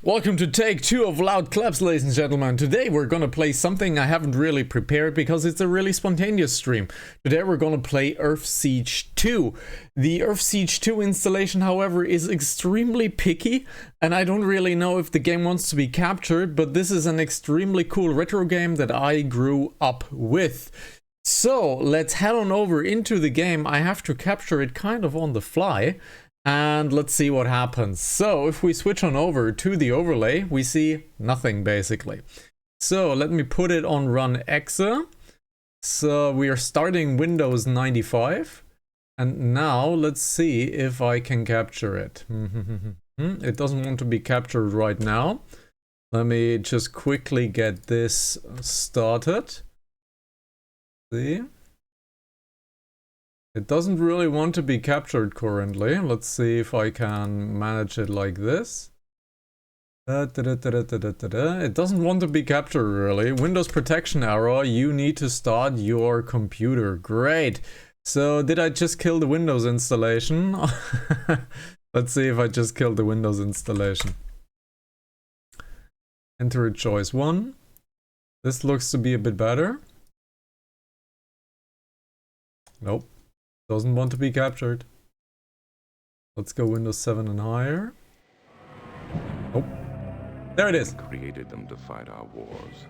Welcome to take 2 of Loud Claps, ladies and gentlemen. Today we're gonna play something I haven't really prepared because it's a really spontaneous stream. Today we're gonna play Earthsiege 2. The Earthsiege 2 installation, however, is extremely picky, and I don't really know if the game wants to be captured, but this is an extremely cool retro game that I grew up with. So let's head on over into the game. I have to capture it kind of on the fly. And let's see what happens. So if we switch on over to the overlay, we see nothing basically. So let me put it on run exa. So we are starting Windows 95. And now let's see if I can capture it. It doesn't want to be captured right now. Let me just quickly get this started. See? It doesn't really want to be captured currently. Let's see if I can manage it like this. It doesn't want to be captured really. Windows protection error. You need to start your computer. Great. So did I just kill the Windows installation? Let's see if I just killed the Windows installation. Enter a choice 1. This looks to be a bit better. Nope. Doesn't want to be captured. Let's go Windows 7 and higher. Oh, there it is. We created them to fight our wars.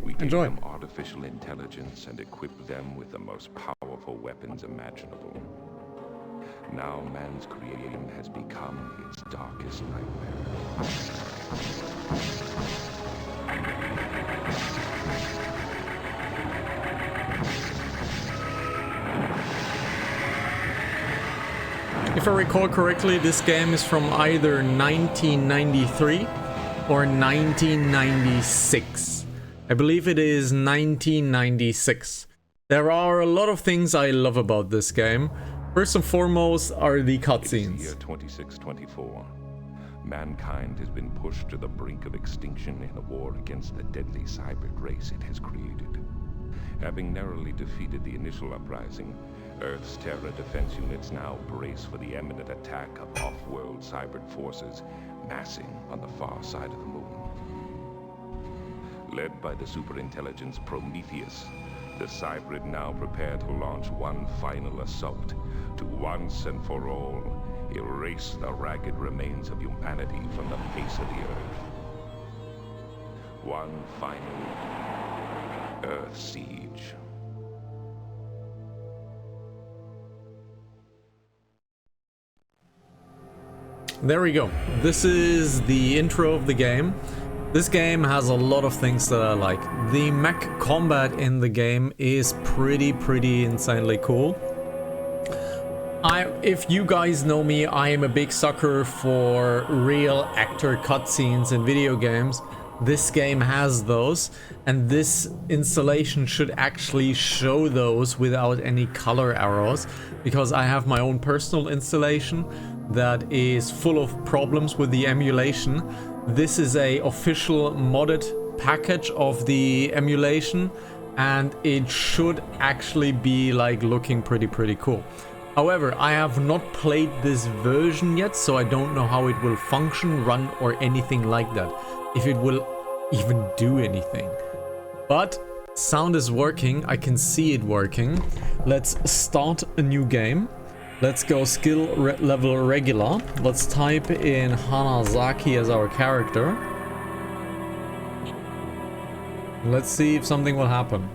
We gave Enjoy. them artificial intelligence and equipped them with the most powerful weapons imaginable. Now man's creation has become its darkest nightmare. If I recall correctly, this game is from either 1993 or 1996. I believe it is 1996. There are a lot of things I love about this game. First and foremost are the cutscenes. Year 2624. Mankind has been pushed to the brink of extinction in a war against the deadly cybrid race it has created. Having narrowly defeated the initial uprising, Earth's terror defense units now brace for the imminent attack of off-world cybrid forces massing on the far side of the moon. Led by the superintelligence Prometheus, the cybrid now prepare to launch one final assault to once and for all erase the ragged remains of humanity from the face of the Earth. One final Earthsiege. There we go. This is the intro of the game. This game has a lot of things that I like. The mech combat in the game is pretty insanely cool. If you guys know me, I am a big sucker for real actor cutscenes in video games. This game has those, and this installation should actually show those without any color arrows, because I have my own personal installation that is full of problems with the emulation. This is a official modded package of the emulation, and it should actually be like looking pretty cool. However, I have not played this version yet, so I don't know how it will function, run, or anything like that. If it will even do anything. But sound is working, I can see it working. Let's start a new game. Let's go skill level regular. Let's type in Hanazaki as our character. Let's see if something will happen.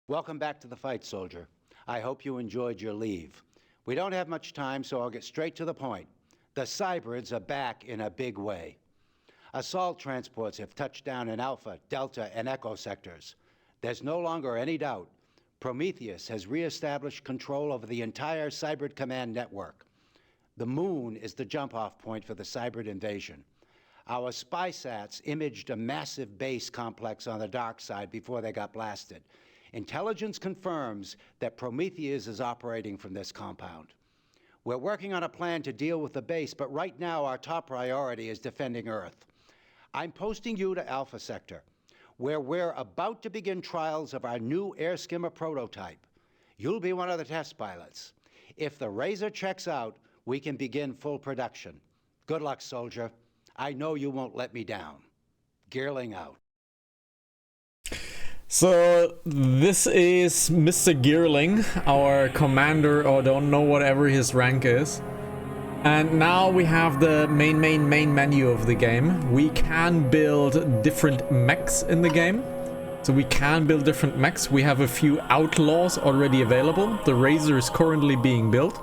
Welcome back to the fight, soldier. I hope you enjoyed your leave. We don't have much time, so I'll get straight to the point. The cybrids are back in a big way. Assault transports have touched down in Alpha, Delta, and Echo sectors. There's no longer any doubt. Prometheus has re-established control over the entire Cybrid Command network. The moon is the jump-off point for the Cybrid invasion. Our spy sats imaged a massive base complex on the dark side before they got blasted. Intelligence confirms that Prometheus is operating from this compound. We're working on a plan to deal with the base, but right now our top priority is defending Earth. I'm posting you to Alpha Sector, where we're about to begin trials of our new air skimmer prototype. You'll be one of the test pilots. If the Razor checks out, we can begin full production. Good luck, soldier. I know you won't let me down. Gearling out. So this is Mr. Gearling, our commander, or don't know whatever his rank is. And now we have the main menu of the game. We can build different mechs in the game. So we can build different mechs. We have a few outlaws already available. The Razor is currently being built.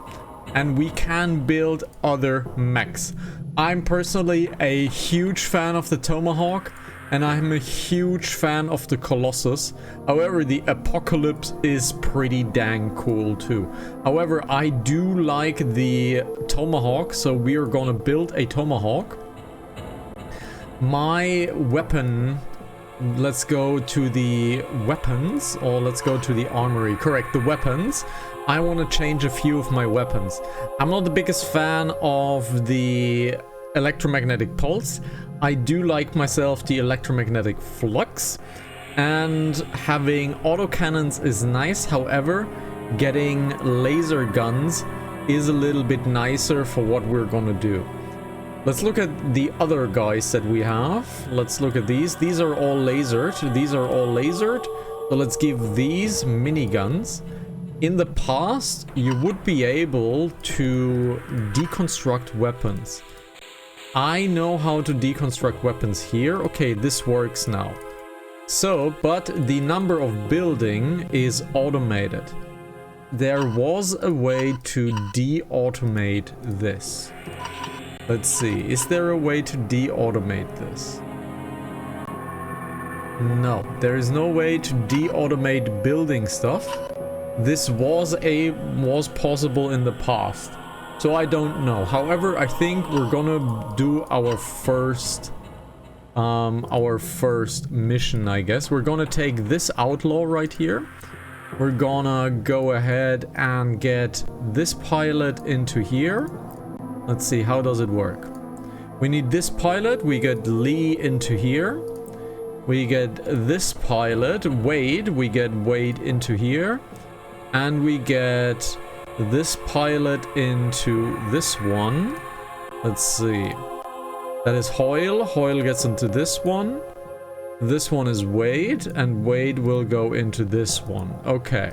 And we can build other mechs. I'm personally a huge fan of the Tomahawk. And I'm a huge fan of the Colossus. However, the Apocalypse is pretty dang cool too. However, I do like the Tomahawk, so we are gonna build a Tomahawk. My weapon, let's go to the weapons, or let's go to the armory. Correct, the weapons. I want to change a few of my weapons. I'm not the biggest fan of the electromagnetic pulse. I do like myself the electromagnetic flux, and having autocannons is nice. However, getting laser guns is a little bit nicer for what we're gonna do. Let's look at the other guys that we have. Let's look at these. These are all lasered. These are all lasered. So let's give these miniguns. In the past, you would be able to deconstruct weapons. I know how to deconstruct weapons here. Okay, this works now. So, but the number of building is automated. There was a way to de-automate this. Let's see, is there a way to de-automate this? No, there is no way to de-automate building stuff. This was possible in the past. So I don't know. However, I think we're gonna do our first mission, I guess. We're gonna take this outlaw right here. We're gonna go ahead and get this pilot into here. Let's see, how does it work? We need this pilot. We get Lee into here. We get this pilot, Wade. We get Wade into here. And we get this pilot into this one. Let's see. That is Hoyle. Hoyle gets into this one. This one is Wade, and Wade will go into this one. Okay,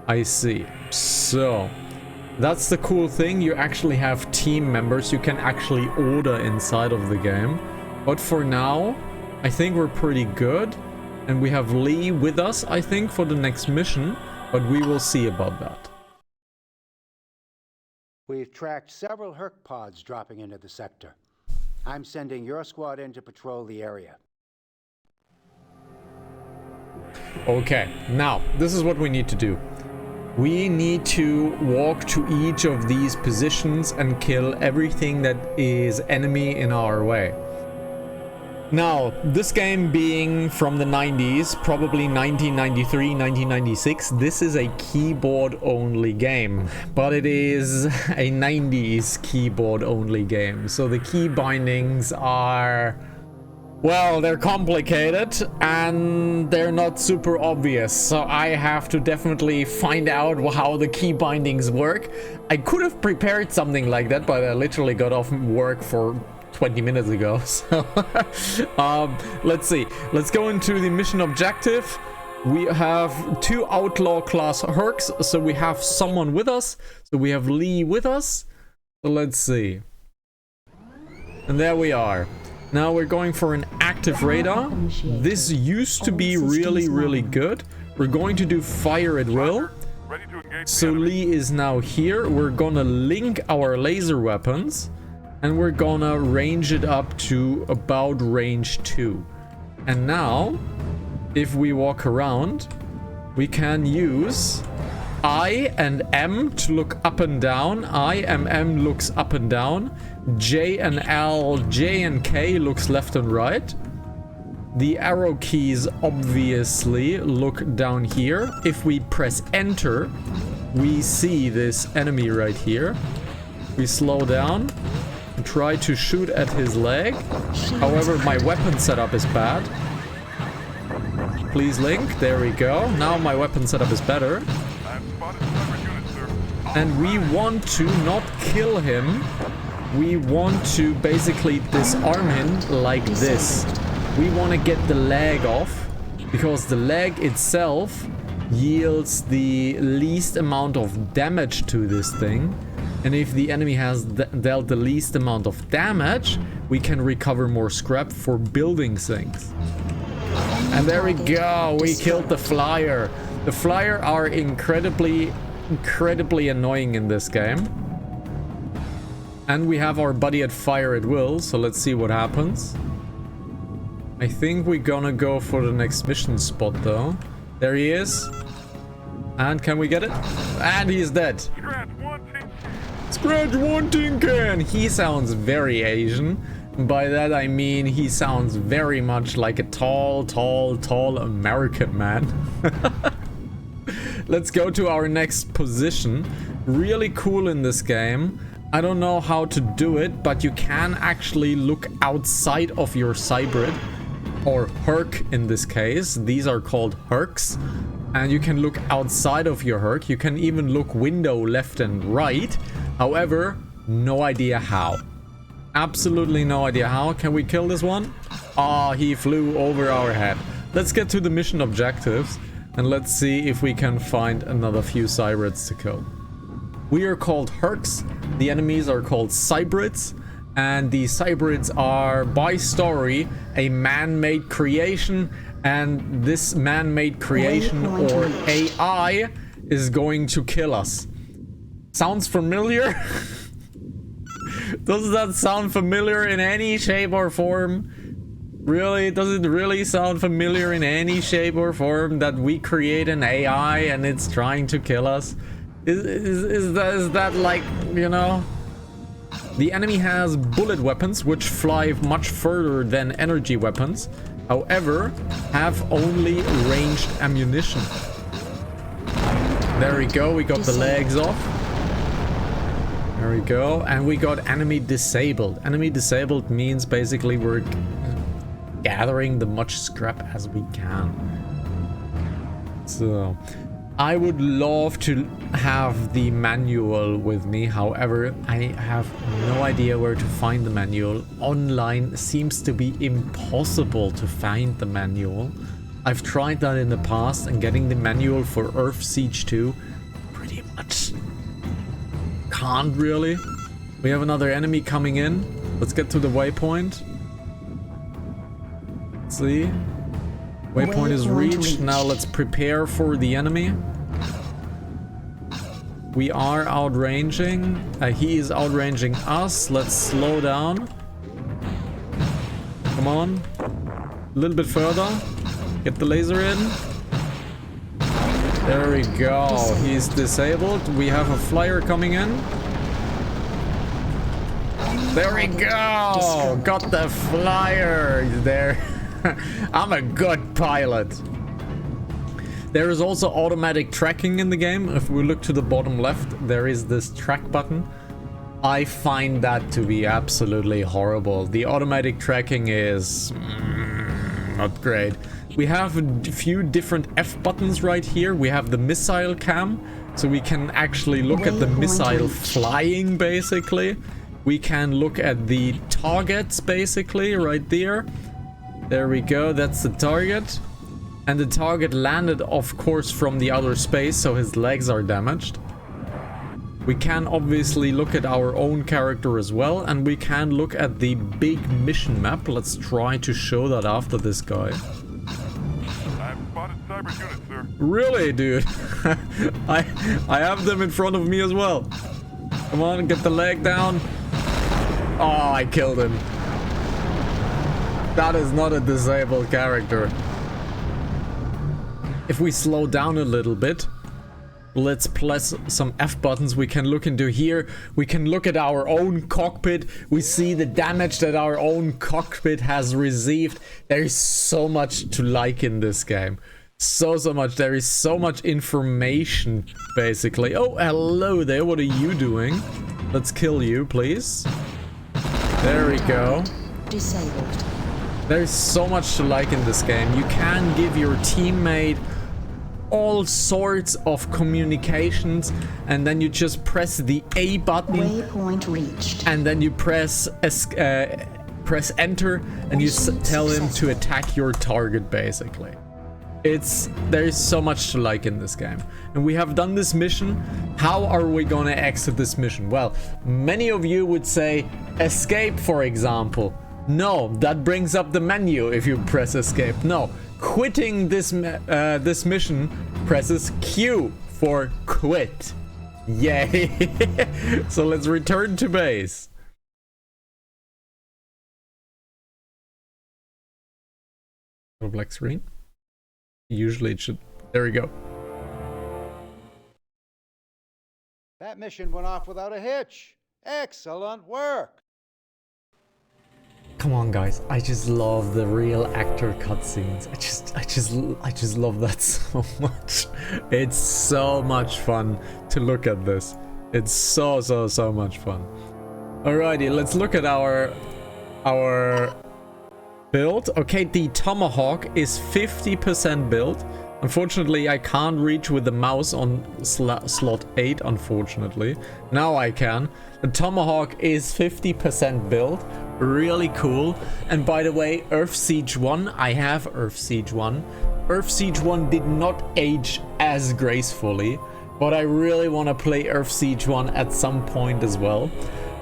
I see. So, that's the cool thing. You actually have team members you can actually order inside of the game. But for now, I think we're pretty good. And we have Lee with us, I think, for the next mission. But we will see about that. We've tracked several Herc pods dropping into the sector. I'm sending your squad in to patrol the area. Okay, now, this is what we need to do. We need to walk to each of these positions and kill everything that is enemy in our way. Now, this game being from the 90s, probably 1993, 1996, this is a keyboard-only game. But it is a 90s keyboard-only game. So the key bindings are... well, they're complicated and they're not super obvious. So I have to definitely find out how the key bindings work. I could have prepared something like that, but I literally got off work for 20 minutes ago. So let's see. Let's go into the mission objective. We have 2 outlaw class Hercs, so we have someone with us. So we have Lee with us. So let's see. And there we are. Now we're going for an active radar. This used to be really good. We're going to do fire at will. So Lee is now here. We're gonna link our laser weapons. And we're gonna range it up to about range 2. And now, if we walk around, we can use I and M to look up and down. I and M looks up and down. J and L, J and K looks left and right. The arrow keys obviously look down here. If we press enter, we see this enemy right here. We slow down. Try to shoot at his leg. However, my weapon setup is bad. Please link. There we go. Now my weapon setup is better. And we want to not kill him we want to basically disarm him like this. We want to get the leg off, because the leg itself yields the least amount of damage to this thing. And if the enemy has dealt the least amount of damage, we can recover more scrap for building things. And there we go, we killed the flyer. The flyer are incredibly annoying in this game. And we have our buddy at fire at will, so let's see what happens. I think we're gonna go for the next mission spot though. There he is. And can we get it? And he's dead. Scratch one tin can! He sounds very Asian. By that I mean he sounds very much like a tall American man. Let's go to our next position. Really cool in this game. I don't know how to do it, but you can actually look outside of your Cybrid. Or Herc in this case. These are called Hercs. And you can look outside of your Herc. You can even look window left and right. However, no idea how. Absolutely no idea how. Can we kill this one? Ah, he flew over our head. Let's get to the mission objectives. And let's see if we can find another few Cybrids to kill. We are called Hercs. The enemies are called Cybrids. And the Cybrids are, by story, a man-made creation. And this man-made creation, or AI, is going to kill us. Sounds familiar? Does that sound familiar in any shape or form? Really? Does it really sound familiar in any shape or form that we create an AI and it's trying to kill us? Is that like, you know? The enemy has bullet weapons which fly much further than energy weapons. However, have only ranged ammunition. There we go, we got the legs off. There we go, and we got enemy disabled. Enemy disabled means basically we're gathering the much scrap as we can. So, I would love to have the manual with me. However, I have no idea where to find the manual. Online seems to be impossible to find the manual. I've tried that in the past, and getting the manual for Earthsiege 2 pretty much can't really. We have another enemy coming in. Let's get to the waypoint. Let's see. Waypoint is reached. Now let's prepare for the enemy. We are outranging. He is outranging us. Let's slow down. Come on. A little bit further. Get the laser in. There we go. He's disabled. We have a flyer coming in. There we go. Got the flyer there. I'm a good pilot. There is also automatic tracking in the game. If we look to the bottom left, there is this track button. I find that to be absolutely horrible. The automatic tracking is not great. We have a few different F buttons right here. We have the missile cam, so we can actually look at the missile flying basically. We can look at the targets basically right there. There we go, that's the target. And the target landed, of course, from the outer space, so his legs are damaged. We can obviously look at our own character as well, and we can look at the big mission map. Let's try to show that after this guy. I've spotted cyber units, sir. Really, dude? I have them in front of me as well. Come on, get the leg down. Oh, I killed him. That is not a disabled character. If we slow down a little bit, let's press some F buttons. We can look into here. We can look at our own cockpit. We see the damage that our own cockpit has received. There is so much to like in this game. So much. There is so much information, basically. Oh, hello there. What are you doing? Let's kill you, please. There we go. Disabled. There's so much to like in this game. You can give your teammate all sorts of communications, and then you just press the A button. Waypoint reached. And then you press enter, and you tell him to attack your target, basically. There's so much to like in this game. And we have done this mission. How are we gonna exit this mission? Well, many of you would say escape, for example. No, that brings up the menu if you press escape. No, quitting this mission presses Q for quit. Yay. So let's return to base. Black screen. Usually it should. There we go. That mission went off without a hitch. Excellent work. Come on, guys. I just love the real actor cutscenes. I just love that so much. It's so much fun to look at this. It's so much fun. Alrighty, let's look at our build. Okay, the Tomahawk is 50% built. Unfortunately, I can't reach with the mouse on slot 8, unfortunately. Now I can. The Tomahawk is 50% built. Really cool. And by the way, Earthsiege 1, I have Earthsiege 1. Earthsiege 1 did not age as gracefully, but I really want to play Earthsiege 1 at some point as well.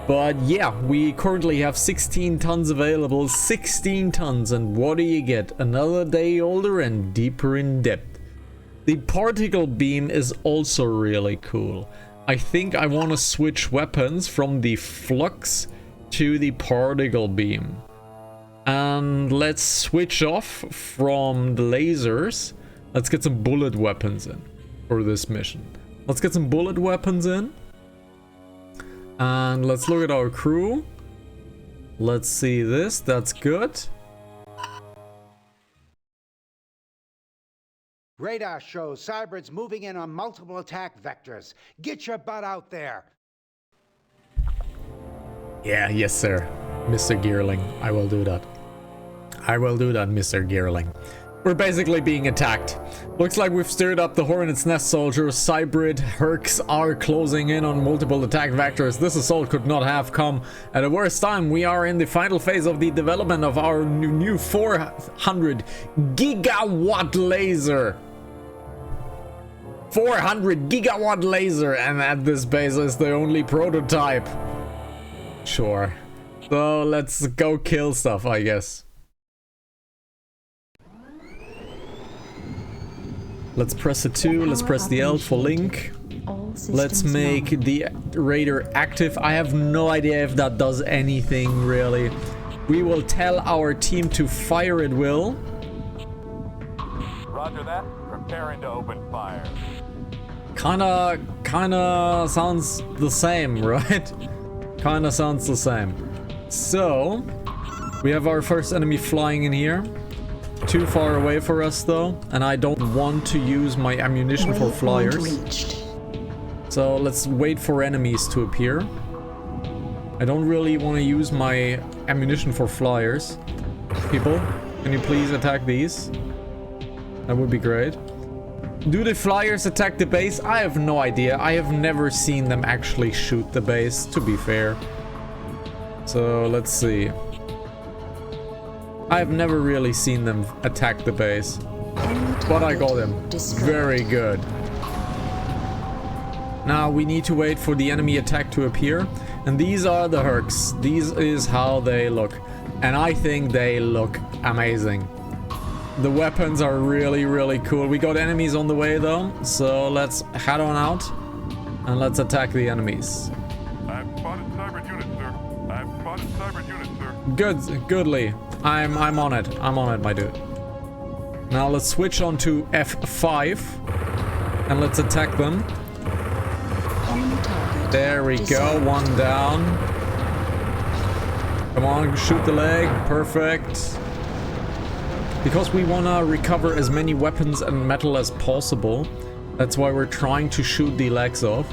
But yeah, we currently have 16 tons available, 16 tons, and what do you get? Another day older and deeper in depth. The particle beam is also really cool. I think I want to switch weapons from the flux to the particle beam. And let's switch off from the lasers. Let's get some bullet weapons in for this mission. Let's get some bullet weapons in. And let's look at our crew. Let's see this. That's good. Radar shows cybrids moving in on multiple attack vectors. Get your butt out there. Yeah, yes, sir. Mr. Gearling, I will do that. I will do that, Mr. Gearling. We're basically being attacked. Looks like we've stirred up the Hornet's Nest soldiers. Cybrid Hercs are closing in on multiple attack vectors. This assault could not have come at a worse time. We are in the final phase of the development of our new 400 gigawatt laser. 400 gigawatt laser, and at this base is the only prototype. Sure. So let's go kill stuff, I guess. Let's press the 2, let's press the L for link. Let's make the radar active. I have no idea if that does anything, really. We will tell our team to fire at will. Roger that. Preparing to open fire. Kinda sounds the same, right? Kinda sounds the same. So, we have our first enemy flying in here. Too far away for us though, and I don't want to use my ammunition for flyers. So let's wait for enemies to appear. I don't really want to use my ammunition for flyers. People, can you please attack these? That would be great. Do the flyers attack the base? I have no idea. I have never seen them actually shoot the base, to be fair. So let's see. I've never really seen them attack the base. But I got them. Very good. Now we need to wait for the enemy attack to appear. And these are the Hercs. These is how they look. And I think they look amazing. The weapons are really, really cool. We got enemies on the way though. So let's head on out. And let's attack the enemies. I've spotted cyber units, sir. I've spotted cyber units, sir. Good, goodly. I'm on it. I'm on it, my dude. Now let's switch on to F5 and let's attack them. There we go, one down. Come on, shoot the leg. Perfect. Because we want to recover as many weapons and metal as possible, that's why we're trying to shoot the legs off.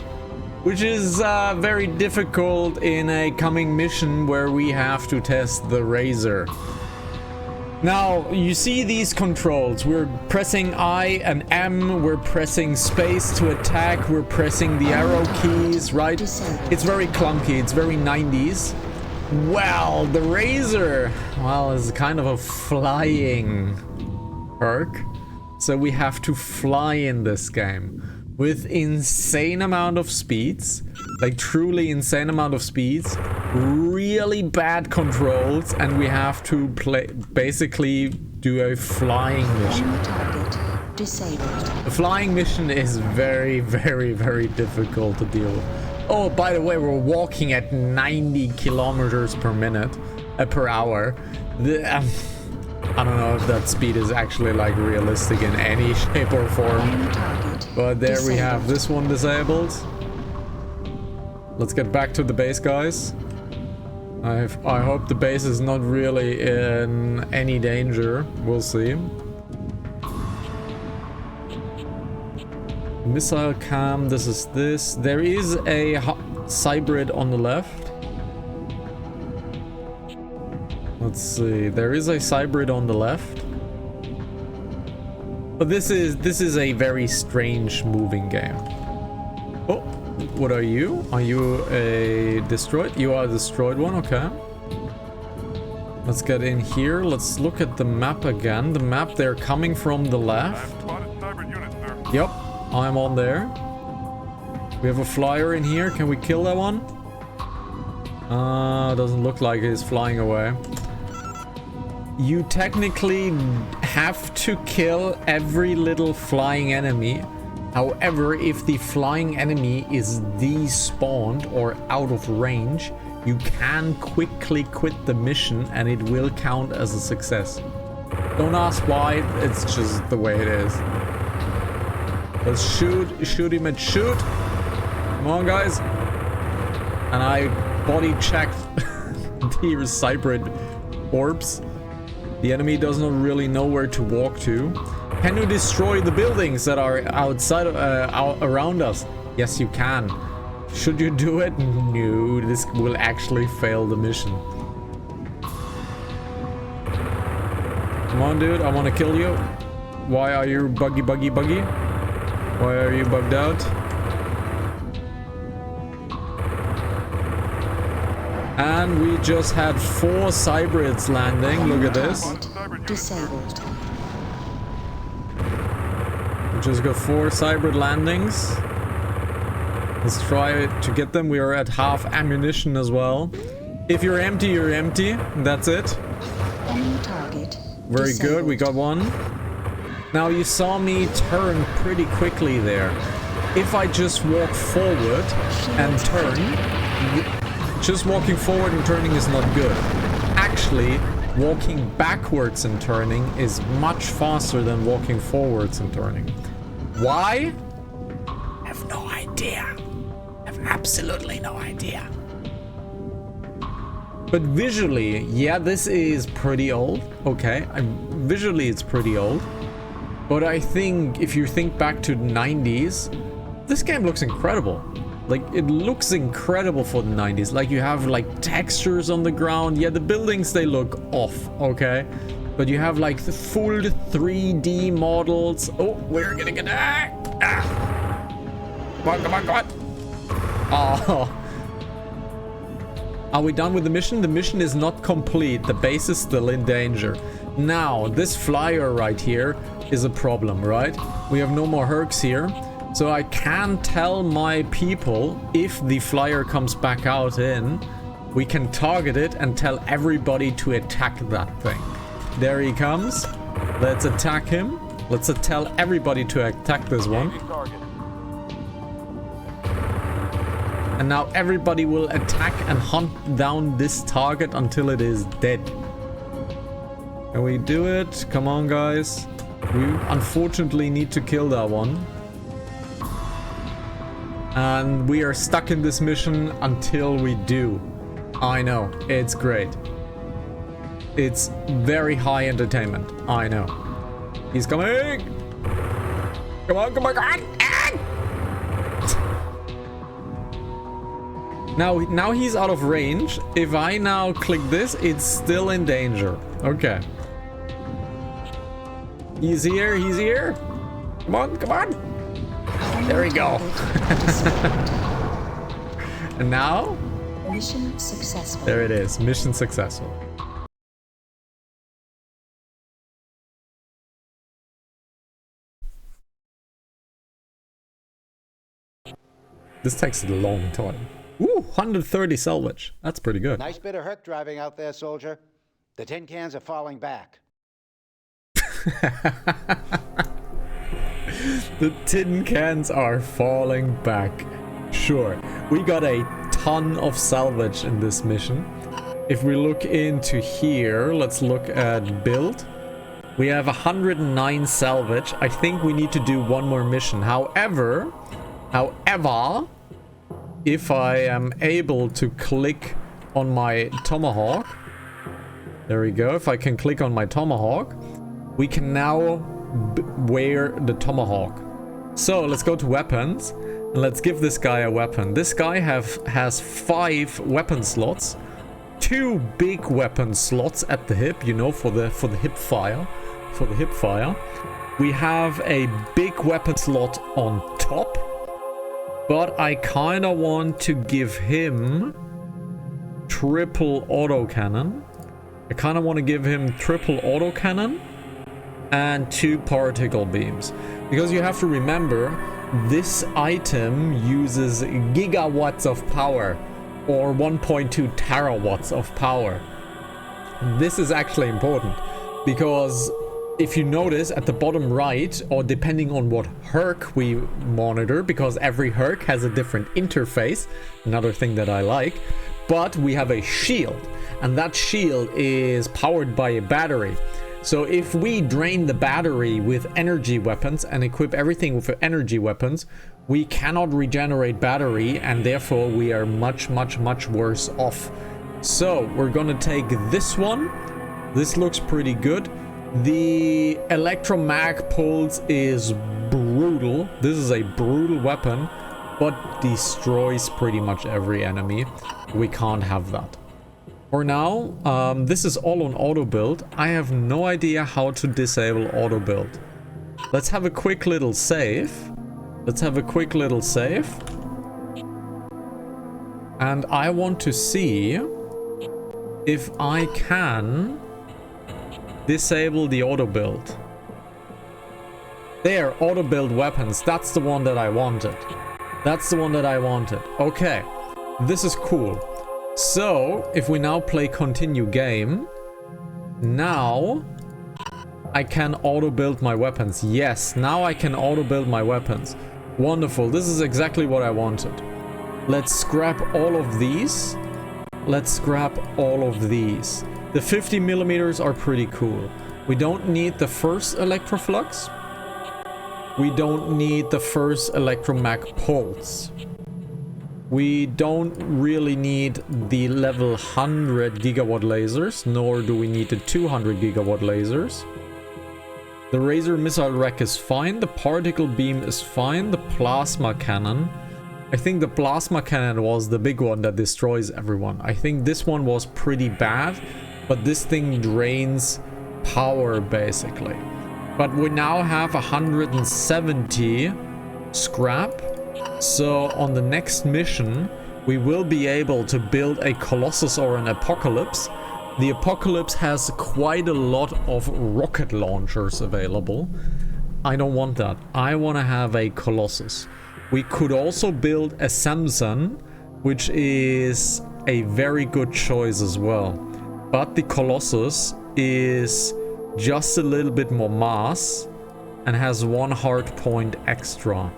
Which is very difficult in a coming mission where we have to test the razor. Now, you see these controls. We're pressing I and M, we're pressing space to attack, we're pressing the arrow keys, right? It's very clunky, it's very 90s. Well, the Razor, well, is kind of a flying perk. So we have to fly in this game with insane amount of speeds, like truly insane amount of speeds, really bad controls, and we have to basically do a flying mission. Target disabled. The flying mission is very, very, very difficult to deal with. Oh, by the way, we're walking at 90 kilometers per minute, per hour. I don't know if that speed is actually like realistic in any shape or form. But there we have this one disabled. Let's get back to the base, guys. I hope the base is not really in any danger. We'll see. Missile cam, this is this. There is a hybrid on the left. Let's see. There is a hybrid on the left. But this is a very strange moving game. Oh, what are you? Are you a destroyed? You are a destroyed one, okay. Let's get in here. Let's look at the map again. The map, they're coming from the left. Yep, I'm on there. We have a flyer in here. Can we kill that one? Doesn't look like he's flying away. You technically have to kill every little flying enemy. However, if the flying enemy is despawned or out of range, you can quickly quit the mission and it will count as a success. Don't ask why, it's just the way it is. Let's shoot him and shoot. Come on, guys. And I body checked the hybrid orbs. The enemy does not really know where to walk to. Can you destroy the buildings that are outside, around us? Yes, you can. Should you do it? No, this will actually fail the mission. Come on, dude, I want to kill you. Why are you buggy? Why are you bugged out? And we just had 4 hybrids landing. Look at this. Disabled. We just got 4 hybrid landings. Let's try to get them. We are at half ammunition as well. If you're empty, you're empty. That's it. Enemy target. Very good. We got one. Now you saw me turn pretty quickly there. If I just walk forward and turn, just walking forward and turning is not good. Actually, walking backwards and turning is much faster than walking forwards and turning. Why? I have no idea. I have absolutely no idea. But visually, yeah, this is pretty old. Okay, visually it's pretty old. But I think if you think back to the 90s, this game looks incredible. Like, it looks incredible for the 90s. Like, you have, like, textures on the ground. Yeah, the buildings, they look off, okay? But you have, like, the full 3D models. Oh, we're gonna get... Come on. Oh. Are we done with the mission? The mission is not complete. The base is still in danger. Now, this flyer right here is a problem, right? We have no more Hercs here. So I can tell my people if the flyer comes back out in, we can target it and tell everybody to attack that thing. There he comes. Let's attack him. Let's tell everybody to attack this one. And now everybody will attack and hunt down this target until it is dead. Can we do it? Come on, guys. We unfortunately need to kill that one. And we are stuck in this mission until we do. I know, it's great. It's very high entertainment. I know. He's coming! Come on! Now he's out of range. If I now click this, it's still in danger. Okay. He's here, he's here. Come on, come on. There we go. And now? Mission successful. There it is. Mission successful. This takes a long time. Ooh, 130 salvage. That's pretty good. Nice bit of herc driving out there, soldier. The tin cans are falling back. The tin cans are falling back. Sure. We got a ton of salvage in this mission. If we look into here, let's look at build. We have 109 salvage. I think we need to do one more mission. However, if I am able to click on my tomahawk, there we go. If I can click on my tomahawk, we can now wear the tomahawk. So let's go to weapons and let's give this guy a weapon. This guy has 5 weapon slots, 2 big weapon slots at the hip, you know, for the hip fire. We have a big weapon slot on top, but I kind of want to give him triple autocannon. I kind of want to give him triple autocannon and 2 particle beams, because you have to remember this item uses gigawatts of power, or 1.2 terawatts of power. This is actually important because if you notice at the bottom right, or depending on what herc we monitor, because every herc has a different interface, another thing that I like, but we have a shield, and that shield is powered by a battery. So if we drain the battery with energy weapons and equip everything with energy weapons, we cannot regenerate battery, and therefore we are much worse off. So we're gonna take this one. This looks pretty good. The electromag pulse is brutal. This is a brutal weapon, but destroys pretty much every enemy. We can't have that. For now, this is all on auto build. I have no idea how to disable auto build. Let's have a quick little save. And I want to see if I can disable the auto build. There, auto build weapons. That's the one that I wanted. Okay, this is cool. So if we now play continue game, now I can auto build my weapons. Yes, now I can auto build my weapons. Wonderful. This is exactly what I wanted. Let's scrap all of these. The 50 millimeters are pretty cool. We don't need the first electroflux. We don't need the first electromag pulse. We don't really need the level 100 gigawatt lasers, nor do we need the 200 gigawatt lasers. The Razor missile rack is fine. The particle beam is fine. The plasma cannon. I think the plasma cannon was the big one that destroys everyone. I think this one was pretty bad, but this thing drains power basically. But we now have 170 scrap. So on the next mission, we will be able to build a Colossus or an Apocalypse. The Apocalypse has quite a lot of rocket launchers available. I don't want that. I want to have a Colossus. We could also build a Samson, which is a very good choice as well. But the Colossus is just a little bit more mass and has 1 hard point extra.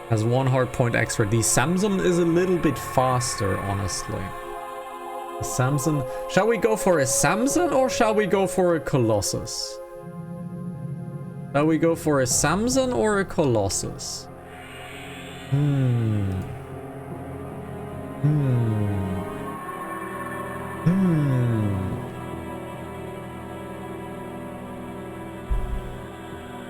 Has 1 hard point extra. The Samson is a little bit faster, honestly. The Samson... Shall we go for a Samson or shall we go for a Colossus? Shall we go for a Samson or a Colossus?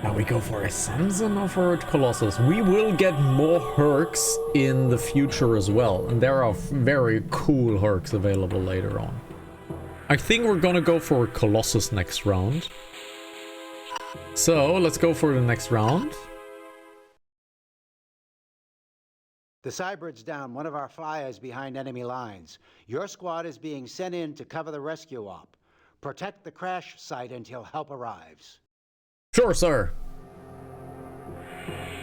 Now we go for a Samson or for a Colossus? We will get more hercs in the future as well. And there are very cool hercs available later on. I think we're gonna go for Colossus next round. So, let's go for the next round. The Cybrid's down one of our flyers behind enemy lines. Your squad is being sent in to cover the rescue op. Protect the crash site until help arrives. Sure, sir.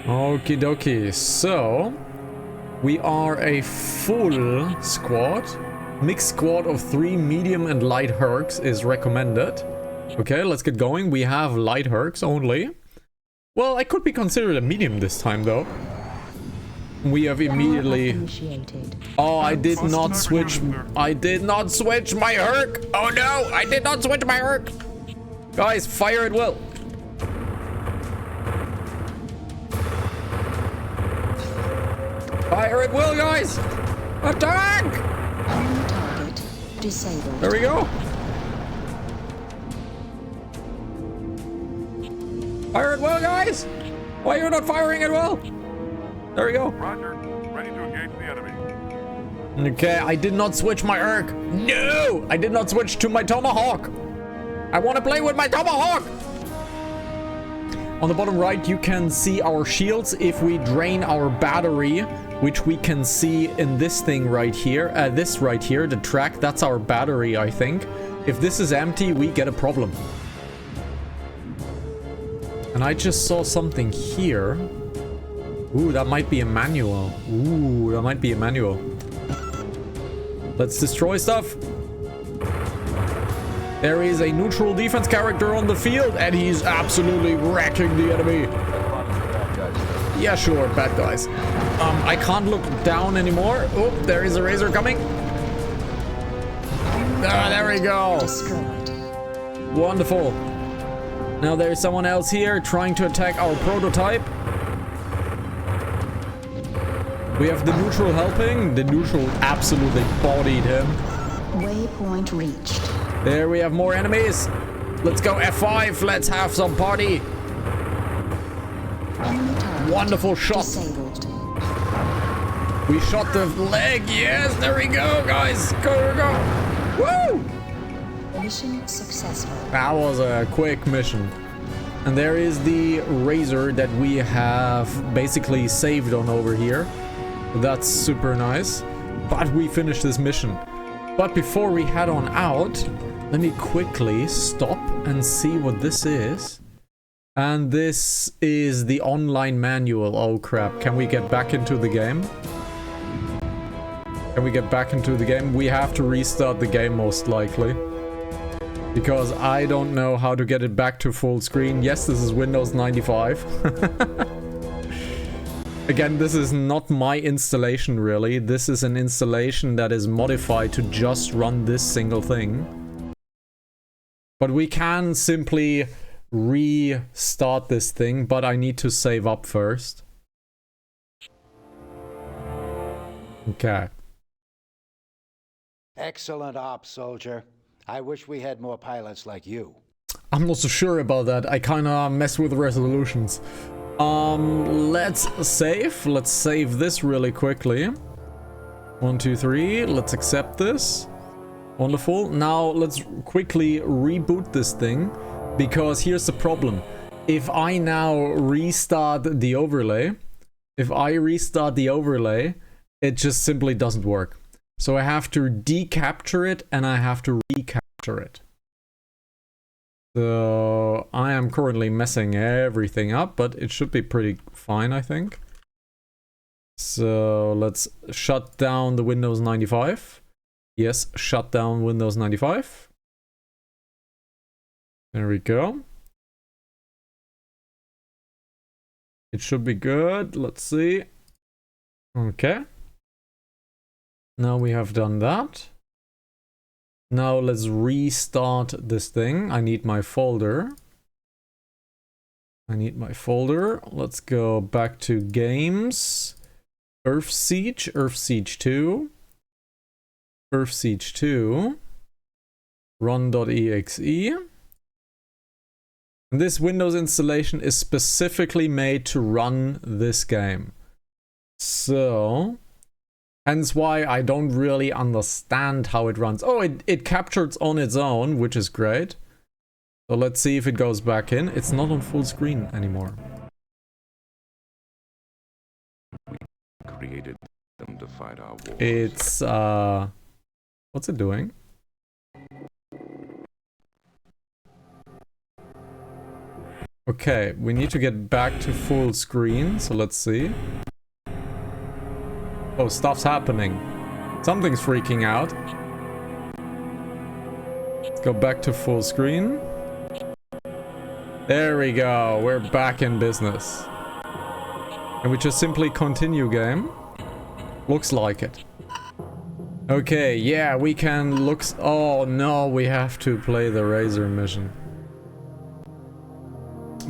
Okie dokie. So, we are a full squad. Mixed squad of 3 medium and light Hercs is recommended. Okay, let's get going. We have light Hercs only. Well, I could be considered a medium this time, though. We have immediately... Oh, I did not switch... I did not switch my Herc! Oh no! I did not switch my Herc! Guys, fire at will! Fire at will, guys! Attack! Target disabled. There we go! Fire at will, guys! Why are you not firing at will? There we go. Roger. Ready to engage the enemy. Okay, I did not switch my Urk. No! I did not switch to my Tomahawk. I want to play with my Tomahawk! On the bottom right, you can see our shields if we drain our battery, which we can see in this thing right here. This right here, the track, that's our battery, I think. If this is empty, we get a problem. And I just saw something here. Ooh, that might be a manual. Ooh, that might be a manual. Let's destroy stuff. There is a neutral defense character on the field, and he's absolutely wrecking the enemy. Yeah, sure, bad guys. I can't look down anymore. Oh, there is a razor coming. Ah, there we go. Destroyed. Wonderful. Now there's someone else here trying to attack our prototype. We have the neutral helping. The neutral absolutely bodied him. Waypoint reached. There we have more enemies. Let's go F5. Let's have some party. Enemy target Wonderful shot. disabled. We shot the leg. Yes, there we go, guys. Go, go, go. Woo! Mission successful. That was a quick mission. And there is the razor that we have basically saved on over here. That's super nice. But we finished this mission. But before we head on out, let me quickly stop and see what this is. And this is the online manual. Oh crap, can we get back into the game? Can we get back into the game? We have to restart the game most likely. Because I don't know how to get it back to full screen. Yes, this is Windows 95. Again, this is not my installation really. This is an installation that is modified to just run this single thing. But we can simply restart this thing, but I need to save up first. Okay. Excellent op, soldier. I wish we had more pilots like you. I'm not so sure about that. I kinda mess with resolutions. Let's save. Let's save this really quickly. 1, 2, 3. Let's accept this. Wonderful. Now let's quickly reboot this thing, because here's the problem. If I now restart the overlay, it just simply doesn't work. So I have to decapture it and I have to recapture it. So I am currently messing everything up, but it should be pretty fine, I think. So let's shut down the Windows 95. Yes, shut down Windows 95. There we go. It should be good. Let's see. Okay. Now we have done that. Now let's restart this thing. I need my folder. Let's go back to games. Earthsiege, Earthsiege 2. Earthsiege 2. Run.exe. And this Windows installation is specifically made to run this game. So Hence why I don't really understand how it runs. Oh, it captures on its own, which is great. So let's see if it goes back in. It's not on full screen anymore. Created them to fight our wars. It's what's it doing? Okay, we need to get back to full screen, so let's see. Oh, stuff's happening. Something's freaking out. Let's go back to full screen. There we go, we're back in business. And we just simply continue game. Looks like it. Okay, yeah, we can look... Oh no, we have to play the Razor mission.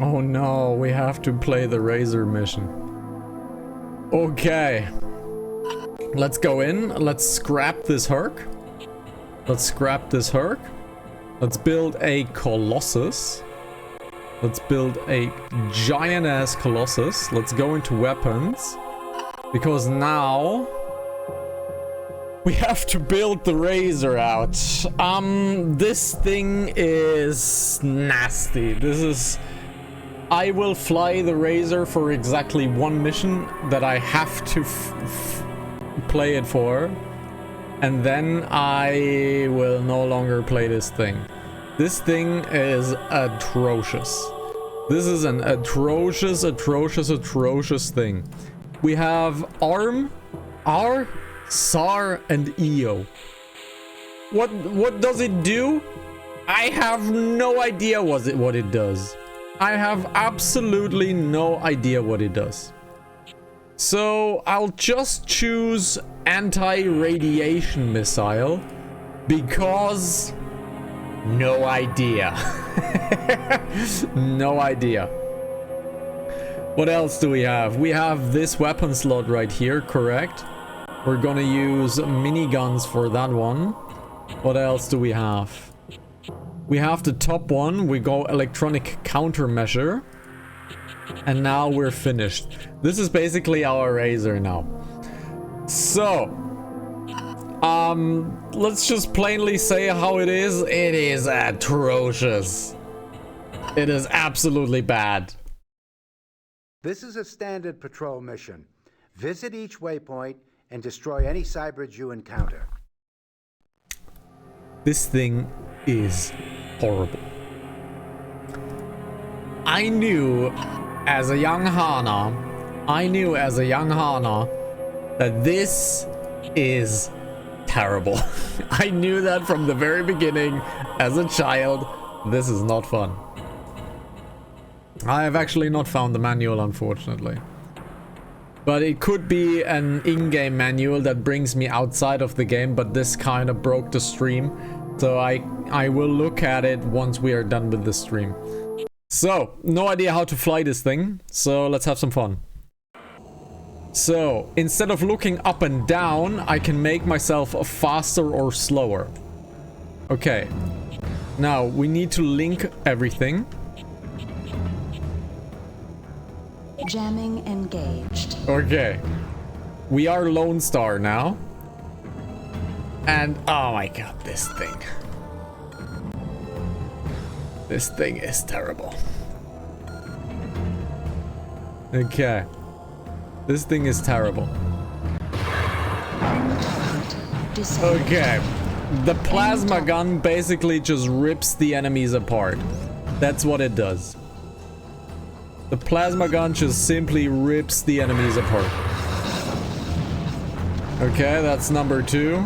Oh no, we have to play the Razor mission. Okay. Let's go in. Let's scrap this Herc. Let's scrap this Herc. Let's build a Colossus. Let's build a giant-ass Colossus. Let's go into weapons. Because now... we have to build the Razor out. This thing is nasty. This is... I will fly the Razor for exactly one mission that I have to play it for. And then I will no longer play this thing. This thing is atrocious. This is an atrocious thing. We have ARM, R, SAR, and EO. What does it do? I have no idea what it does. I have absolutely no idea what it does. So I'll just choose anti-radiation missile because no idea. No idea. What else do we have? We have this weapon slot right here, correct? We're gonna use miniguns for that one. What else do we have? We have the top one. We go electronic countermeasure. And now we're finished. This is basically our Razor now. So, let's just plainly say how it is. It is atrocious. It is absolutely bad. This is a standard patrol mission. Visit each waypoint and destroy any cybrids you encounter. This thing is horrible. I knew as a young Hana that this is terrible. I knew that from the very beginning as a child. This is not fun. I have actually not found the manual, unfortunately. But it could be an in-game manual that brings me outside of the game, but this kind of broke the stream. So I will look at it once we are done with the stream. So, no idea how to fly this thing, so let's have some fun. So, instead of looking up and down, I can make myself faster or slower. Okay. Now, we need to link everything. Jamming engaged. Okay. We are Lone Star now. And, oh my god, this thing. This thing is terrible. Okay. This thing is terrible. Okay. The plasma gun basically just rips the enemies apart. That's what it does. The plasma gun just simply rips the enemies apart. Okay, that's number 2.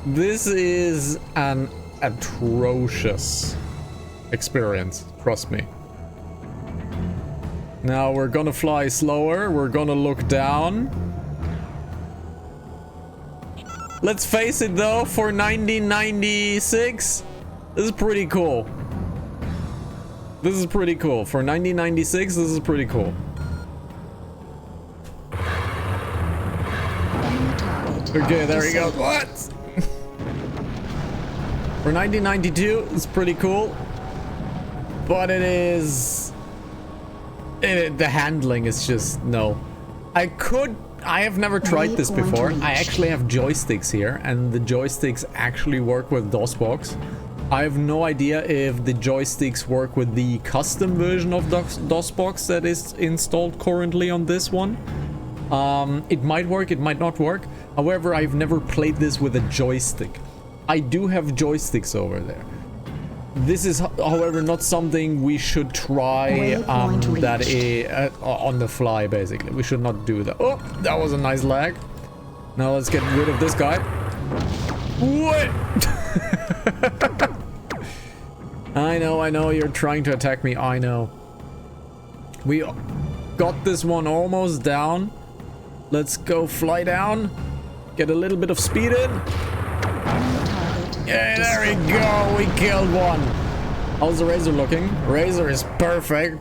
This is an atrocious experience, trust me. Now we're gonna fly slower, we're gonna look down. Let's face it though, for 1996, this is pretty cool. This is pretty cool. For 1996, this is pretty cool. Okay, there we go. What? For 1992, it's pretty cool. But it is... the handling is just... no. I have never tried this before. I actually have joysticks here, and the joysticks actually work with DOSBox. I have no idea if the joysticks work with the custom version of DOSBox that is installed currently on this one. It might work, it might not work. However, I've never played this with a joystick. I do have joysticks over there. This is, however, not something we should try that is on the fly, basically. We should not do that. Oh, that was a nice lag. Now let's get rid of this guy. What? I know, you're trying to attack me. I know. We got this one almost down. Let's go fly down. Get a little bit of speed in. Yeah, there we go. We killed one. How's the Razor looking? Razor is perfect.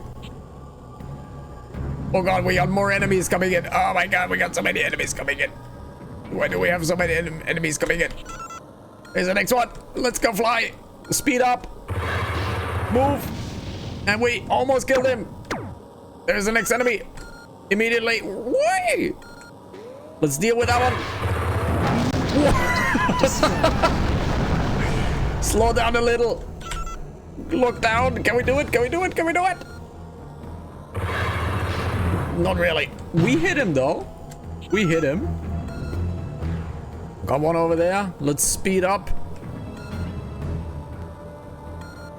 Oh god, we got more enemies coming in. Oh my god, we got so many enemies coming in. Why do we have so many enemies coming in? Here's the next one. Let's go fly. Speed up. Move. And we almost killed him. There's the next enemy. Immediately. Wait. Let's deal with that one. Slow down a little. Look down. Can we do it? Can we do it? Can we do it? Not really. We hit him though. We hit him. Got one over there. Let's speed up.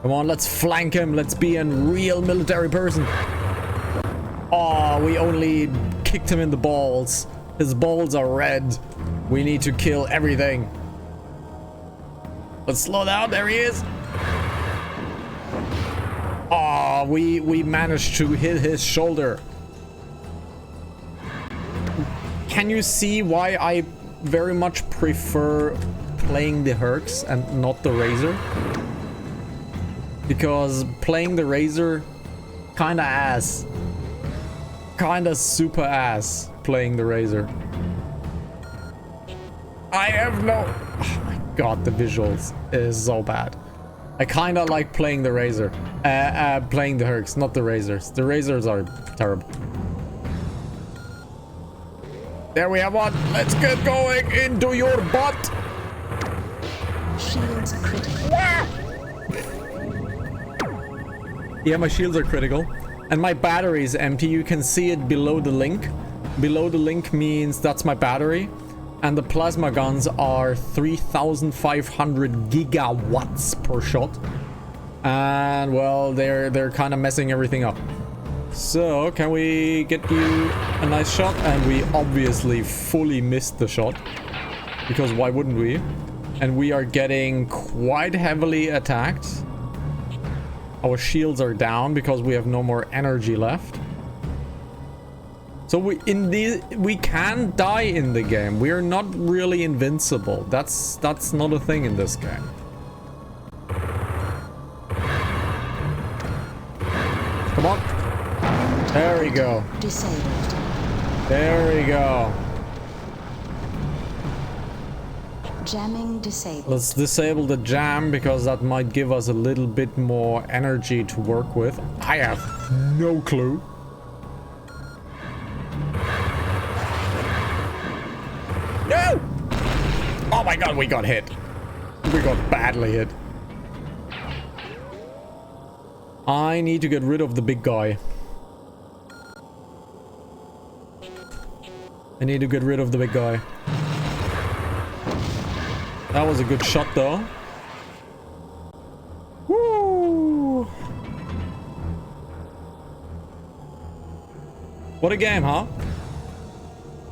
Come on, let's flank him. Let's be a real military person. Oh, we only kicked him in the balls. His balls are red. We need to kill everything. Let's slow down. There he is. Oh, we managed to hit his shoulder. Can you see why I very much prefer playing the Hercs and not the Razor? Because playing the Razor kinda ass. Kinda super ass playing the Razor. I have no... Oh my god, the visuals is so bad. I kinda like playing the Razor. Playing the Hercs, not the Razors. The Razors are terrible. There we have one. Let's get going into your butt. Shields critical. Yeah, my shields are critical. And my battery is empty. You can see it below the link. Below the link means that's my battery. And the plasma guns are 3,500 gigawatts per shot. And well, they're kind of messing everything up. So, can we get you a nice shot? And we obviously fully missed the shot. Because why wouldn't we? And we are getting quite heavily attacked. Our shields are down because we have no more energy left. So we can die in the game. We are not really invincible. That's not a thing in this game. Come on. There we go. Disabled. There we go. Jamming disabled. Let's disable the jam because that might give us a little bit more energy to work with. I have no clue. No! Oh my god, we got hit. We got badly hit. I need to get rid of the big guy. I need to get rid of the big guy. That was a good shot though. Woo! What a game, huh?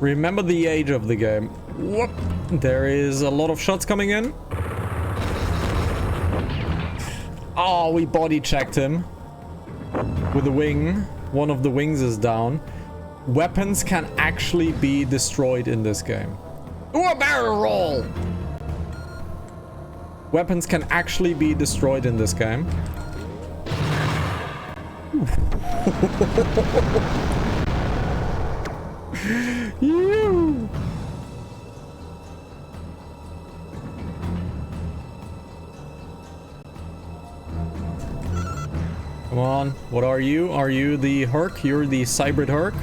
Remember the age of the game. Whoop! There is a lot of shots coming in. Oh, we body checked him with the wing. One of the wings is down. Weapons can actually be destroyed in this game. Ooh, a barrel roll! Weapons can actually be destroyed in this game. You. Come on, what are you? Are you the Herc? You're the Cybrid Herc?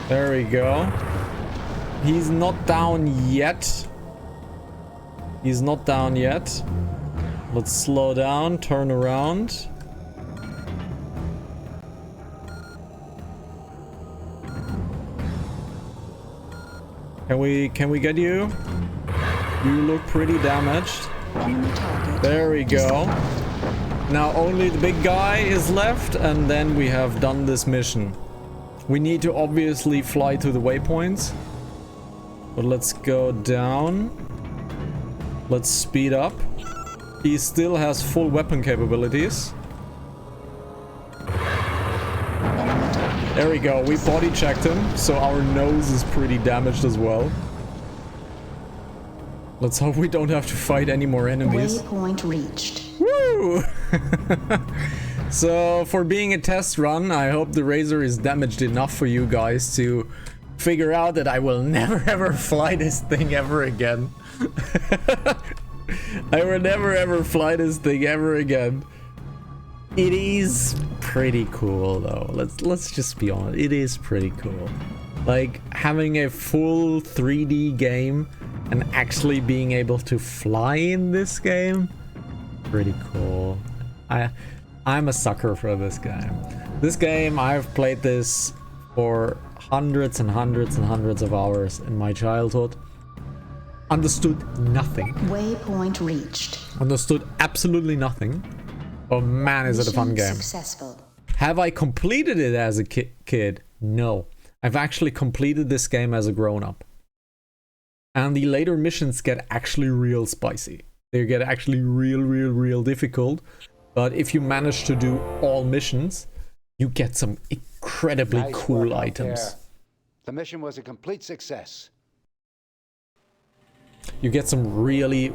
There we go. He's not down yet. He's not down yet. Let's slow down, turn around. Can we get you? You look pretty damaged. There we go. Now only the big guy is left, and then we have done this mission. We need to obviously fly to the waypoints. But let's go down. Let's speed up. He still has full weapon capabilities. There we go. We body checked him, so our nose is pretty damaged as well. Let's hope we don't have to fight any more enemies. Waypoint reached. Woo! So, for being a test run, I hope the Razor is damaged enough for you guys to figure out that I will never ever fly this thing ever again. I will never ever fly this thing ever again. It is pretty cool though. Let's just be honest. It is pretty cool. Like having a full 3D game and actually being able to fly in this game. Pretty cool. I'm a sucker for this game. This game, I've played this for hundreds and hundreds and hundreds of hours in my childhood. Understood nothing. Waypoint reached. Understood absolutely nothing. Oh man, is it a fun game. Successful. Have I completed it as a kid? No. I've actually completed this game as a grown-up. And the later missions get actually real spicy. They get actually real difficult. But if you manage to do all missions, you get some incredibly Nice cool work out items. there. The mission was a complete success. You get some really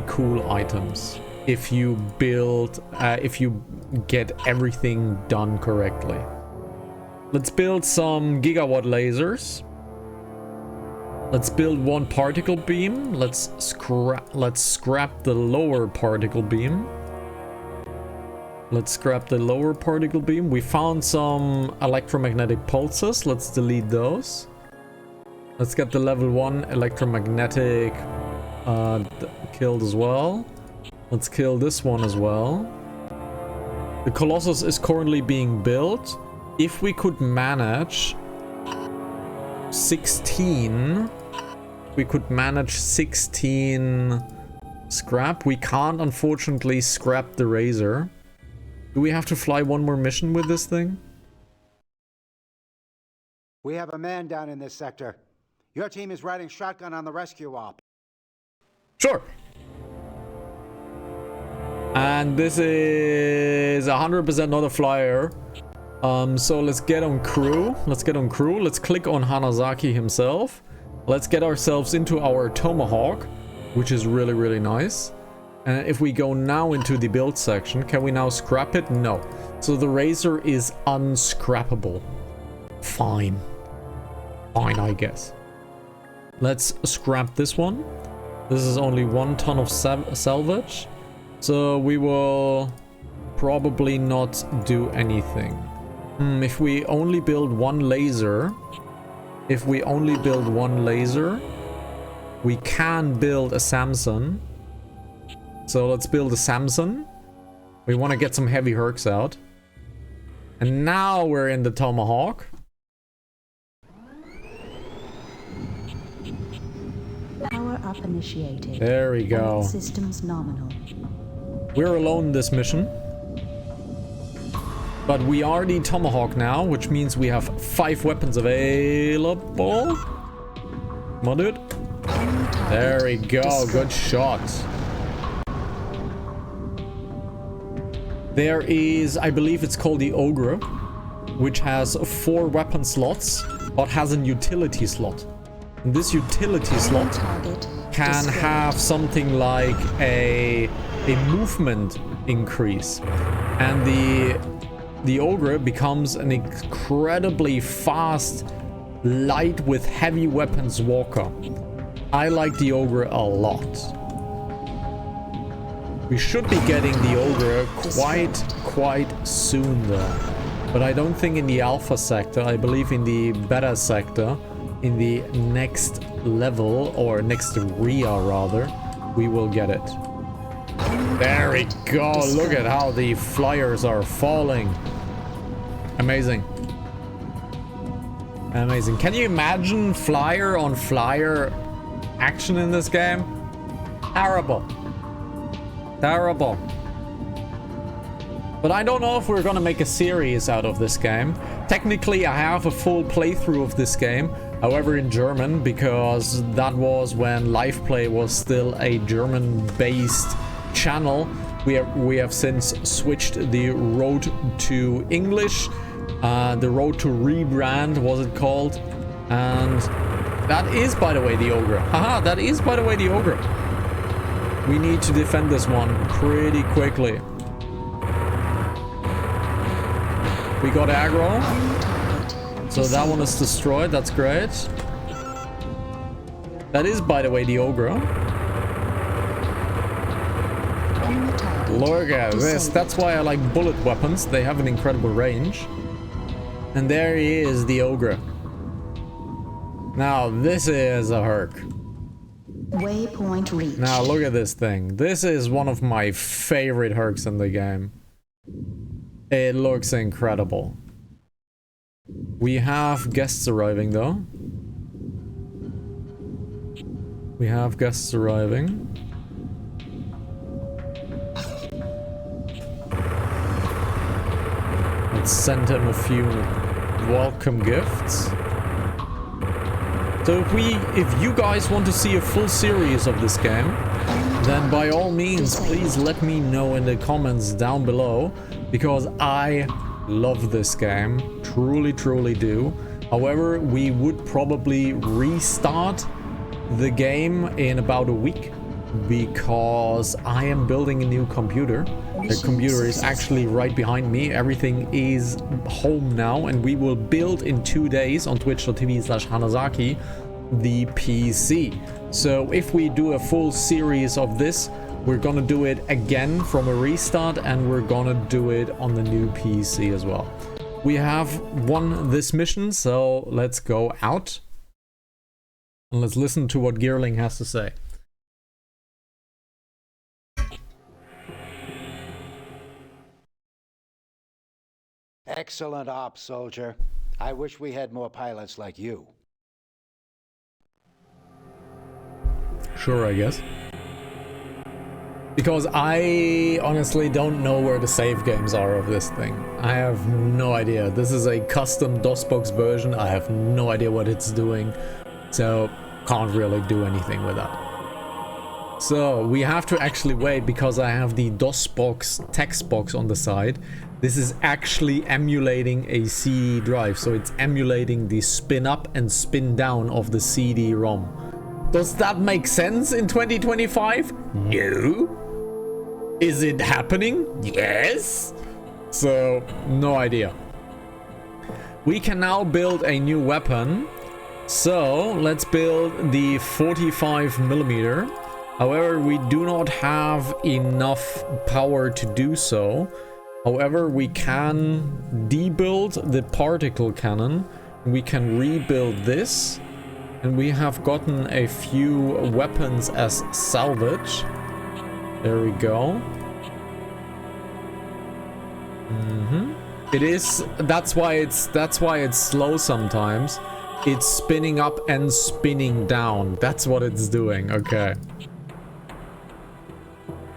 cool items if you build, if you get everything done correctly. Let's build some gigawatt lasers. Let's build one particle beam. Let's scrap the lower particle beam. Let's scrap the lower particle beam. We found some electromagnetic pulses. Let's delete those. Let's get the level 1 electromagnetic killed as well. Let's kill this one as well. The Colossus is currently being built. If we could manage 16... We could manage 16 scrap. We can't, unfortunately, scrap the Razor. Do we have to fly one more mission with this thing? We have a man down in this sector. Your team is riding shotgun on the rescue op. Sure. And this is 100% not a flyer. So let's get on crew. Let's click on Hanazaki himself. Let's get ourselves into our Tomahawk, which is really nice. And if we go now into the build section, can we now scrap it? No. So the Razor is unscrappable. Fine, I guess. Let's scrap this one. This is only 1 ton of salvage. So we will probably not do anything. If we only build one laser... we can build a Samson. So let's build a Samson. We want to get some heavy Hercs out. And now we're in the Tomahawk. Power up initiated. There we go. All systems nominal. We're alone in this mission. But we are the Tomahawk now, which means we have 5 weapons available. Come on, dude. There we go. Good shot. There is, I believe it's called the Ogre, which has 4 weapon slots, but has a utility slot. And this utility slot can have something like a movement increase. And the Ogre becomes an incredibly fast, light with heavy weapons walker. I like the Ogre a lot. We should be getting the Ogre quite soon though. But I don't think in the alpha sector. I believe in the beta sector, in the next level, or next area rather, we will get it. There we go. Look at how the flyers are falling. Amazing. Amazing. Can you imagine flyer on flyer action in this game? Terrible. Terrible. But I don't know if we're gonna make a series out of this game. Technically, I have a full playthrough of this game. However, in German, because that was when Live Play was still a German-based channel. We have since switched the road to English. The road to rebrand, was it called? And that is, by the way, the ogre. Haha, that is, by the way, the ogre. We need to defend this one pretty quickly. We got aggro. So that one is destroyed. That's great. That is, by the way, the ogre. Look at this. That's why I like bullet weapons. They have an incredible range. And there he is, the ogre. Now, this is a herc. Waypoint reached. Now, look at this thing. This is one of my favorite hercs in the game. It looks incredible. We have guests arriving, though. We have guests arriving. Let's send him a few welcome gifts. So if you guys want to see a full series of this game, then by all means, please let me know in the comments down below, because I love this game, truly do. However, we would probably restart the game in about a week, because I am building a new computer. The computer is actually right behind me. Everything is home now, and we will build in 2 days on twitch.tv/Hanazaki the PC. So if we do a full series of this, we're gonna do it again from a restart, and we're gonna do it on the new PC as well. We have won this mission, so let's go out and let's listen to what Gearling has to say. Excellent ops, soldier. I wish we had more pilots like you. Sure, I guess. Because I honestly don't know where the save games are of this thing. I have no idea. This is a custom DOSBox version. I have no idea what it's doing. So, can't really do anything with that. So, we have to actually wait, because I have the DOSBox text box on the side. This is actually emulating a CD drive. So, it's emulating the spin up and spin down of the CD-ROM. Does that make sense in 2025? No. Is it happening? Yes. So, no idea. We can now build a new weapon. So, let's build the 45mm. However, we do not have enough power to do so. However, we can debuild the particle cannon. We can rebuild this. And we have gotten a few weapons as salvage. There we go. It is, that's why it's slow sometimes. It's spinning up and spinning down. That's what it's doing. Okay.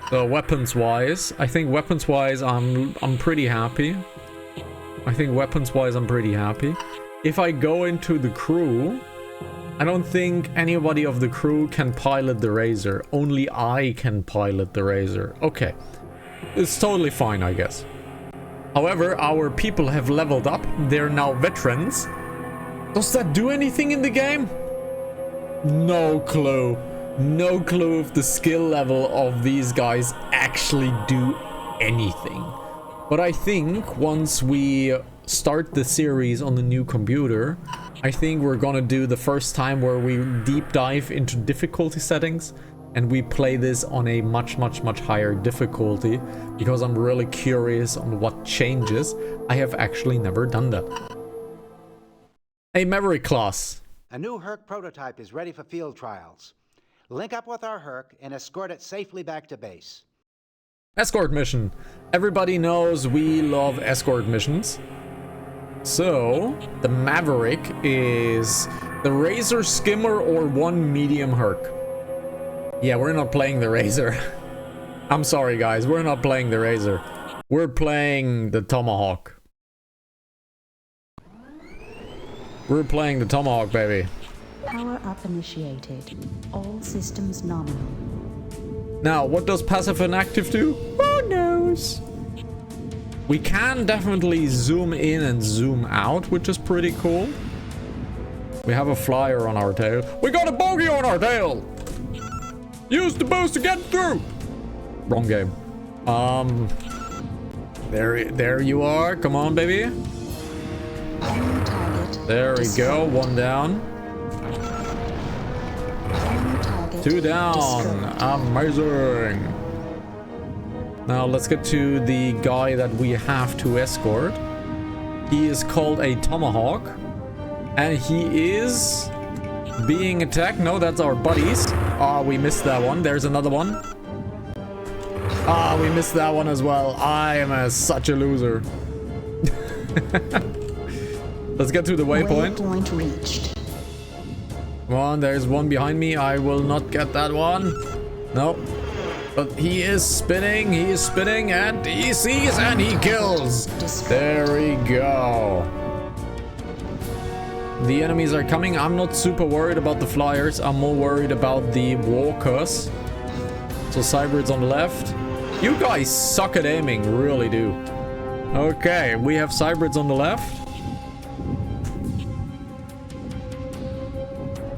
So weapons wise, I think weapons wise I'm pretty happy. If I go into the crew, I don't think anybody of the crew can pilot the Razor. Only I can pilot the Razor. Okay. It's totally fine, I guess. However, our people have leveled up. They're now veterans. Does that do anything in the game? No clue. No clue if the skill level of these guys actually do anything. But I think once we start the series on the new computer, I think we're gonna do the first time where we deep dive into difficulty settings. and we play this on a much higher difficulty because I'm really curious on what changes. I have actually never done that. A Maverick class. A new Herc prototype is ready for field trials. Link up with our Herc and escort it safely back to base. Escort mission. Everybody knows we love escort missions. So, the Maverick is the Razor Skimmer or one medium Herc. Yeah, we're not playing the Razor. I'm sorry guys, we're not playing the Razor. We're playing the Tomahawk. We're playing the Tomahawk, baby. Power up initiated. All systems nominal. Now, what does passive and active do? Who knows? We can definitely zoom in and zoom out, which is pretty cool. We have a flyer on our tail. We got a bogey on our tail! Use the boost to get through! Wrong game. There you are. Come on, baby. There we go. One down. Two down. Amazing. Now let's get to the guy that we have to escort. He is called a Tomahawk. And he is being attacked. No, that's our buddies. Ah, we missed that one. There's another one. Ah, we missed that one as well. I am such a loser. Let's get to the waypoint. Waypoint reached. Come on, there's one behind me. I will not get that one. No. But he is spinning, and he sees and he kills. There we go. The enemies are coming. I'm not super worried about the flyers. I'm more worried about the walkers. So Cyber's on the left. You guys suck at aiming, really do. Okay, we have Cyber's on the left.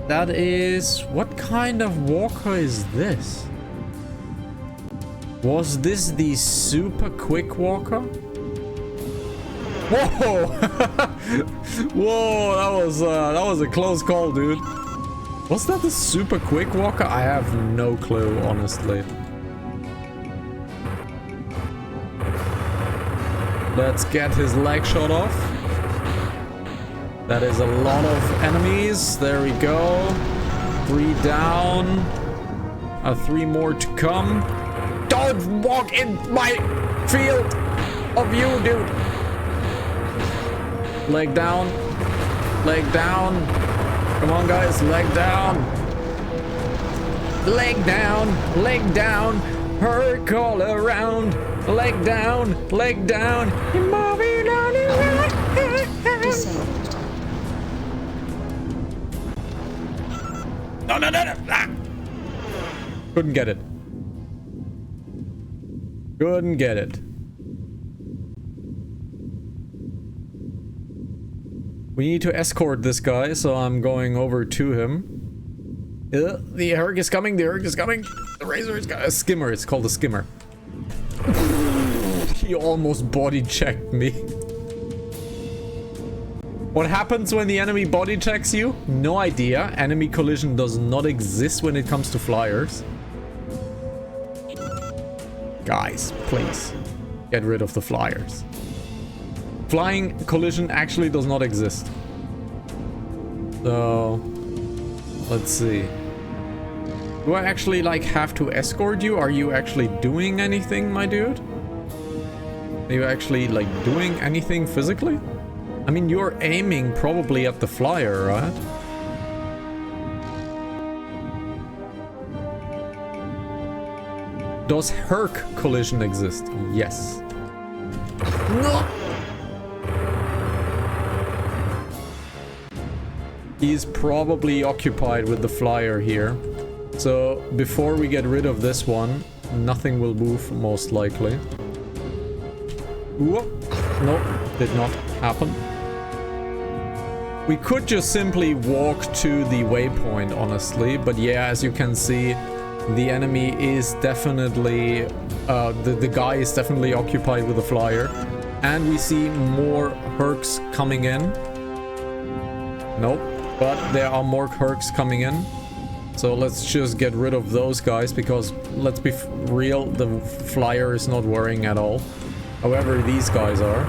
That is... What kind of walker is this? Was this the super quick walker? Whoa! Whoa, that was a close call, dude. Was that the super quick walker? I have no clue, honestly. Let's get his leg shot off. That is a lot of enemies. There we go. 3 down. 3 more to come. Don't walk in my field of you, dude. Leg down. Leg down. Come on, guys. Leg down. Leg down. Leg down. Herc all around. Leg down. Leg down. You're moving on around. Disabled. No. Ah. Couldn't get it. Couldn't get it. We need to escort this guy, so I'm going over to him. The Herc is coming. The Herc is coming. The Razor is a skimmer. It's called a skimmer. He almost body checked me. What happens when the enemy body checks you? No idea. Enemy collision does not exist when it comes to flyers. Guys, please get rid of the flyers. Flying collision actually does not exist. So, let's see. Do I actually like have to escort you? Are you actually doing anything, my dude? Are you actually like doing anything physically? I mean, you're aiming probably at the flyer, right? Does Herc collision exist? Yes. No! He's probably occupied with the flyer here. So, before we get rid of this one, nothing will move, most likely. Whoop. Nope, did not happen. We could just simply walk to the waypoint, honestly. But yeah, as you can see, the enemy is definitely... the guy is definitely occupied with the flyer. And we see more Hercs coming in. Nope, but there are more Hercs coming in. So let's just get rid of those guys, because let's be real, the flyer is not worrying at all. However, these guys are.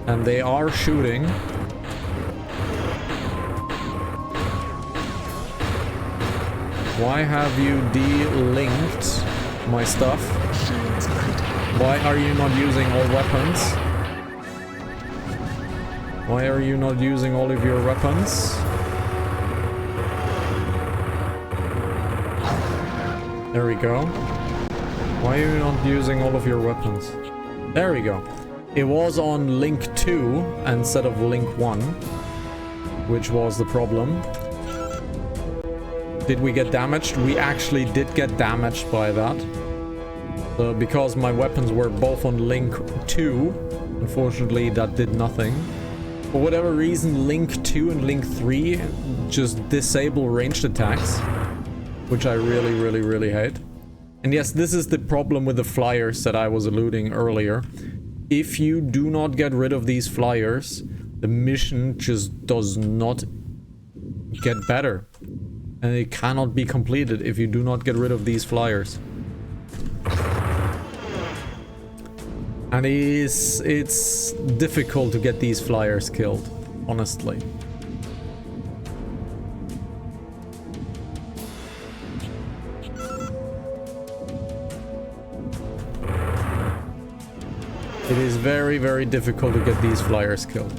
And they are shooting. Why have you de-linked my stuff? Why are you not using all weapons? Why are you not using all of your weapons? There we go. Why are you not using all of your weapons? There we go. It was on link 2 instead of link 1, which was the problem. Did we get damaged? We actually did get damaged by that. Because my weapons were both on link 2, unfortunately that did nothing. For whatever reason, link 2 and link 3 just disable ranged attacks, which I really hate. And yes, this is the problem with the flyers that I was alluding earlier. If you do not get rid of these flyers, the mission just does not get better. And it cannot be completed if you do not get rid of these flyers. And it's difficult to get these flyers killed, honestly. It is very difficult to get these flyers killed.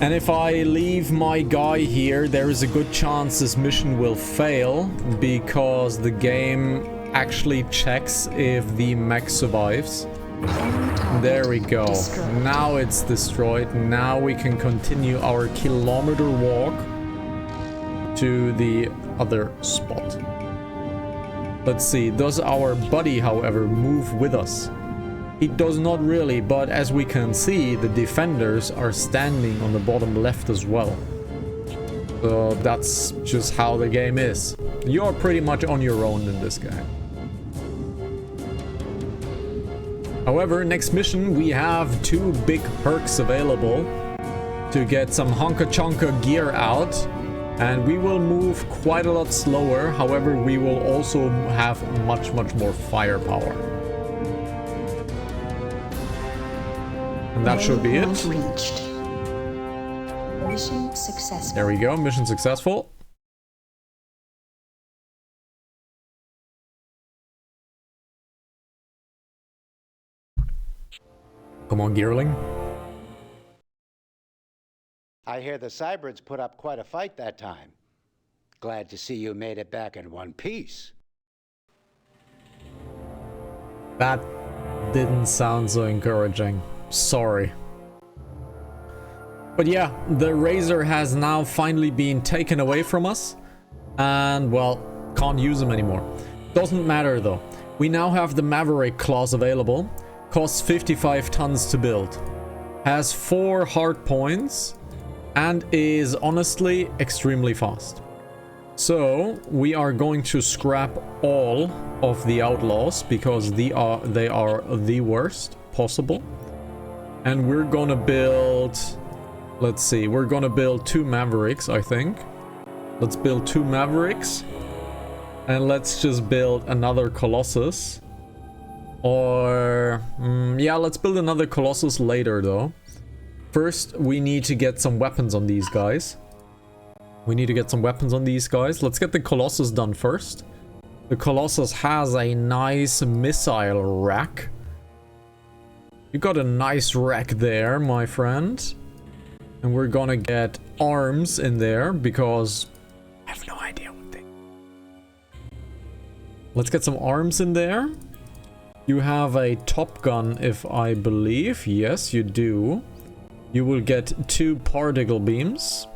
And if I leave my guy here, there is a good chance this mission will fail, because the game actually checks if the mech survives. There we go. Now it's destroyed. Now we can continue our kilometer walk to the other spot. Let's see. Does our buddy, however, move with us? He does not really, but as we can see, the defenders are standing on the bottom left as well. So that's just how the game is. You're pretty much on your own in this game. However, next mission we have 2 big perks available to get some honka-chonka gear out. And we will move quite a lot slower. However, we will also have much more firepower. And that should be it. Mission successful. There we go. Mission successful. Come on, Gearling. I hear the Cybrids put up quite a fight that time. Glad to see you made it back in one piece. That didn't sound so encouraging. Sorry. But yeah, the Razor has now finally been taken away from us. And, well, can't use them anymore. Doesn't matter though. We now have the Maverick class available. Costs 55 tons to build. Has 4 hard points. And is honestly extremely fast. So we are going to scrap all of the Outlaws, because they are the worst possible. And we're gonna build, let's see, we're gonna build 2 Mavericks, I think. Let's build 2 Mavericks. And let's just build another Colossus. Or yeah, let's build another Colossus later though. First, we need to get some weapons on these guys. Let's get the Colossus done first. The Colossus has a nice missile rack. You got a nice rack there, my friend. And we're gonna get arms in there, because I have no idea what they... Let's get some arms in there. You have a top gun, if I believe. Yes, you do. You will get 2 particle beams.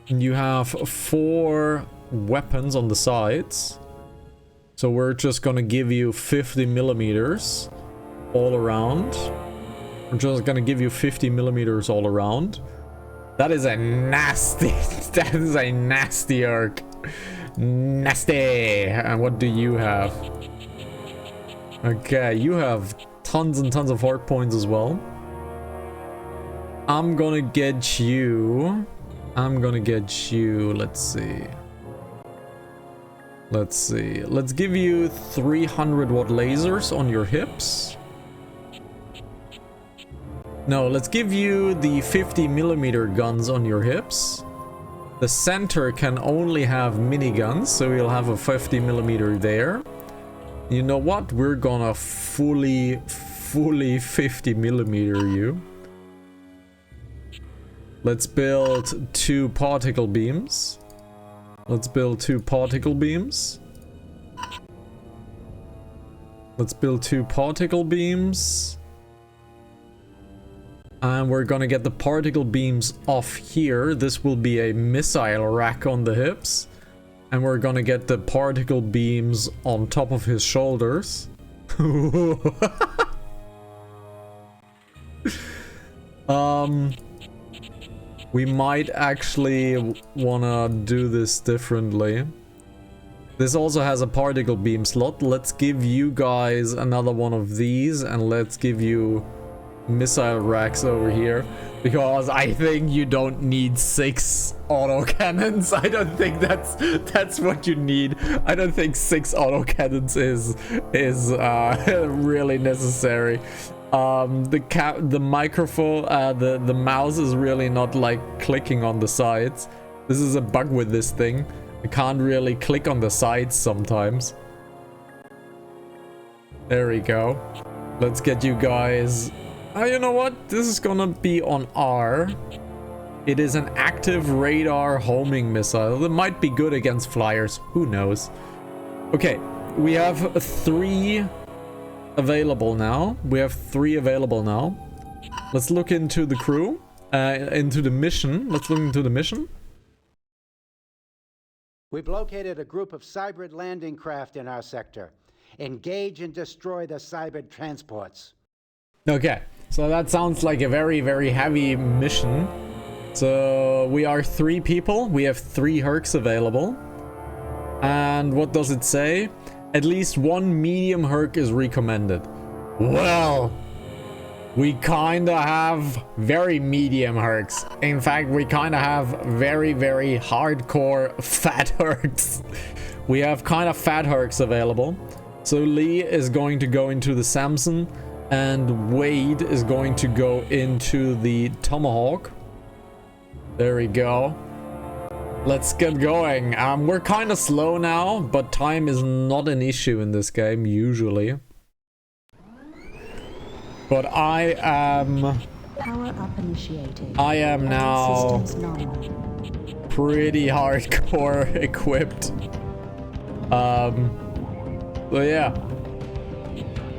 And you have 4 weapons on the sides. So we're just gonna give you 50 millimeters all around. We're just gonna give you 50 millimeters all around. That is a nasty, that is a nasty arc. Nasty. And what do you have? Okay, you have tons and tons of hard points as well. I'm gonna get you. Let's see. Let's give you 300 watt lasers on your hips. No, let's give you the 50mm guns on your hips. The center can only have miniguns, so you'll have a 50mm there. You know what? We're gonna fully 50mm you. Let's build 2 particle beams. Let's build 2 particle beams. And we're gonna get the particle beams off here. This will be a missile rack on the hips. And we're gonna get the particle beams on top of his shoulders. We might actually wanna do this differently. This also has a particle beam slot. Let's give you guys another one of these, and let's give you missile racks over here, because I think you don't need 6 autocannons. I don't think that's what you need. I don't think 6 autocannons is really necessary. The microphone, the mouse is really not like clicking on the sides. This is a bug with this thing. I can't really click on the sides sometimes. There we go. Let's get you guys. You know what? This is gonna be on R. It is an active radar homing missile. That might be good against flyers. Who knows? Okay, we have 3 available now. Let's look into the crew. Into the mission. Let's look into the mission. We've located a group of cybrid landing craft in our sector. Engage and destroy the cybrid transports. Okay, so that sounds like a very, very heavy mission. So we are 3 people. We have 3 hercs available. And what does it say? At least 1 medium herc is recommended. Well, we kinda have very medium hercs. In fact, we kinda have very, very hardcore fat hercs. We have kinda fat hercs available. So Lee is going to go into the Samson, and Wade is going to go into the Tomahawk. There we go. Let's get going. We're kind of slow now, but time is not an issue in this game, usually. But I am... Power up initiated. I am now Systems nominal. pretty hardcore equipped. So yeah.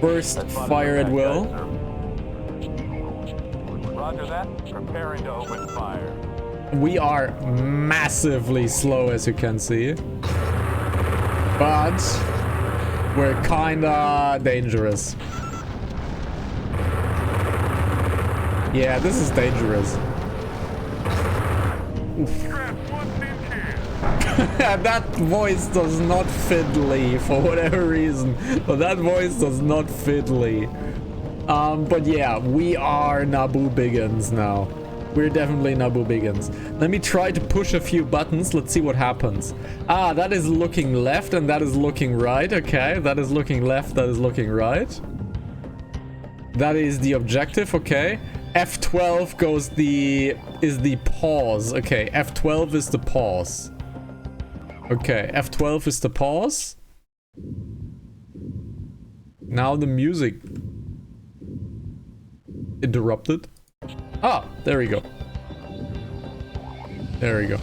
First, fire at will. Roger that. Preparing to open fire. We are massively slow, as you can see. But we're kinda dangerous. Yeah, this is dangerous. That voice does not fit Lee for whatever reason. But that voice does not fit Lee. But yeah, we are Naboo Biggins now. We're definitely Naboo Biggins. Let me try to push a few buttons. Let's see what happens. Ah, that is looking left and that is looking right. Okay, that is looking left, that is looking right. That is the objective, okay. F12 is the pause. Okay, F12 is the pause. Okay, F12 is the pause. Now the music interrupted. Ah, there we go. There we go.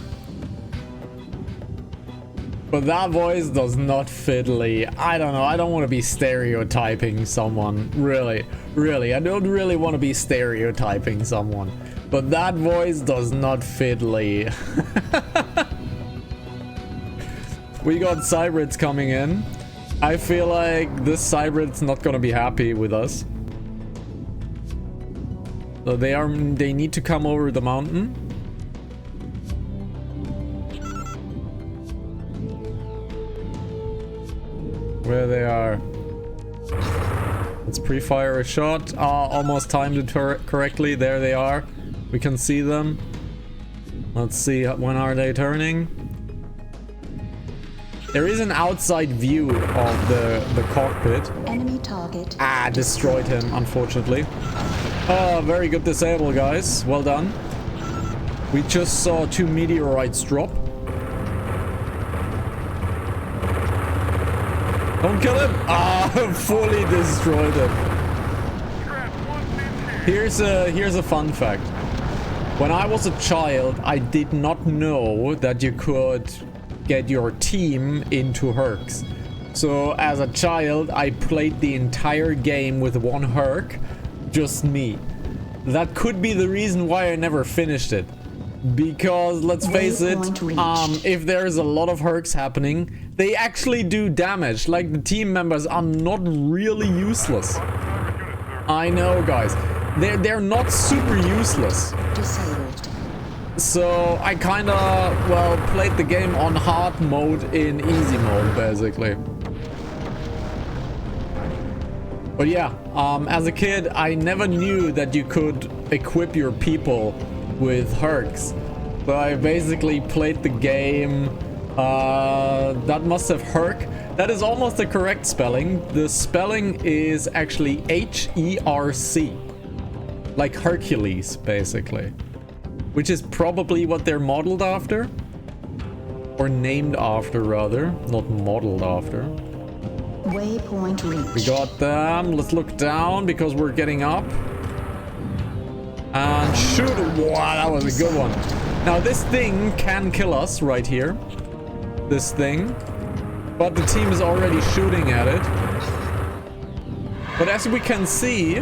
But that voice does not fit Lee. I don't know. I don't want to be stereotyping someone. Really. I don't really want to be stereotyping someone. But that voice does not fit Lee. We got cybrids coming in. I feel like this cybrid's not gonna be happy with us. So they need to come over the mountain. Where they are. Let's pre-fire a shot. Almost timed it correctly. There they are. We can see them. Let's see, when are they turning? There is an outside view of the cockpit. Enemy target. Ah, destroyed him, unfortunately. Oh, very good disable, guys. Well done. We just saw 2 meteorites drop. Don't kill him! Ah, fully destroyed him. Here's a fun fact. When I was a child, I did not know that you could get your team into Hercs. So as a child, I played the entire game with 1 Herc, just me. That could be the reason why I never finished it. Because let's face it, if there's a lot of Hercs happening, they actually do damage. Like, the team members are not really useless. I know, guys. They're not super useless. Disabled. So I kinda, well, played the game on hard mode in easy mode, basically. But yeah, as a kid, I never knew that you could equip your people with Hercs. So I basically played the game, that must have Herc. That is almost the correct spelling. The spelling is actually H-E-R-C. Like Hercules, basically. Which is probably what they're modeled after. Or named after, rather. Not modeled after. Waypoint reached. We got them. Let's look down because we're getting up. And shoot. Wow, that was a good one. Now, this thing can kill us right here. This thing. But the team is already shooting at it. But as we can see,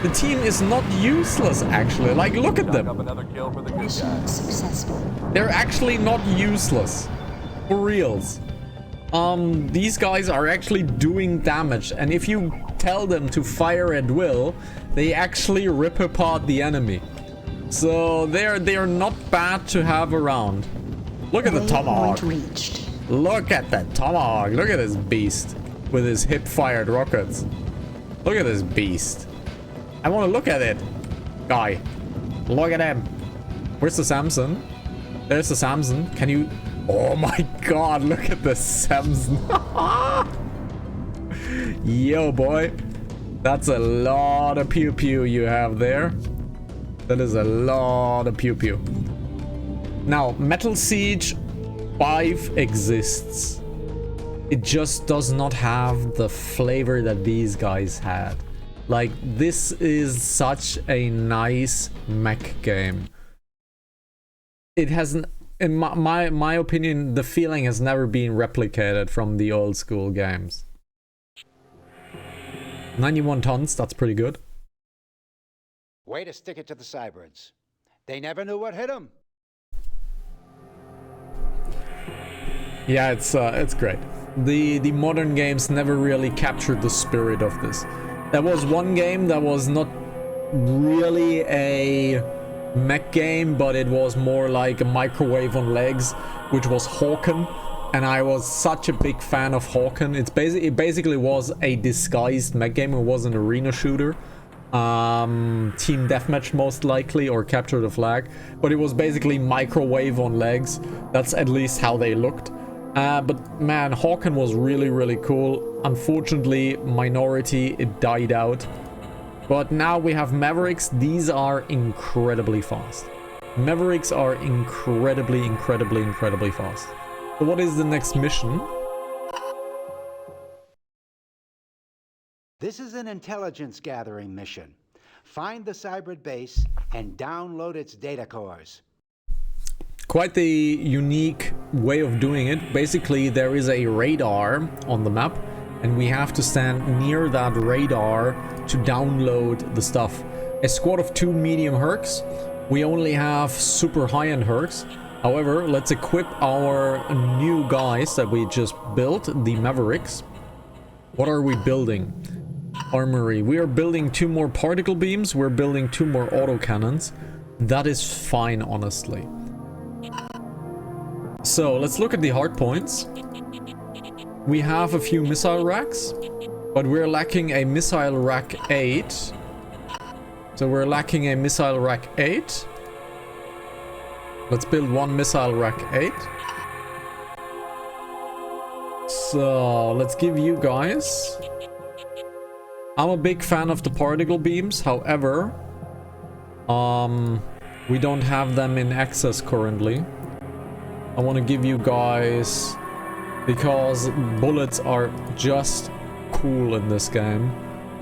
the team is not useless, actually. Like, look at them. Mission successful. They're actually not useless. For reals. These guys are actually doing damage. And if you tell them to fire at will, they actually rip apart the enemy. So they're not bad to have around. Look at the Tomahawk. Look at that Tomahawk. Look at this beast with his hip-fired rockets. Look at this beast. I want to look at it. Guy. Look at him. Where's the Samson? There's the Samson. Can you... Oh my god, look at the Samson. Yo, boy. That's a lot of pew-pew you have there. That is a lot of pew-pew. Now, Metal Siege 5 exists. It just does not have the flavor that these guys had. Like, this is such a nice mech game. It hasn't, in my opinion, the feeling has never been replicated from the old school games. 91 tons, that's pretty good. Way to stick it to the cybrids. They never knew what hit them. Yeah, it's great. The modern games never really captured the spirit of this. There was one game that was not really a mech game, but it was more like a microwave on legs, which was Hawken, and I was such a big fan of Hawken. It basically was a disguised mech game. It was an arena shooter, team deathmatch most likely, or capture the flag, but it was basically microwave on legs. That's at least how they looked. But man, Hawken was really cool. Unfortunately, Minority, it died out. But now we have Mavericks. These are incredibly fast. Mavericks are incredibly fast. So what is the next mission? This is an intelligence gathering mission. Find the cybrid base and download its data cores. Quite the unique way of doing it. Basically, there is a radar on the map, and we have to stand near that radar to download the stuff. A squad of 2 medium Hercs. We only have super high-end Hercs. However, let's equip our new guys that we just built, the Mavericks. What are we building? Armory. We are building 2 more particle beams. We're building 2 more autocannons. That is fine, honestly. So, let's look at the hard points. We have a few missile racks, but we're lacking a missile rack 8. So we're lacking a missile rack 8. Let's build one missile rack 8. So let's give you guys. I'm a big fan of the particle beams. However, we don't have them in access currently. I want to give you guys, because bullets are just cool in this game.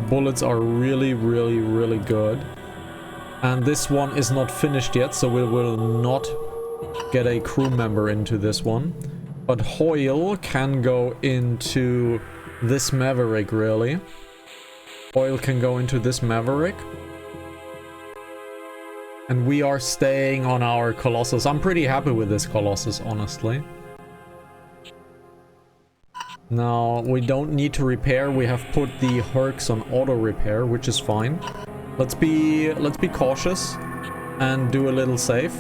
Bullets are really, really, really good. And this one is not finished yet, so we will not get a crew member into this one. But Hoyle can go into this Maverick, really. Hoyle can go into this Maverick. And we are staying on our Colossus. I'm pretty happy with this Colossus, honestly. Now, we don't need to repair. We have put the Hercs on auto repair, which is fine. Let's be cautious and do a little safe.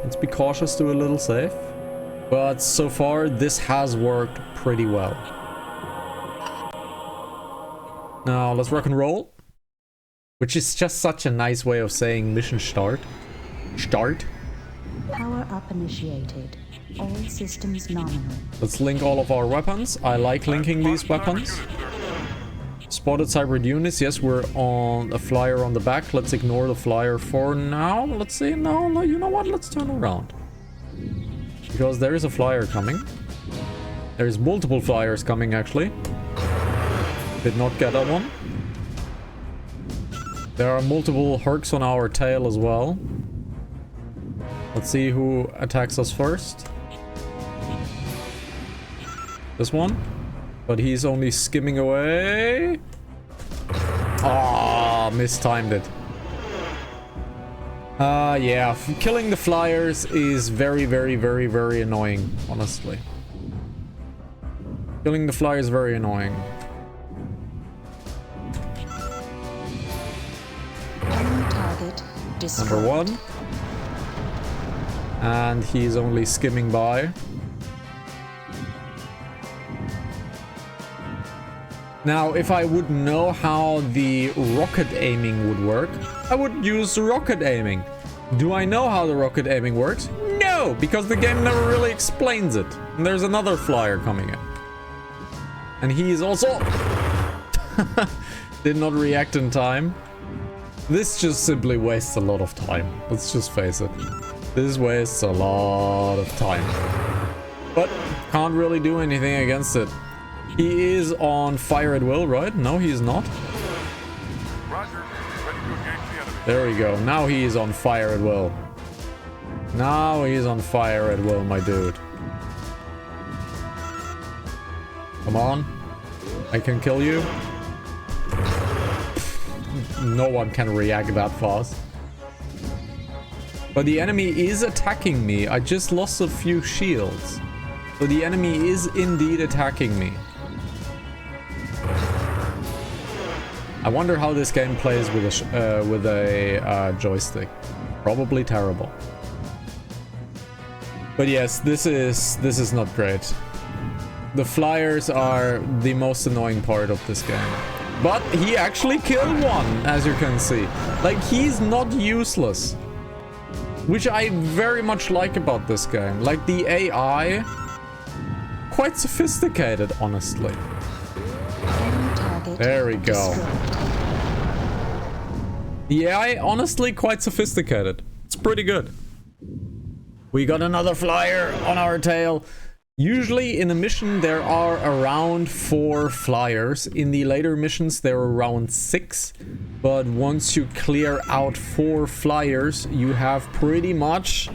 Let's be cautious, do a little safe. But so far, this has worked pretty well. Now, let's rock and roll. Which is just such a nice way of saying mission start. Start. Power up initiated. All systems nominal. Let's link all of our weapons. I like linking these weapons. Spotted cyber units. Yes, we're on a flyer on the back. Let's ignore the flyer for now. Let's see. No, you know what? Let's turn around. Because there is a flyer coming. There's multiple flyers coming, actually. Did not get that one. There are multiple Hercs on our tail as well. Let's see who attacks us first. This one. But he's only skimming away. Ah, mistimed it. Yeah, killing the flyers is very, very, very, very annoying, honestly. Killing the flyers is very annoying. Target destroyed. Number one. And he's only skimming by. Now, if I would know how the rocket aiming would work, I would use rocket aiming. Do I know how the rocket aiming works? No, because the game never really explains it. And there's another flyer coming in. And he is also... did not react in time. This just simply wastes a lot of time. Let's just face it. This wastes a lot of time. But can't really do anything against it. He is on fire at will, right? No, he is not. Roger. Ready to engage the enemy. There we go. Now he is on fire at will. Now he is on fire at will, my dude. Come on. I can kill you. No one can react that fast. But the enemy is attacking me. I just lost a few shields. So the enemy is indeed attacking me. I wonder how this game plays with a joystick. Probably terrible. But yes, this is not great. The flyers are the most annoying part of this game. But he actually killed one, as you can see. Like, he's not useless. Which I very much like about this game. Like, the AI... quite sophisticated, honestly. There we go. The AI, honestly, quite sophisticated. It's pretty good. We got another flyer on our tail. Usually in a mission there are around 4 flyers. In the later missions there are around 6. But once you clear out 4 flyers, you have pretty much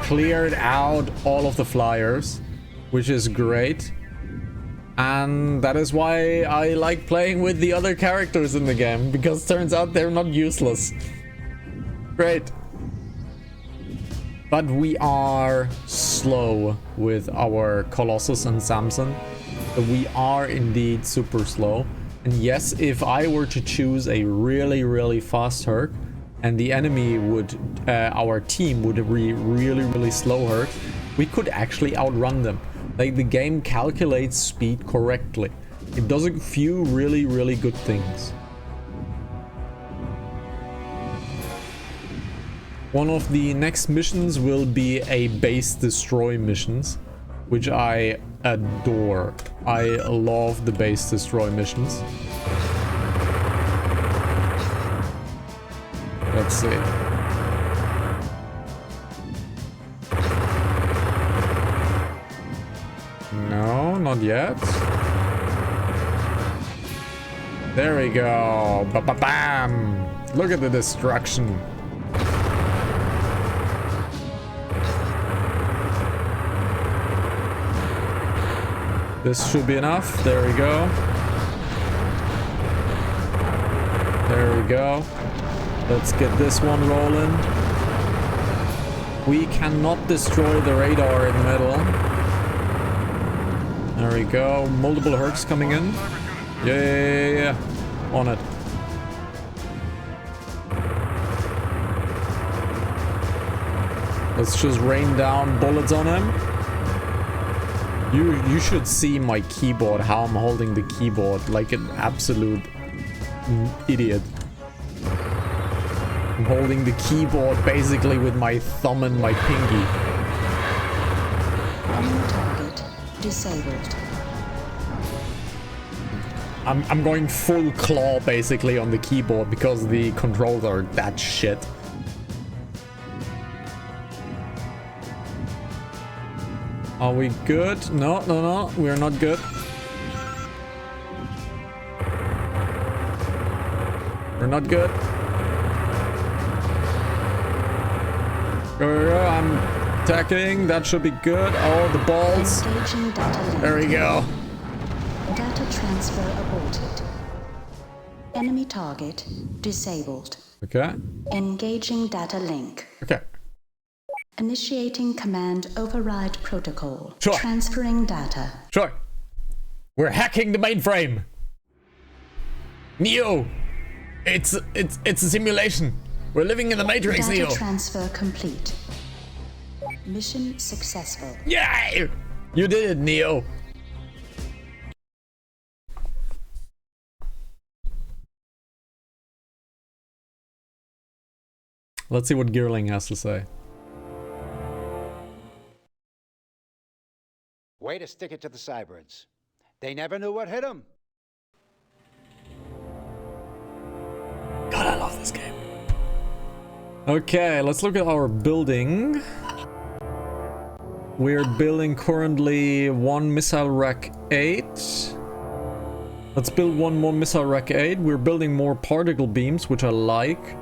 cleared out all of the flyers, which is great. And that is why I like playing with the other characters in the game, because turns out they're not useless. Great. But we are slow with our Colossus and Samson. So we are indeed super slow. And yes, if I were to choose a really, really fast Herc, and the enemy would, our team would be really, really slow Herc, we could actually outrun them. Like, the game calculates speed correctly. It does a few really, really good things. One of the next missions will be a base destroy missions, which I adore. I love the base destroy missions. Let's see. No, not yet. There we go. Ba-ba-bam! Look at the destruction. This should be enough. There we go. There we go. Let's get this one rolling. We cannot destroy the radar in the middle. There we go. Multiple hercs coming in. Yeah. On it. Let's just rain down bullets on him. You should see my keyboard, how I'm holding the keyboard like an absolute idiot. I'm holding the keyboard basically with my thumb and my pinky. Enemy target disabled. I'm going full claw basically on the keyboard because the controls are that shit. Are we good? No. We're not good. We're not good. Go. I'm attacking. That should be good. Oh, the balls. Engaging data link. There we go. Data transfer aborted. Enemy target disabled. Okay. Engaging data link. Okay. Initiating command override protocol. Sure. Transferring data. Sure. We're hacking the mainframe. Neo. It's a simulation. We're living in the Matrix, Data Neo. transfer complete. Mission successful. Yay! You did it, Neo. Let's see what Gearling has to say. Way to stick it to the cybrids. They never knew what hit them. God, I love this game. Okay, let's look at our building. We're building currently one missile rack 8. Let's build one more missile rack 8. We're building more particle beams, which I like.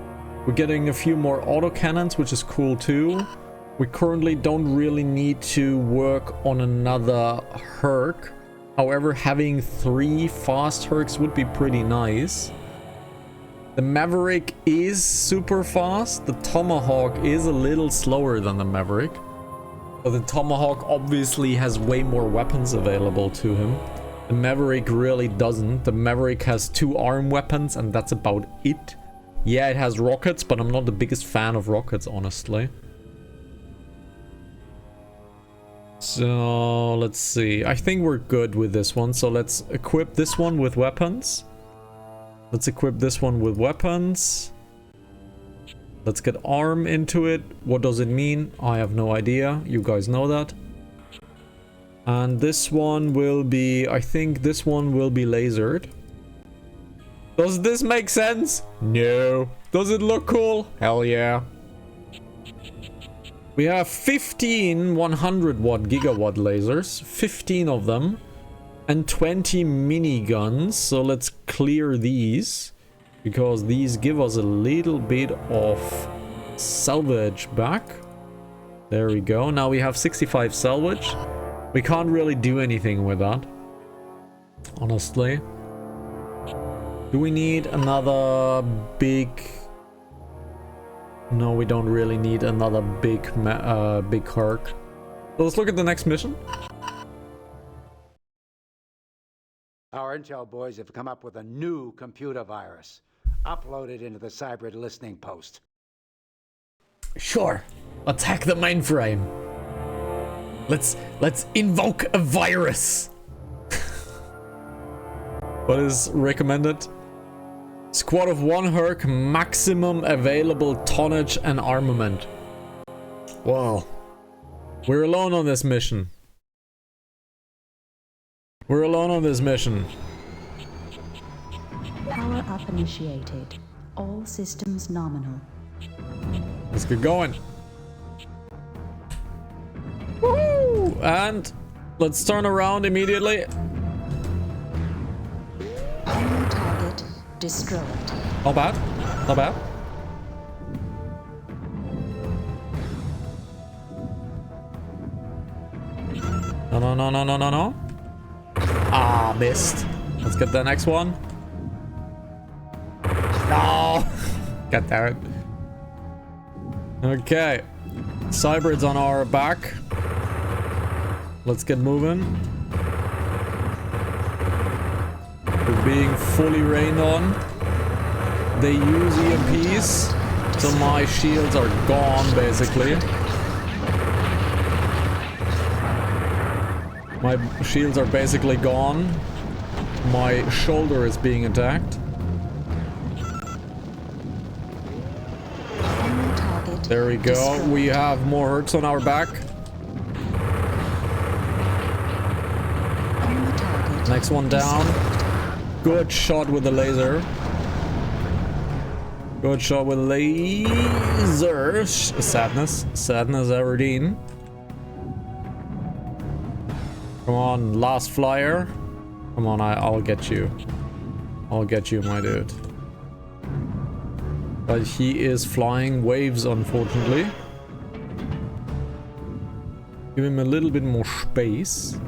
We're getting a few more autocannons, which is cool too. We currently don't really need to work on another Herc. However, having 3 fast Hercs would be pretty nice. The Maverick is super fast. The Tomahawk is a little slower than the Maverick. But the Tomahawk obviously has way more weapons available to him. The Maverick really doesn't. The Maverick has 2 arm weapons and that's about it. Yeah, it has rockets, but I'm not the biggest fan of rockets, honestly. So, let's see. I think we're good with this one. So let's equip this one with weapons. Let's equip this one with weapons. Let's get arm into it. What does it mean? I have no idea. You guys know that. And this one will be... I think this one will be lasered. Does this make sense? No. Does it look cool? Hell yeah. We have 15 100 watt gigawatt lasers, 15 of them, and 20 miniguns. So let's clear these, because these give us a little bit of salvage back. There we go. Now we have 65 salvage. We can't really do anything with that, honestly. Do we need another big... No, we don't really need another big Herc. So let's look at the next mission. Our intel boys have come up with a new computer virus. Uploaded into the Cybrid listening post. Sure. Attack the mainframe. Let's invoke a virus. What is recommended? Squad of 1 Herc, maximum available tonnage and armament. Wow. We're alone on this mission. We're alone on this mission. Power up initiated. All systems nominal. Let's get going. Woo! And let's turn around immediately. Enemy target destroyed. Not bad. Not bad. No, no, no, no, no, no, no. Ah, missed. Let's get the next one. No! God damn it. Okay. Cyber's on our back. Let's get moving. We're being fully rained on. They use EMPs, so my shields are gone, basically. My shields are basically gone. My shoulder is being attacked. There we go. We have more Hercs on our back. Next one down. Good shot with the laser. Good shot with laser. Sadness. Sadness, Aberdeen. Come on, last flyer. Come on, I'll get you. I'll get you, my dude. But he is flying waves, unfortunately. Give him a little bit more space.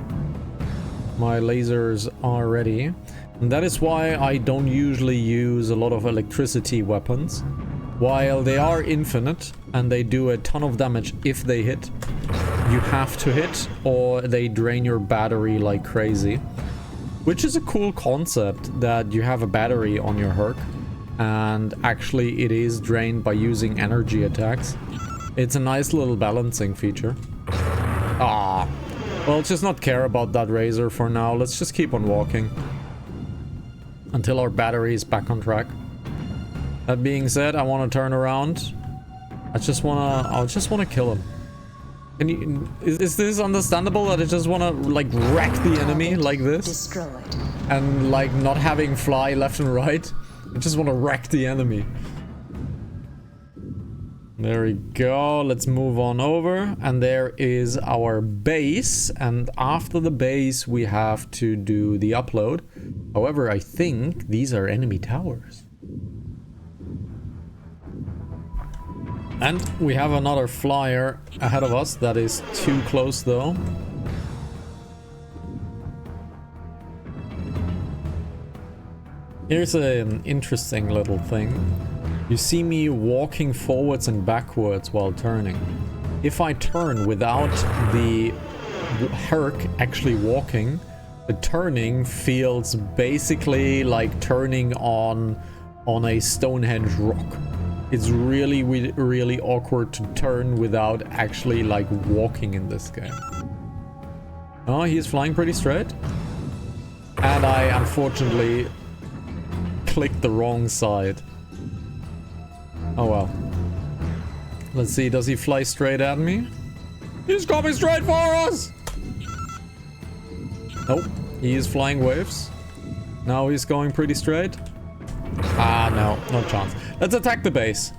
My lasers are ready. And that is why I don't usually use a lot of electricity weapons. While they are infinite and they do a ton of damage if they hit, you have to hit or they drain your battery like crazy. Which is a cool concept, that you have a battery on your Herc. And actually it is drained by using energy attacks. It's a nice little balancing feature. Ah, well, let's just not care about that Razor for now. Let's just keep on walking until our battery is back on track. That being said, I want to turn around. I just wanna kill him. Can you, is this understandable that I just wanna like wreck the enemy like this? Destroyed. And like not having fly left and right? I just want to wreck the enemy. There we go. Let's move on over. And there is our base. And after the base, we have to do the upload. However, I think these are enemy towers. And we have another flyer ahead of us. That is too close, though. Here's an interesting little thing. You see me walking forwards and backwards while turning. If I turn without the Herc actually walking, the turning feels basically like turning on a Stonehenge rock. It's really, really awkward to turn without actually like walking in this game. Oh, he's flying pretty straight. And I unfortunately clicked the wrong side. Oh well. Let's see, does he fly straight at me? He's coming straight for us! Nope, he is flying waves. Now he's going pretty straight. Ah, no, no chance. Let's attack the base.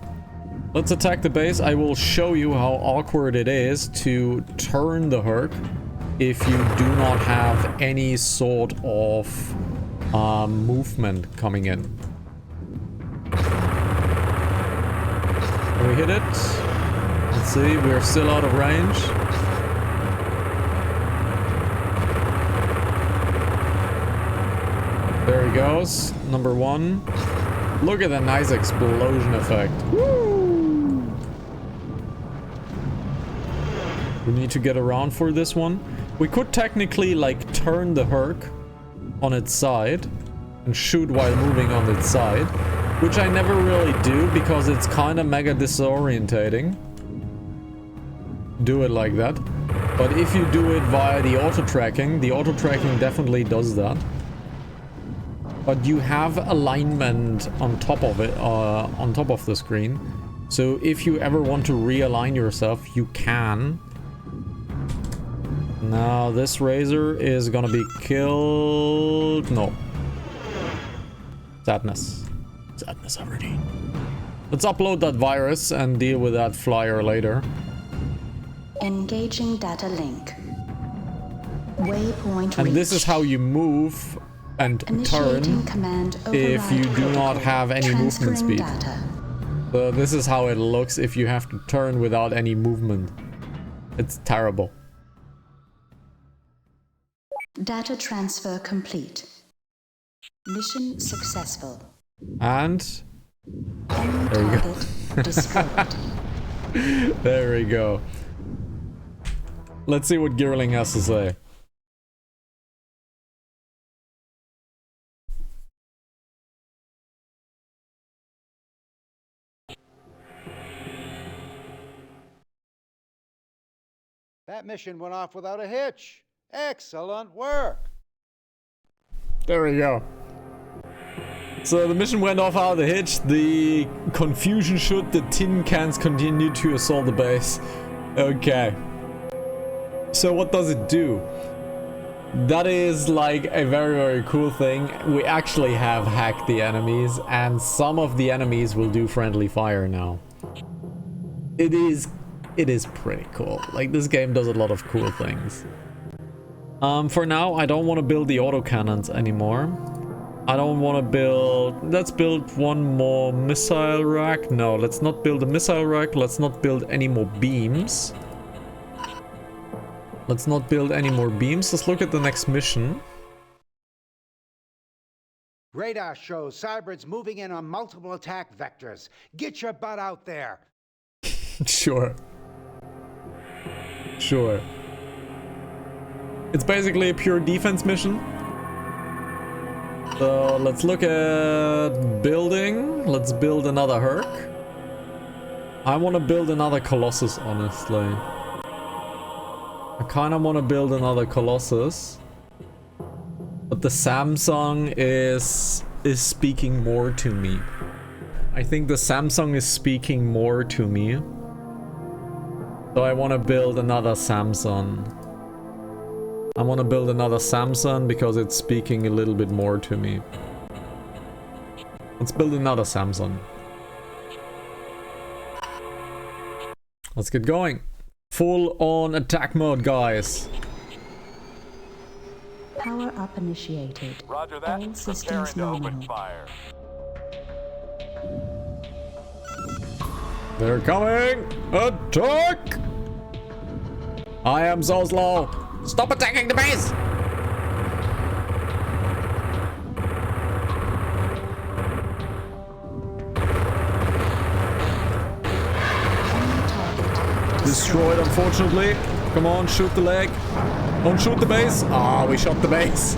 Let's attack the base. I will show you how awkward it is to turn the Herc if you do not have any sort of movement coming in. Can we hit it? Let's see, we're still out of range. There he goes, number one. Look at that nice explosion effect. Woo! We need to get around for this one. We could technically like turn the Herc on its side and shoot while moving on its side, which I never really do because it's kind of mega disorientating. Do it like that. But if you do it via the auto tracking definitely does that. but you have alignment on top of it, on top of the screen. So if you ever want to realign yourself, you can. Now this razor is gonna be killed. No. Sadness. Sadness already. Let's upload that virus and deal with that flyer later. Engaging data link. Waypoint And reached. this is how you move and Initiating turn command if you override do not protocol. have any movement Transferring speed. data. So this is how it looks if you have to turn without any movement. It's terrible. Data transfer complete. Mission successful. And Enemy There we go. target destroyed. there we go. Let's see what Gearling has to say. That mission went off without a hitch. Excellent work. There we go. So the mission went off without a hitch. The confusion should the tin cans continue to assault the base. Okay. So what does it do? That is like a very, very cool thing. We actually have hacked the enemies, and some of the enemies will do friendly fire now. It is pretty cool. Like, this game does a lot of cool things. For now, I don't want to build the autocannons anymore. I don't want to build... Let's build one more missile rack. No, let's not build a missile rack. Let's not build any more beams. Let's not build any more beams. Let's look at the next mission. Radar shows cybrids moving in on multiple attack vectors. Get your butt out there. Sure. Sure. It's basically a pure defense mission. So let's look at building. Let's build another Herc. I want to build another Colossus, honestly. I kind of want to build another Colossus. But the Samsung is speaking more to me. I think the Samsung is speaking more to me. So I want to build another Samsung. I want to build another Samsung because it's speaking a little bit more to me. Let's build another Samsung. Let's get going. Full on attack mode, guys. Power up initiated. Roger that. All Preparing systems to open nominal. fire. They're coming! Attack! I am so slow. Stop attacking the base! Enemy target Destroyed, unfortunately. Come on, shoot the leg. Don't shoot the base. Ah, we shot the base.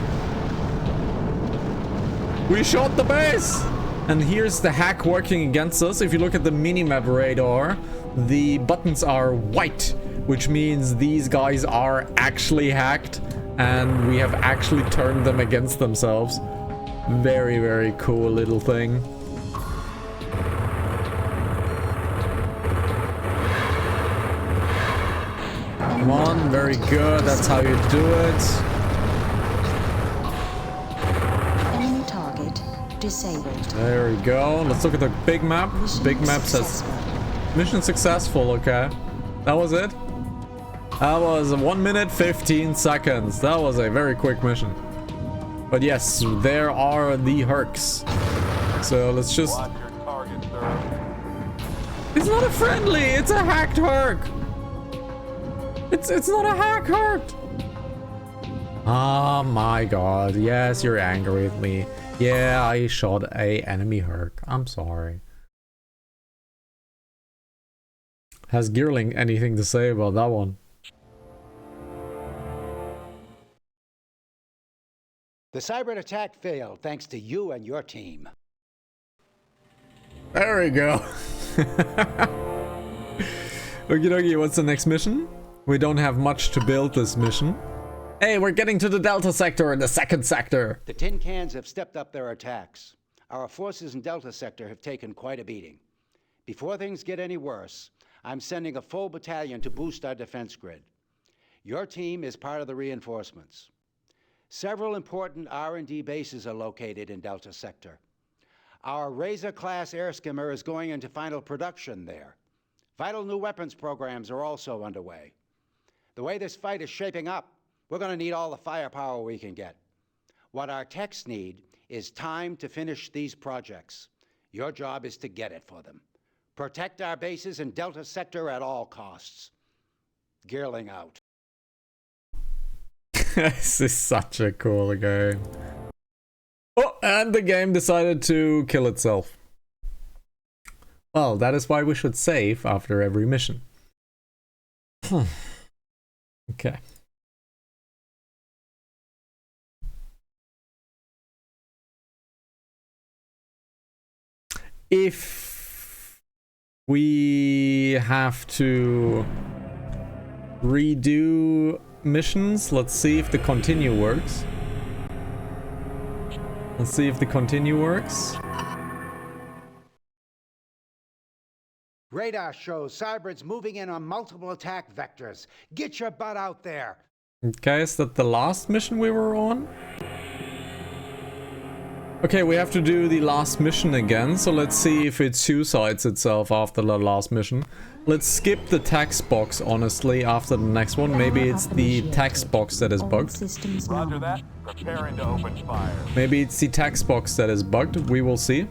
We shot the base! And here's the hack working against us. If you look at the minimap radar, the buttons are white, which means these guys are actually hacked, and we have actually turned them against themselves. Very, very cool little thing. Come on, very good. That's how you do it. Enemy target disabled. There we go. Let's look at the big map. Mission Big map says successful. mission successful. Okay, that was it. That was 1 minute 15 seconds. That was a very quick mission. But yes, there are the Hercs. So let's just... Watch your target, sir. It's not a friendly, it's a hacked Herc. It's not a hack Herc. Oh my god. Yes, you're angry with me. Yeah, I shot a enemy Herc. I'm sorry. Has Gearling anything to say about that one? The cyber attack failed thanks to you and your team. There we go. Okie dokie, what's the next mission? We don't have much to build this mission. Hey, we're getting to the Delta sector, the second sector. The tin cans have stepped up their attacks. Our forces in Delta sector have taken quite a beating. Before things get any worse, I'm sending a full battalion to boost our defense grid. Your team is part of the reinforcements. Several important R&D bases are located in Delta sector. Our Razor-class air skimmer is going into final production there. Vital new weapons programs are also underway. The way this fight is shaping up, we're going to need all the firepower we can get. What our techs need is time to finish these projects. Your job is to get it for them. Protect our bases in Delta sector at all costs. Gearling out. This is such a cool game. Oh, and the game decided to kill itself. Well, that is why we should save after every mission. Okay. If we have to redo missions, let's see if the continue works. Let's see if the continue works. Radar shows cybrids moving in on multiple attack vectors. Get your butt out there. Okay, is that the last mission we were on? Okay, we have to do the last mission again, so let's see if it suicides itself after the last mission. Let's skip the text box, honestly, after the next one. Maybe it's the text box that is bugged. Roger that. Preparing to open fire. Maybe it's the text box that is bugged. We will see.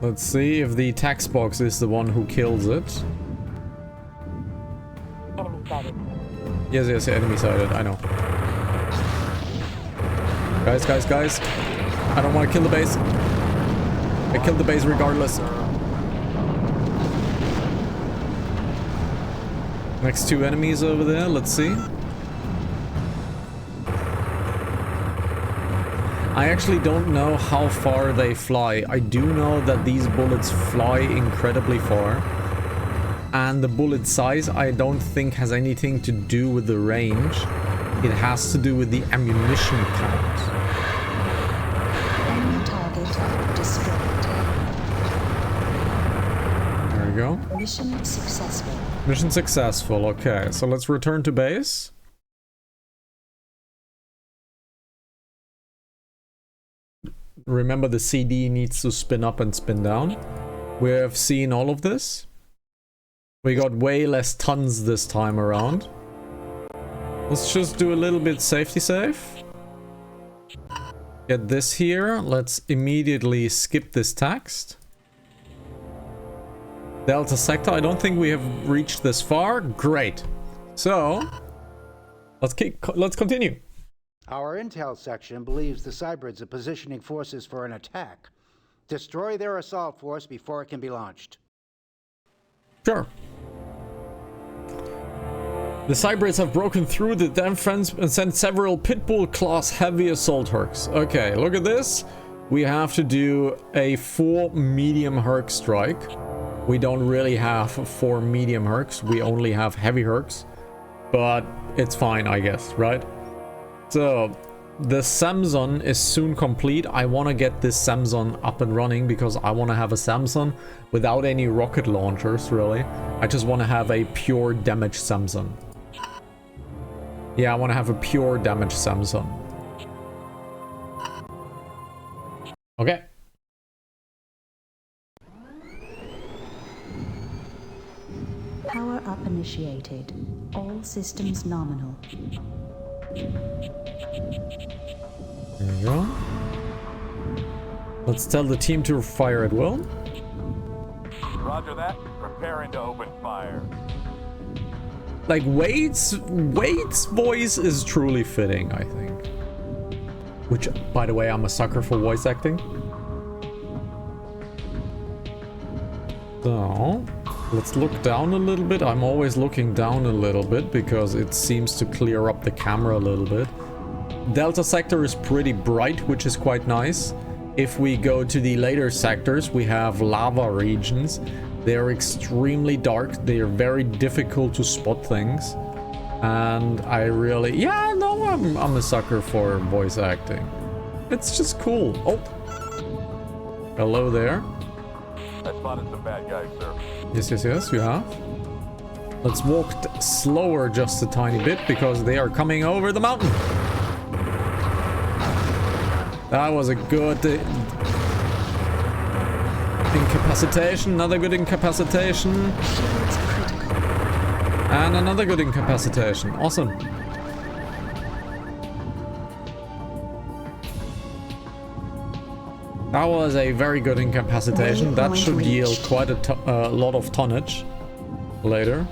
Let's see if the text box is the one who kills it. Enemy sighted. Yes, enemy sighted, I know. Guys. I don't want to kill the base. I killed the base regardless. Next two enemies over there, let's see. I actually don't know how far they fly. I do know that these bullets fly incredibly far. And the bullet size I don't think has anything to do with the range. It has to do with the ammunition count. Enemy target destroyed. There we go. Mission successful. Mission successful. Okay, so let's return to base. Remember, the CD needs to spin up and spin down. We have seen all of this. We got way less tons this time around. Let's just do a little bit safety safe. Get this here. Let's immediately skip this text. Delta sector. I don't think we have reached this far. Great. So let's continue. Our intel section believes the cybrids are positioning forces for an attack. Destroy their assault force before it can be launched. Sure. The cybrids have broken through the defense and sent several Pitbull-class heavy assault Hercs. Okay, look at this. We have to do a 4 medium Herc strike. We don't really have 4 medium Hercs. We only have heavy Hercs. But it's fine, I guess, right? So, the Samson is soon complete. I want to get this Samson up and running because I want to have a Samson without any rocket launchers, really. I just want to have a pure damage Samson. Yeah, I want to have a pure damage Samson. Okay. Power up initiated. All systems nominal. There we go. Let's tell the team to fire at will. Roger that. Preparing to open fire. Like, Wade's voice is truly fitting, I think. Which, by the way, I'm a sucker for voice acting. So, let's look down a little bit. I'm always looking down a little bit because it seems to clear up the camera a little bit. Delta sector is pretty bright, which is quite nice. If we go to the later sectors, we have lava regions. They're extremely dark. They are very difficult to spot things. And I really... Yeah, no, I'm a sucker for voice acting. It's just cool. Oh. Hello there. I spotted some bad guys, sir. Yes, you have. Let's walk slower just a tiny bit because they are coming over the mountain. That was a good incapacitation. Another good incapacitation. And another good incapacitation. Awesome. That was a very good incapacitation. That should yield quite a lot of tonnage later.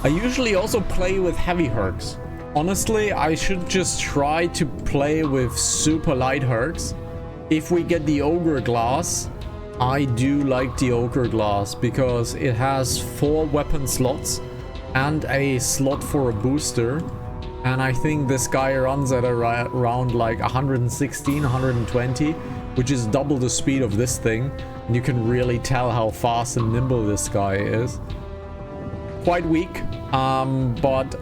I usually also play with heavy hercs. Honestly, I should just try to play with super light hercs. If we get the ogre glass, I do like the ogre glass because it has 4 weapon slots and a slot for a booster. And I think this guy runs at around like 116, 120, which is double the speed of this thing. And you can really tell how fast and nimble this guy is. Quite weak, but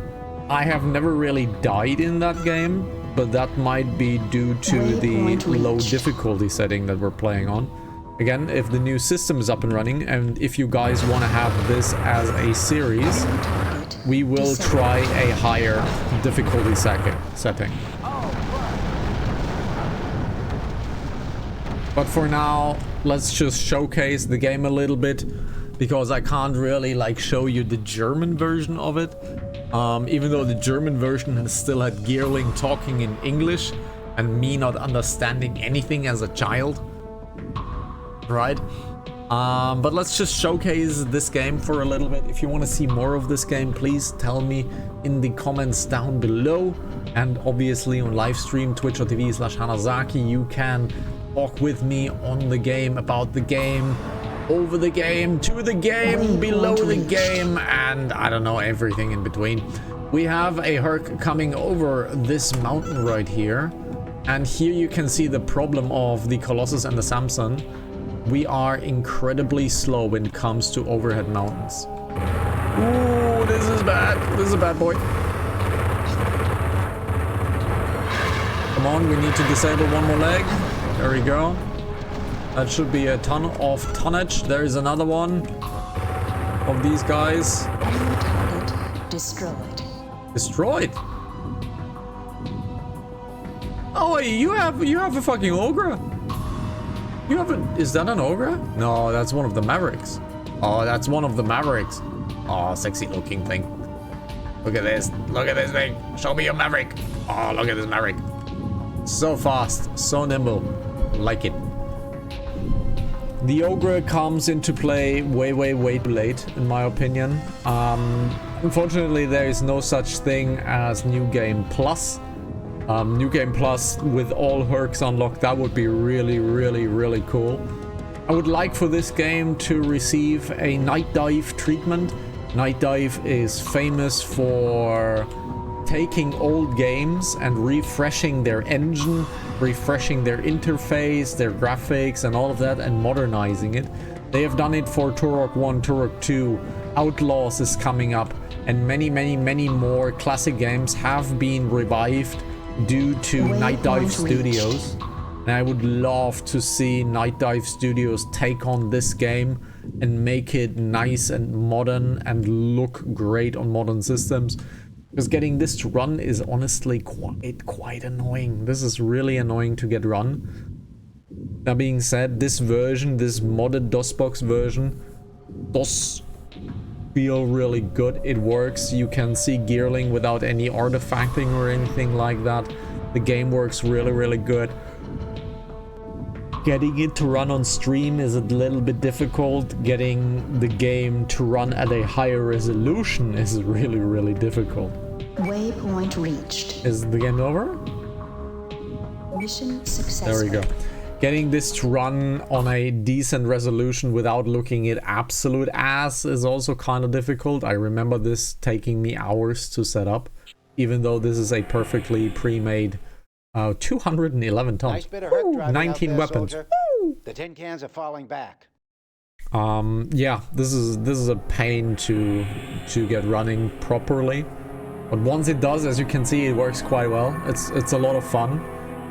I have never really died in that game, but that might be due to the low difficulty setting that we're playing on. Again, if the new system is up and running, and if you guys want to have this as a series, we will try a higher difficulty setting. But for now, let's just showcase the game a little bit, because I can't really like show you the German version of it. Even though the German version has still had Gearling talking in English and me not understanding anything as a child. Right? But let's just showcase this game for a little bit. If you want to see more of this game, please tell me in the comments down below. And obviously on Livestream, twitch.tv/Hanazaki, you can talk with me on the game, about the game, over the game, to the game, below the game, and I don't know, everything in between. We have a herc coming over this mountain right here. And here you can see the problem of the Colossus and the Samson. We are incredibly slow when it comes to overhead mountains. Ooh, this is bad. This is a bad boy. Come on, we need to disable one more leg. There we go. That should be a ton of tonnage. There is another one of these guys. Enemy target destroyed. Destroyed? Oh, you have a fucking ogre? You have a... Is that an ogre? No, that's one of the Mavericks. Oh, that's one of the Mavericks. Oh, sexy looking thing. Look at this. Look at this thing. Show me your Maverick. Oh, look at this Maverick. So fast. So nimble. Like it. The ogre comes into play way too late, in my opinion. Unfortunately, there is no such thing as New Game Plus. New Game Plus with all hercs unlocked, that would be really cool. I would like for this game to receive a Night Dive treatment. Night Dive is famous for taking old games and refreshing their engine, refreshing their interface, their graphics and all of that, and modernizing it. They have done it for Turok 1, Turok 2, Outlaws is coming up, and many more classic games have been revived due to Night Dive Studios. And I would love to see Night Dive Studios take on this game and make it nice and modern and look great on modern systems. Because getting this to run is honestly quite annoying. This is really annoying to get run. That being said, this version, this modded DOSBox version, does feel really good. It works. You can see Gearling without any artifacting or anything like that. The game works really good. Getting it to run on stream is a little bit difficult. Getting the game to run at a higher resolution is really difficult. Waypoint reached. Is the game over? Mission successful. There we go. Getting this to run on a decent resolution without looking it absolute ass is also kind of difficult. I remember this taking me hours to set up, even though this is a perfectly pre-made 211 tons. Nice bit of herc driving 19 out there, weapons. soldier. The tin cans are falling back. Yeah, this is a pain to get running properly. But once it does, as you can see, it works quite well. It's a lot of fun.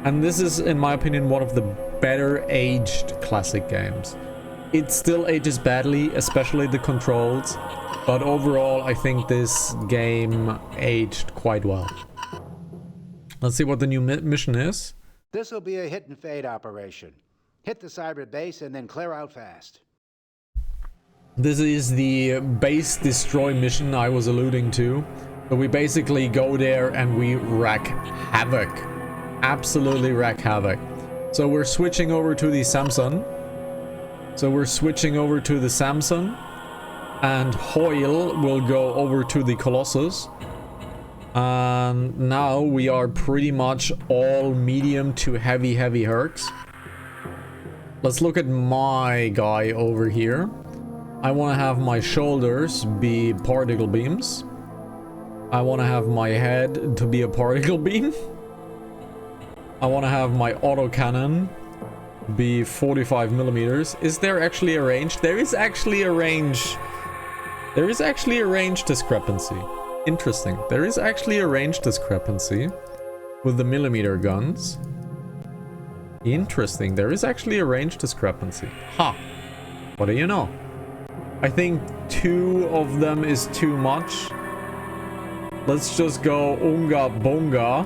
And this is, in my opinion, one of the better aged classic games. It still ages badly, especially the controls. But overall, I think this game aged quite well. Let's see what the new mission is. This will be a hit and fade operation. Hit the cyber base and then clear out fast. This is the base destroy mission I was alluding to. So we basically go there and we wreak havoc. Absolutely wreak havoc. So we're switching over to the Samson. And Hoyle will go over to the Colossus. And now we are pretty much all medium to heavy Hercs. Let's look at my guy over here. I want to have my shoulders be particle beams. I want to have my head to be a particle beam. I want to have my autocannon be 45 millimeters. Is there actually a range? There is actually a range. There is actually a range discrepancy. Interesting. There is actually a range discrepancy with the millimeter guns. Interesting. There is actually a range discrepancy. Ha! What do you know? I think 2 of them is too much. Let's just go Unga Bunga.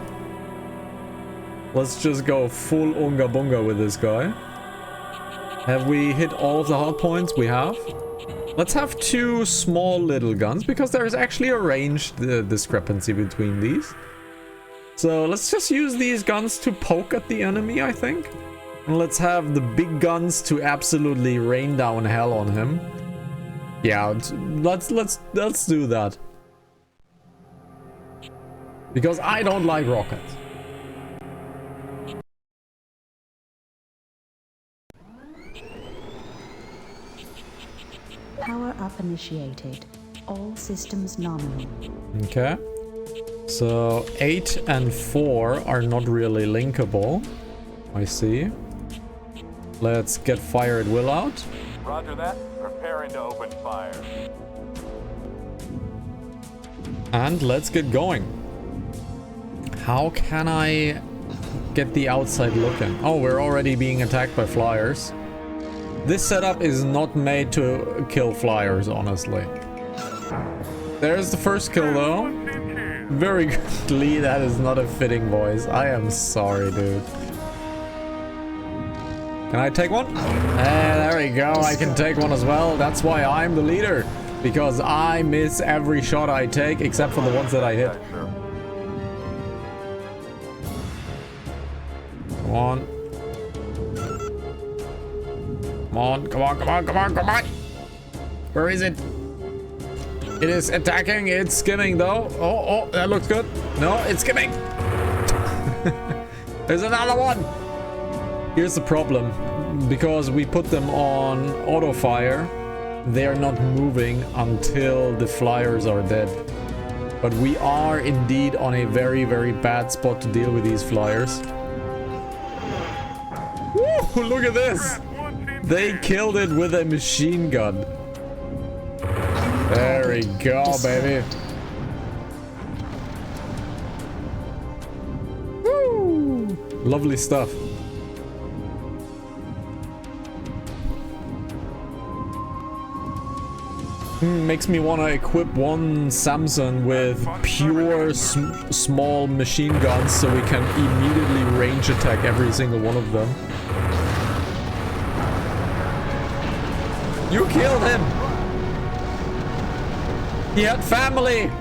Let's just go full Unga Bunga with this guy. Have we hit all of the hard points? We have. Let's have 2 small little guns, because there is actually a range discrepancy between these. So let's just use these guns to poke at the enemy, I think. And let's have the big guns to absolutely rain down hell on him. Yeah, let's do that. Because I don't like rockets. Power up initiated. All systems nominal. Okay. So 8 and 4 are not really linkable. I see. Let's get fire at will out. Roger that. Preparing to open fire. And let's get going. How can I get the outside looking? Oh, we're already being attacked by flyers. This setup is not made to kill flyers, honestly. There's the first kill, though. Very good, Lee. That is not a fitting voice. I am sorry, dude. Can I take one? There we go. I can take one as well. That's why I'm the leader. Because I miss every shot I take, except for the ones that I hit. Come on. Come on, come on, come on, come on, come on. Where is it? It is attacking. It's skimming, though. Oh, that looks good. No, it's skimming. There's another one. Here's the problem. Because we put them on auto fire, they're not moving until the flyers are dead. But we are indeed on a very, very bad spot to deal with these flyers. Woo, look at this. They killed it with a machine gun. There we go, baby. Woo! Lovely stuff. Makes me want to equip one Samson with pure small machine guns so we can immediately range attack every single one of them. You killed him! He had family!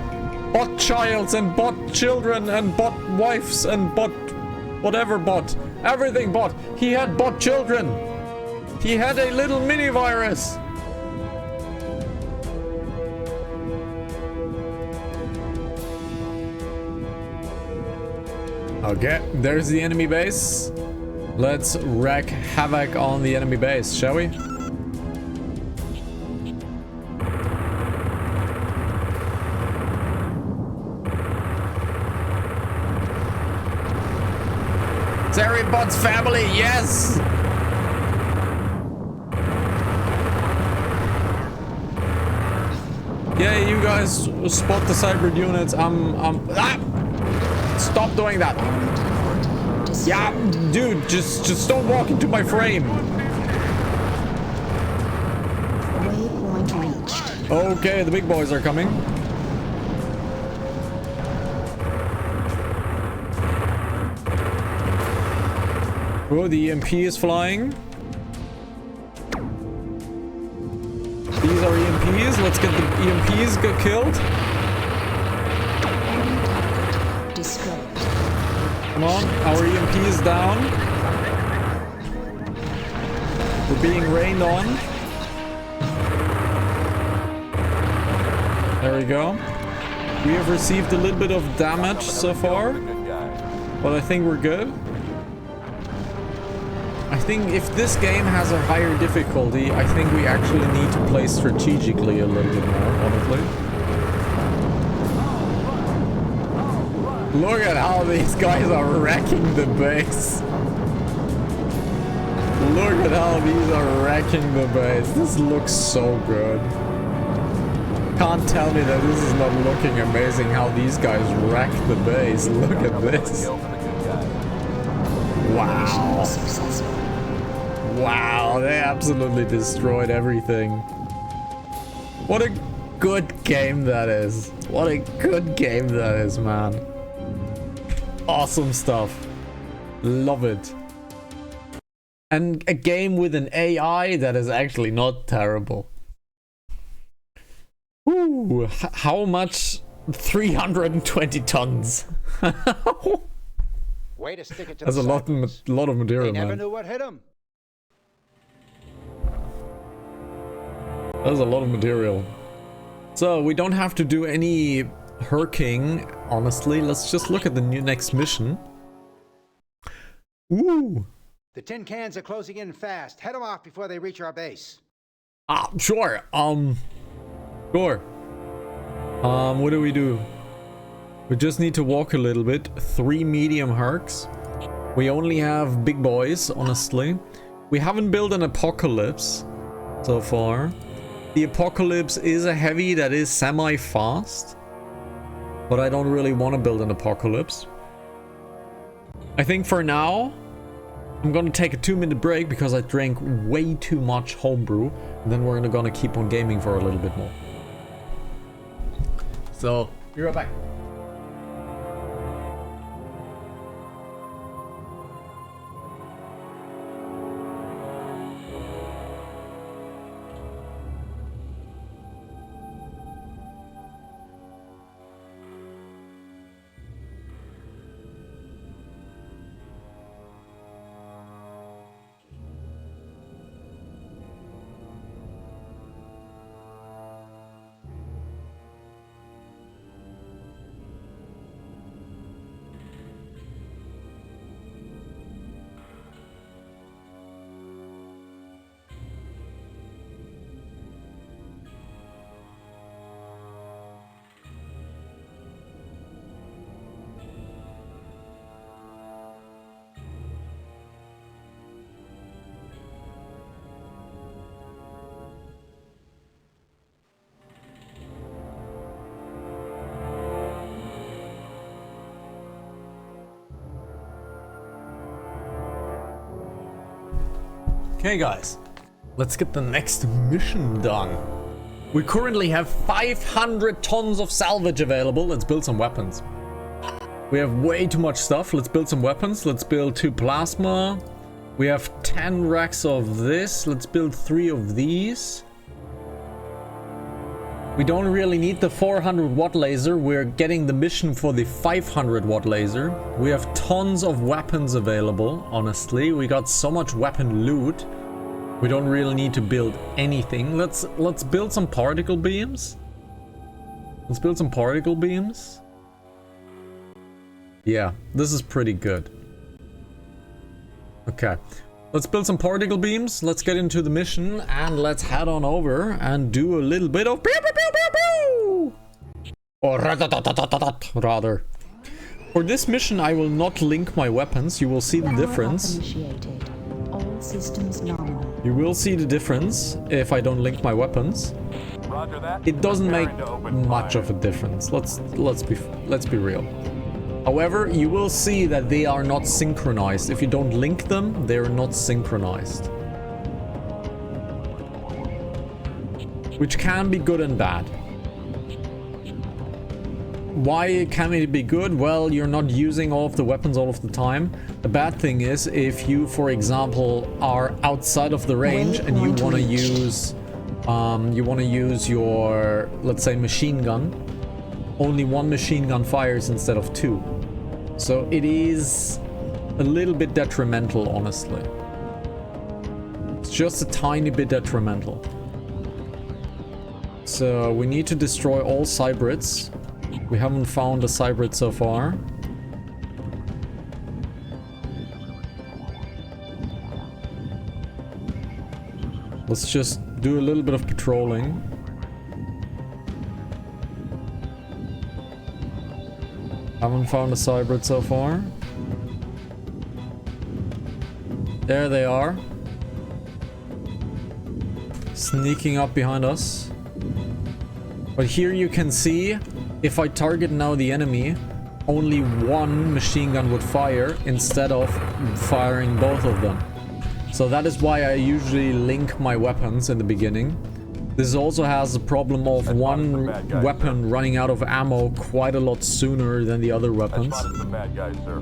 Bot childs and bot children and bot wives and bot whatever bot. Everything bot. He had bot children. He had a little mini virus. Okay, there's the enemy base. Let's wreak havoc on the enemy base, shall we? Bot's family, yes! Yeah, you guys spot the cyber units. Stop doing that. Yeah, dude, just don't walk into my frame. Waypoint reached. Okay, the big boys are coming. Oh, the EMP is flying. These are EMPs. Let's get the EMPs killed. Destroyed. Come on, our EMP is down. We're being rained on. There we go. We have received a little bit of damage so far, but I think we're good. I think if this game has a higher difficulty, I think we actually need to play strategically a little bit more, honestly. Look at how these guys are wrecking the base. Look at how these are wrecking the base. This looks so good. Can't tell me that this is not looking amazing how these guys wreck the base. Look at this. Wow. Successful. Wow, they absolutely destroyed everything. What a good game that is. What a good game that is, man. Awesome stuff. Love it. And a game with an AI that is actually not terrible. Ooh, how much? 320 tons. Way to stick it to That's the a lot of material, They never man. knew what hit them. That's a lot of material. So we don't have to do any herking, honestly. Let's just look at the next mission. Ooh. The tin cans are closing in fast. Head them off before they reach our base. Sure. Sure. What do we do? We just need to walk a little bit. 3 medium herks. We only have big boys, honestly. We haven't built an apocalypse so far. The apocalypse is a heavy that is semi-fast. But I don't really want to build an apocalypse. I think for now, I'm gonna take a 2-minute break because I drank way too much homebrew. And then we're gonna keep on gaming for a little bit more. So, be right back. Okay guys, let's get the next mission done. We currently have 500 tons of salvage available. Let's build some weapons. We have way too much stuff. Let's build some weapons. Let's build 2 plasma. We have 10 racks of this. Let's build 3 of these. We don't really need the 400 watt laser. We're getting the mission for the 500 watt laser. We have tons of weapons available, honestly. We got so much weapon loot. We don't really need to build anything. Let's build some particle beams. Let's build some particle beams. Yeah, this is pretty good. Okay. Let's build some particle beams. Let's get into the mission and let's head on over and do a little bit of pew pew pew pew pew. Or rather. For this mission, I will not link my weapons. You will see the difference. Initiated. All systems nominal. You will see the difference if I don't link my weapons. Roger that. it doesn't make Preparing to open much fire. of a difference. Let's be real. However, you will see that they are not synchronized. If you don't link them, they're not synchronized. Which can be good and bad. Why can it be good? Well, you're not using all of the weapons all of the time. The bad thing is if you, for example, are outside of the range and you want to use your, let's say, machine gun. Only one machine gun fires instead of two. So it is a little bit detrimental, honestly. It's just a tiny bit detrimental. So we need to destroy all cybrids. We haven't found a cybrid so far. Let's just do a little bit of patrolling. Haven't found a cybrid so far. There they are. Sneaking up behind us. But here you can see, if I target now the enemy, only one machine gun would fire instead of firing both of them. So that is why I usually link my weapons in the beginning. This also has the problem of one weapon running out of ammo quite a lot sooner than the other weapons. The bad guys, sir.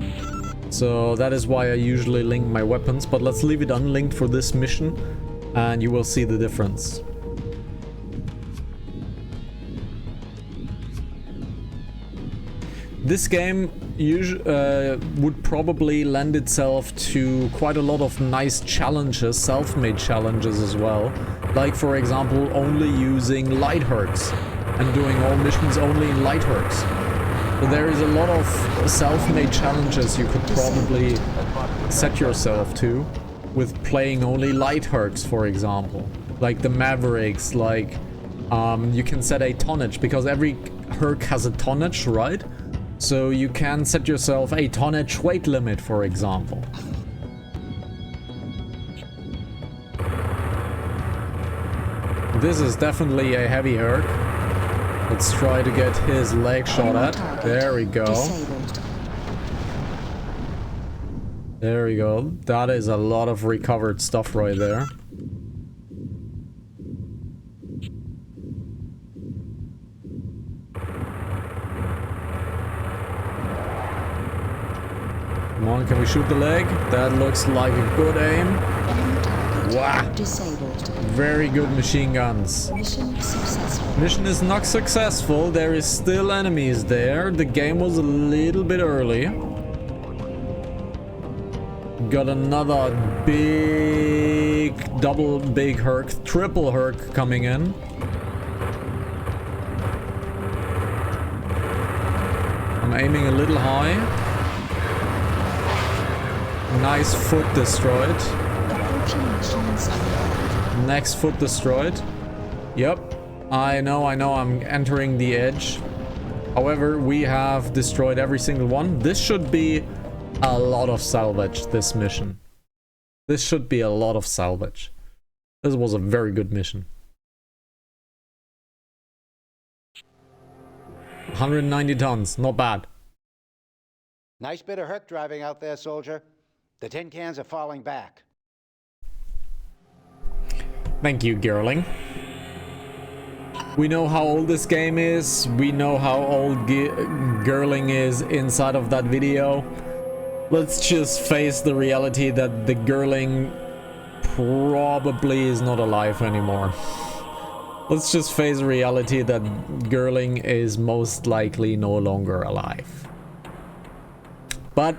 So that is why I usually link my weapons, but let's leave it unlinked for this mission and you will see the difference. This game would probably lend itself to quite a lot of nice challenges, self-made challenges as well. Like, for example, only using light hercs and doing all missions only in light hercs. So there is a lot of self-made challenges you could probably set yourself to with playing only light hercs, for example. Like the Mavericks, like you can set a tonnage because every herc has a tonnage, right? So you can set yourself a tonnage weight limit, for example. This is definitely a heavy herc. Let's try to get his leg shot at. There we go. There we go. That is a lot of recovered stuff right there. Come on, can we shoot the leg? That looks like a good aim. Wow. Very good machine guns. Mission successful. Mission is not successful. There is still enemies there. The game was a little bit early. Got another big, double big herc, triple herc coming in. I'm aiming a little high. Nice foot destroyed. Next foot destroyed. Yep. I know, I'm entering the edge. However, we have destroyed every single one. This should be a lot of salvage, this mission. This should be a lot of salvage. This was a very good mission. 190 tons, not bad. Nice bit of herc driving out there, soldier. The tin cans are falling back. Thank you, Girling. We know how old this game is. We know how old Girling is inside of that video. Let's just face the reality that the Girling probably is not alive anymore. Let's just face the reality that Girling is most likely no longer alive. But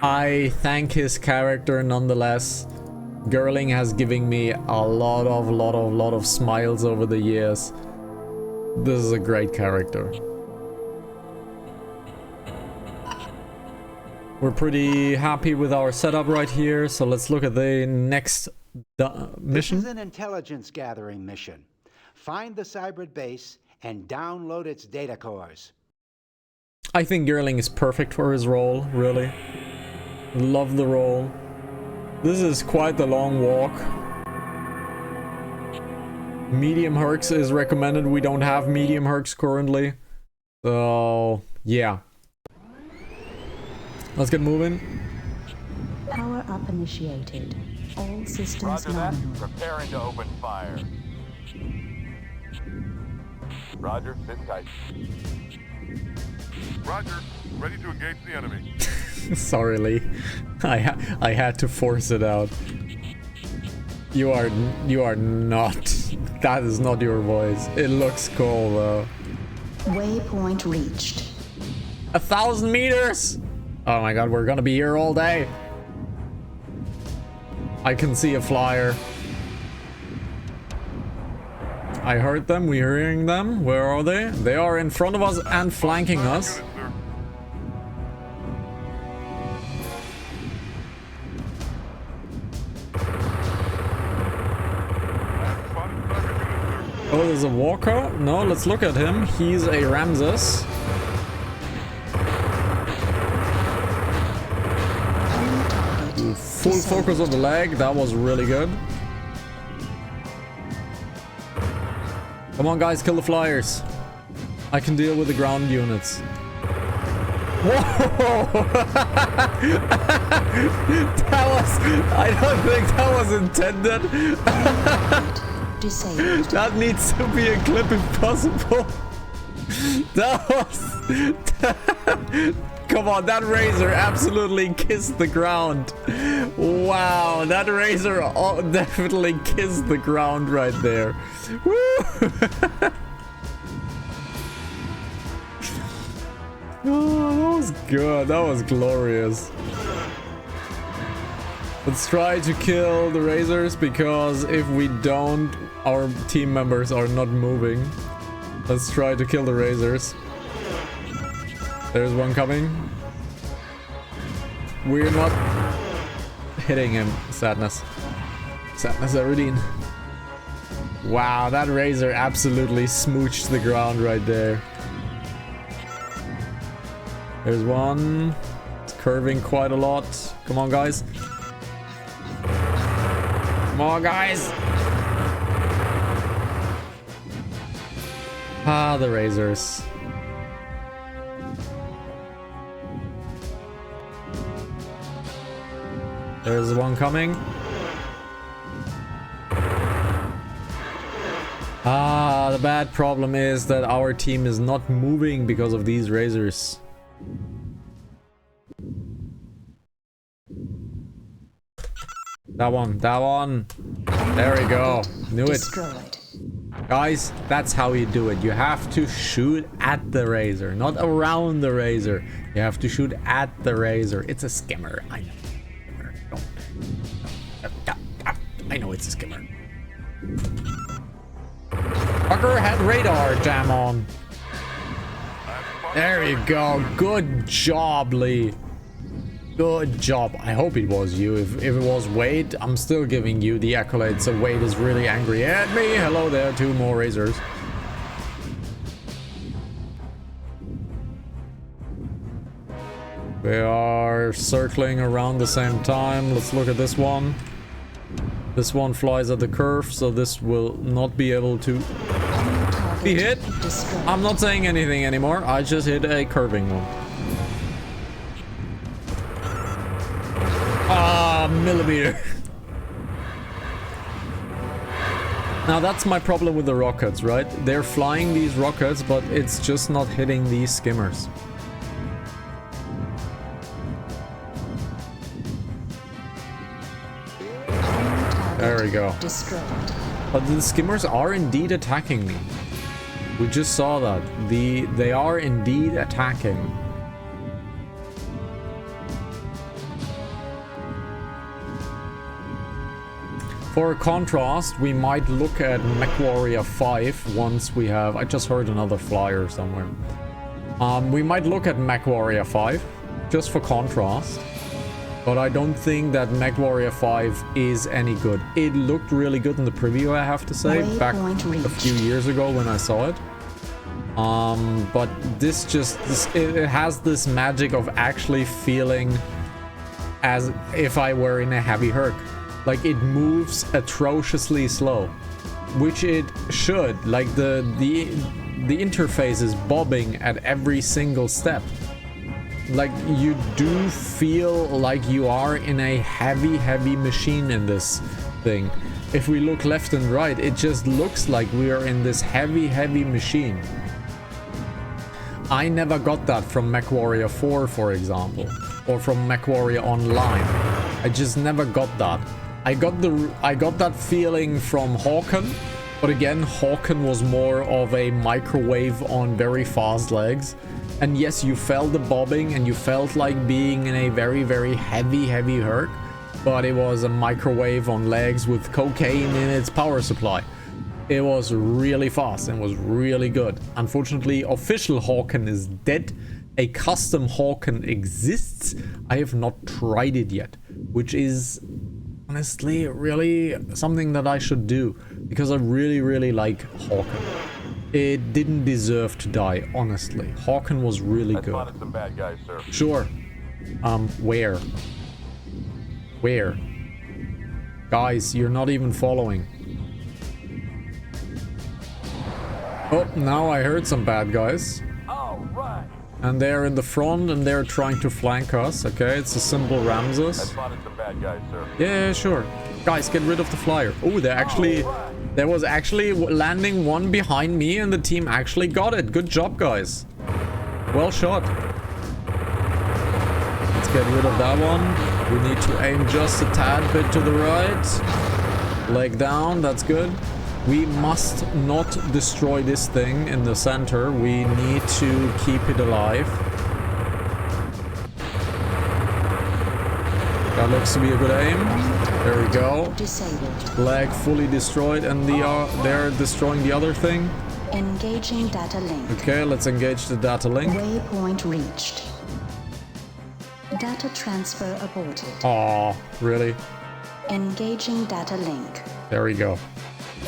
I thank his character nonetheless. Girling has given me a lot of smiles over the years. This is a great character. We're pretty happy with our setup right here, so let's look at the next mission. This is an intelligence gathering mission. Find the Cybrid base and download its data cores. I think Girling is perfect for his role, really. Love the role. This is quite the long walk. Medium Hercs is recommended. We don't have medium Hercs currently. So, yeah. Let's get moving. Power up initiated. All systems Roger that. nominal. Preparing to open fire. Roger, sit tight. Roger. Ready to engage the enemy. Sorry, Lee. I had to force it out. You are not. That is not your voice. It looks cool though. Waypoint reached. 1,000 meters! Oh my god, we're gonna be here all day. I can see a flyer. I heard them. We're hearing them. Where are they? They are in front of us and flanking us. Unit, sir. I've spotted cyber unit, sir. Oh, there's a walker? No, let's look at him. He's a Ramses. Full focus on the leg. That was really good. Come on, guys, kill the flyers. I can deal with the ground units. Whoa! That was... I don't think that was intended. Disabled. That needs to be a clip if possible. That was... Come on, that razor absolutely kissed the ground. Wow, that razor definitely kissed the ground right there. Woo! Oh, that was good. That was glorious. Let's try to kill the razors, because if we don't, our team members are not moving. Let's try to kill the razors. There's one coming. We're not hitting him. Sadness. Sadness, Eridine. Wow, that razor absolutely smooched the ground right there. There's one. It's curving quite a lot. Come on, guys. Come on, guys. Ah, the razors. There's one coming. Ah, the bad problem is that our team is not moving because of these razors. That one, that one. There we go. Knew it. Destroyed. Guys, that's how you do it. You have to shoot at the razor, not around the razor. You have to shoot at the razor. It's a skimmer. I know. I know it's a skimmer. Fucker had radar jam on. There you go. Good job, Lee. Good job. I hope it was you. If it was Wade, I'm still giving you the accolade. So Wade is really angry at me. Hello there, 2 more razors. We are circling around the same time. Let's look at this one. This one flies at the curve, so this will not be able to be hit. I'm not saying anything anymore. I just hit a curving one. Ah, millimeter. Now that's my problem with the rockets, right? They're flying these rockets, but it's just not hitting these skimmers. There we go. But the skimmers are indeed attacking me. We just saw that. They are indeed attacking. For contrast, we might look at MechWarrior 5 once we have... I just heard another flyer somewhere. We might look at MechWarrior 5 just for contrast. But I don't think that MechWarrior 5 is any good. It looked really good in the preview, I have to say, back a few years ago when I saw it. But it has this magic of actually feeling as if I were in a heavy Herc. Like, it moves atrociously slow. which it should. Like the interface is bobbing at every single step. Like you do feel like you are in a heavy machine in this thing. If we look left and right, it just looks like we are in this heavy machine. I never got that from MechWarrior 4, for example, or from MechWarrior Online. I just never got that. I got that feeling from Hawken, but again, Hawken was more of a microwave on very fast legs. And yes, you felt the bobbing and you felt like being in a very heavy Herc, but it was a microwave on legs with cocaine in its power supply. It was really fast and was really good. Unfortunately, official Hawken is dead. A custom Hawken exists. I have not tried it yet, which is honestly really something that I should do, because I really like Hawken. It didn't deserve to die, honestly. Hawken was really good. I spotted some bad guys, sir. Sure. Where? Where? Guys, you're not even following. Oh, now I heard some bad guys. All right. And they're in the front and they're trying to flank us. Okay, it's a simple Ramses. I spotted some bad guys, sir. Yeah, sure. Guys, get rid of the flyer. Oh, they're actually... There was actually landing one behind me and the team actually got it. Good job, guys. Well shot. Let's get rid of that one. We need to aim just a tad bit to the right. Leg down, that's good. We must not destroy this thing in the center. We need to keep it alive. That looks to be a good aim. There we go. Disabled. Leg fully destroyed, and they're destroying the other thing. Engaging data link. Okay, let's engage the data link. Waypoint reached. Data transfer aborted. Aw, really? Engaging data link. There we go.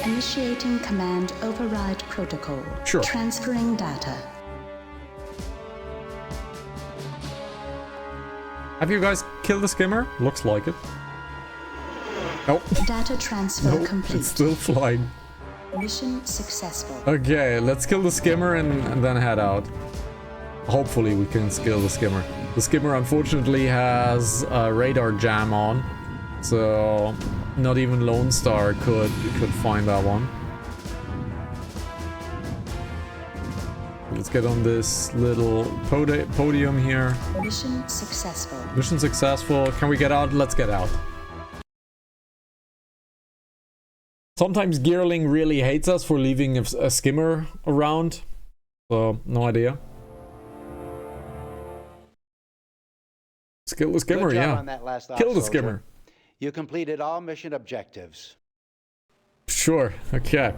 Initiating command override protocol. Sure. Transferring data. Have you guys killed the skimmer? Looks like it. Nope. Data transfer Nope, complete. it's still flying. Mission successful. Okay, let's kill the skimmer and then head out. Hopefully we can kill the skimmer. The skimmer unfortunately has a radar jam on, so not even Lone Star could find that one. Let's get on this little podium here. Mission successful. Mission successful. Can we get out? Let's get out. Sometimes Gearling really hates us for leaving a skimmer around. So, no idea. Kill the skimmer, Good job yeah. on that last op, Kill the soldier. skimmer. You completed all mission objectives. Sure, okay.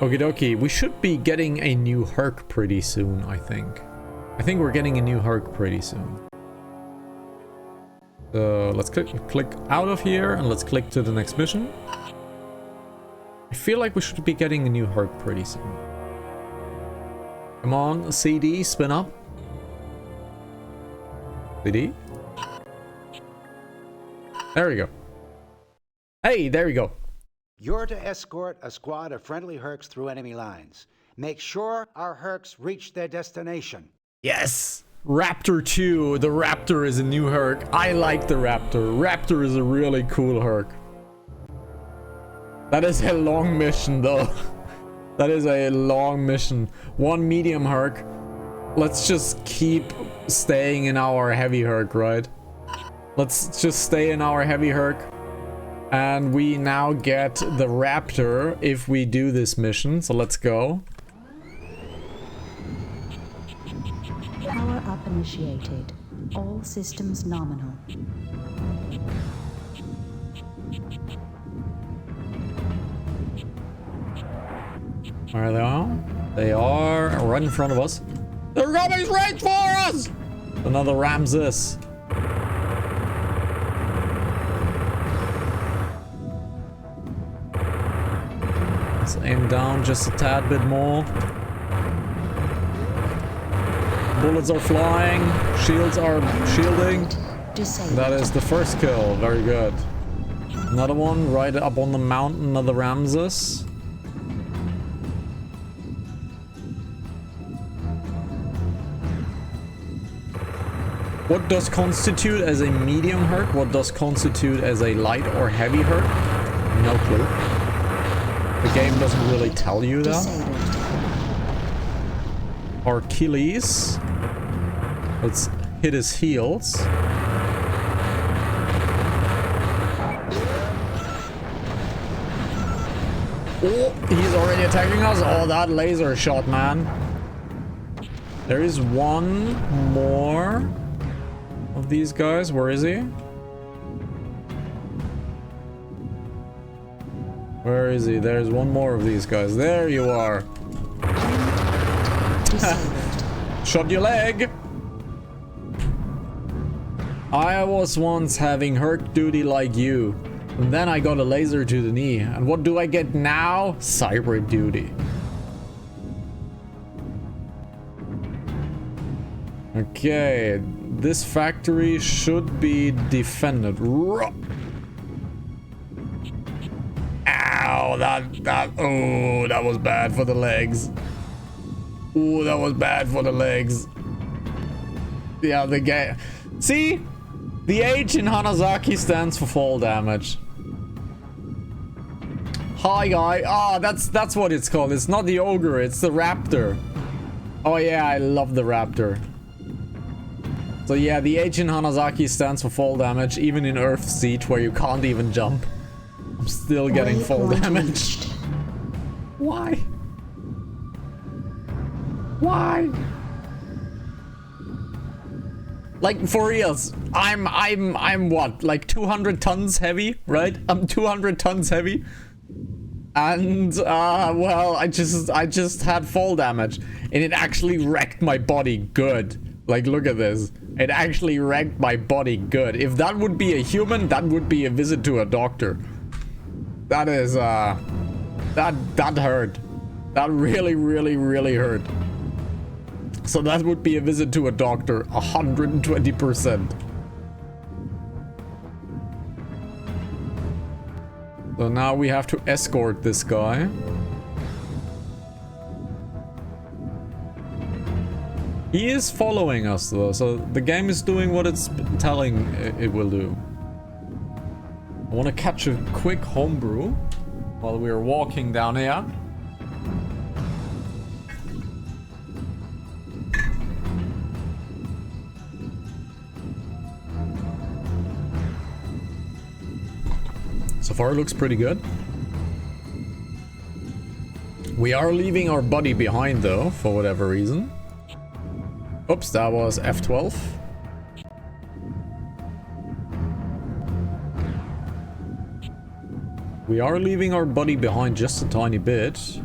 Okie dokie, we should be getting a new Herc pretty soon, I think. I think we're getting a new Herc pretty soon. So let's click out of here and let's click to the next mission. I feel like we should be getting a new Herc pretty soon. Come on, CD, spin up. CD. There we go. Hey, there we go. You're to escort a squad of friendly Hercs through enemy lines. Make sure our Hercs reach their destination. Yes! Raptor 2. The Raptor is a new Herc. I like the Raptor. Raptor is a really cool Herc. That is a long mission though. That is a long mission. One medium Herc. Let's just keep staying in our heavy Herc, right? Let's just stay in our heavy Herc. And we now get the Raptor if we do this mission. So let's go. Power up initiated. All systems nominal. Where are they all? They are right in front of us. They're coming straight for us! Another Ramses. Let's aim down just a tad bit more. Bullets are flying. Shields are shielding. Disabled. That is the first kill. Very good. Another one right up on the mountain, another Ramses. What does constitute as a medium hurt? What does constitute as a light or heavy hurt? No clue. The game doesn't really tell you that. Achilles. Let's hit his heels. Oh, he's already attacking us. Oh, that laser shot, man. There is one more of these guys. Where is he? Where is he? There's one more of these guys. There you are. Shot your leg. I was once having hurt duty like you. And then I got a laser to the knee. And what do I get now? Cyber duty. Okay. This factory should be defended. Ow, that was bad for the legs. Ooh, that was bad for the legs. Yeah, the game. See? The H in Hanazaki stands for fall damage. Hi, guy. Ah, that's what it's called. It's not the ogre, it's the raptor. Oh yeah, I love the raptor. So yeah, the H in Hanazaki stands for fall damage, even in Earthsiege where you can't even jump. I'm still getting fall damage. Why? Why? Like, for reals, I'm what, like 200 tons heavy, right? I'm 200 tons heavy. And, well, I just had fall damage. And it actually wrecked my body good. Like, look at this. It actually wrecked my body good. If that would be a human, that would be a visit to a doctor. That is, that hurt. That really, really, really hurt. So that would be a visit to a doctor, 120%. So now we have to escort this guy. He is following us though, so the game is doing what it's telling it will do. I want to catch a quick homebrew while we are walking down here. So far it looks pretty good. We are leaving our buddy behind though, for whatever reason. Oops, that was F12. We are leaving our buddy behind just a tiny bit.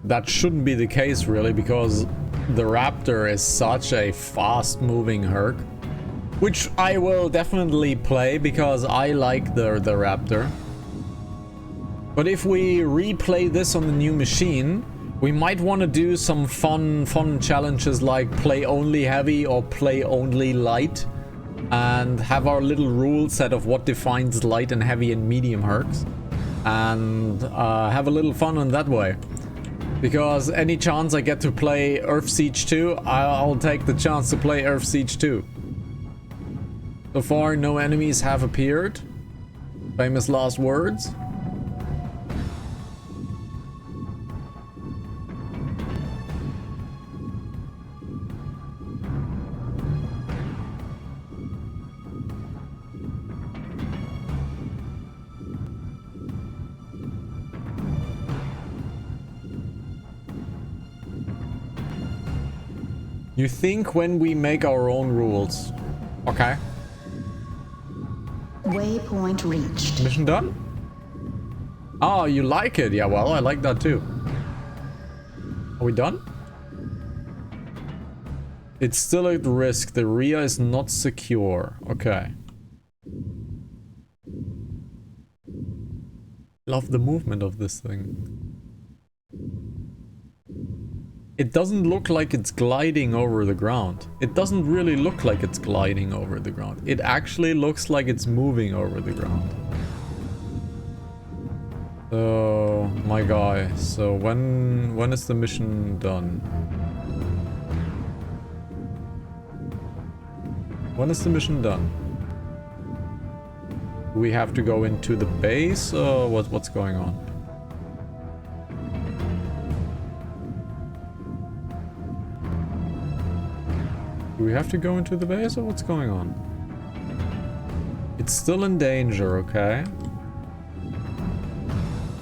That shouldn't be the case really, because the Raptor is such a fast-moving Herc. Which I will definitely play because I like the Raptor. But if we replay this on the new machine, we might want to do some fun challenges like play only heavy or play only light. And have our little rule set of what defines light and heavy and medium Hercs. And have a little fun on that way. Because any chance I get to play Earthsiege 2, I'll take the chance to play Earthsiege 2. So far, no enemies have appeared. Famous last words. You think when we make our own rules. Okay. Waypoint reached. Mission done? Oh, you like it? Yeah, well, I like that too. Are we done? It's still at risk. The RIA is not secure. Okay. Love the movement of this thing. It doesn't look like it's gliding over the ground. It doesn't really look like it's gliding over the ground. It actually looks like it's moving over the ground. So, my guy. So when is the mission done? When is the mission done? Do we have to go into the base or what's going on? Do we have to go into the base or what's going on? It's still in danger, okay?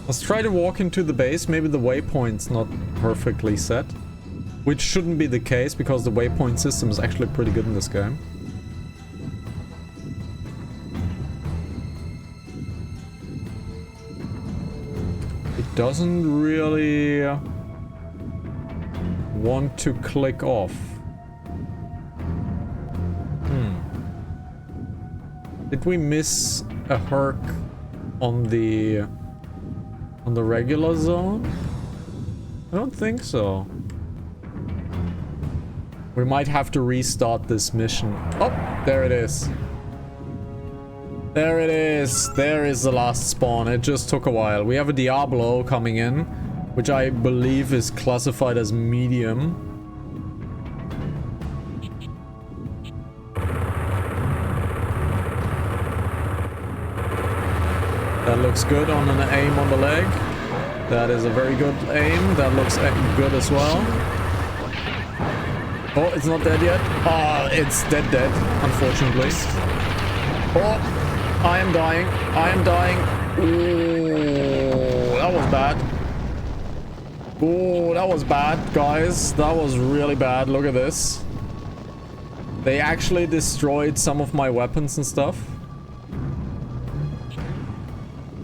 Let's try to walk into the base. Maybe the waypoint's not perfectly set. Which shouldn't be the case because the waypoint system is actually pretty good in this game. It doesn't really want to click off. Did we miss a herc on the regular zone? I don't think so. We might have to restart this mission. Oh, there it is. There it is. There is the last spawn. It just took a while. We have a Diablo coming in, which I believe is classified as medium. That looks good on an aim on the leg. That is a very good aim. That looks good as well. Oh, it's not dead yet. Oh, it's dead, unfortunately. Oh, I am dying. I am dying. Ooh, that was bad. Ooh, that was bad, guys. That was really bad. Look at this. They actually destroyed some of my weapons and stuff.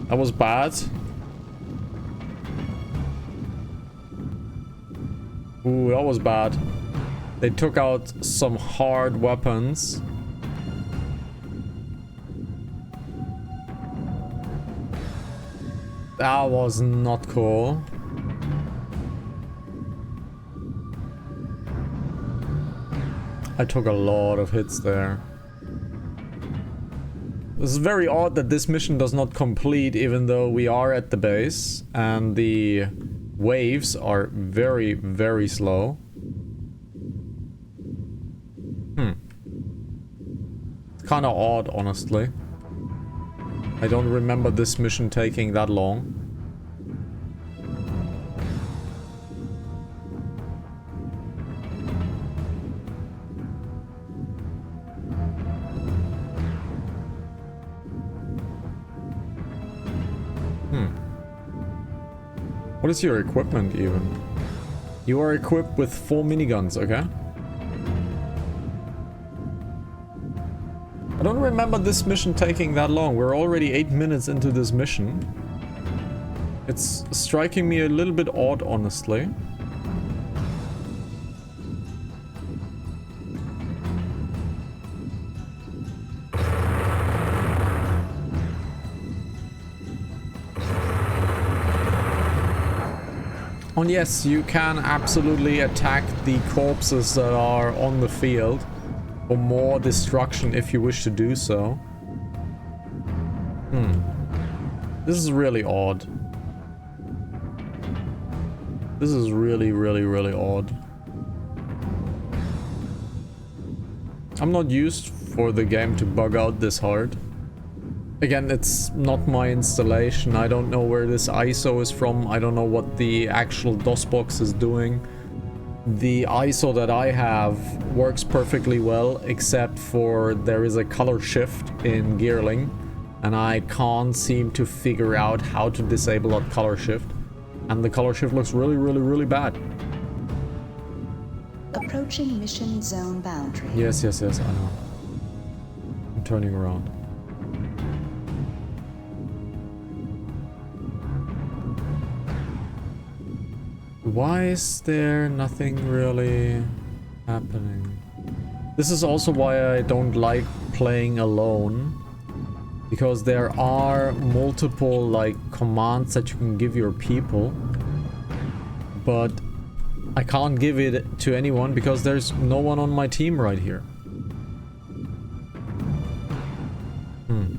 That was bad. Ooh, that was bad. They took out some hard weapons. That was not cool. I took a lot of hits there. This is very odd that this mission does not complete even though we are at the base and the waves are very, very slow. It's kind of odd, honestly. I don't remember this mission taking that long. What is your equipment even? You are equipped with 4 miniguns, okay? I don't remember this mission taking that long. We're already 8 minutes into this mission. It's striking me a little bit odd, honestly. And yes, you can absolutely attack the corpses that are on the field for more destruction if you wish to do so. This is really odd. This is really, really, really odd. I'm not used for the game to bug out this hard. Again, it's not my installation. I don't know where this ISO is from. I don't know what the actual DOSBox is doing. The ISO that I have works perfectly well, except for there is a color shift in Gearling, and I can't seem to figure out how to disable that color shift. And the color shift looks really, really, really bad. Approaching mission zone boundary. Yes, I know. I'm turning around. Why is there nothing really happening? This is also why I don't like playing alone. Because there are multiple, like, commands that you can give your people. But I can't give it to anyone because there's no one on my team right here.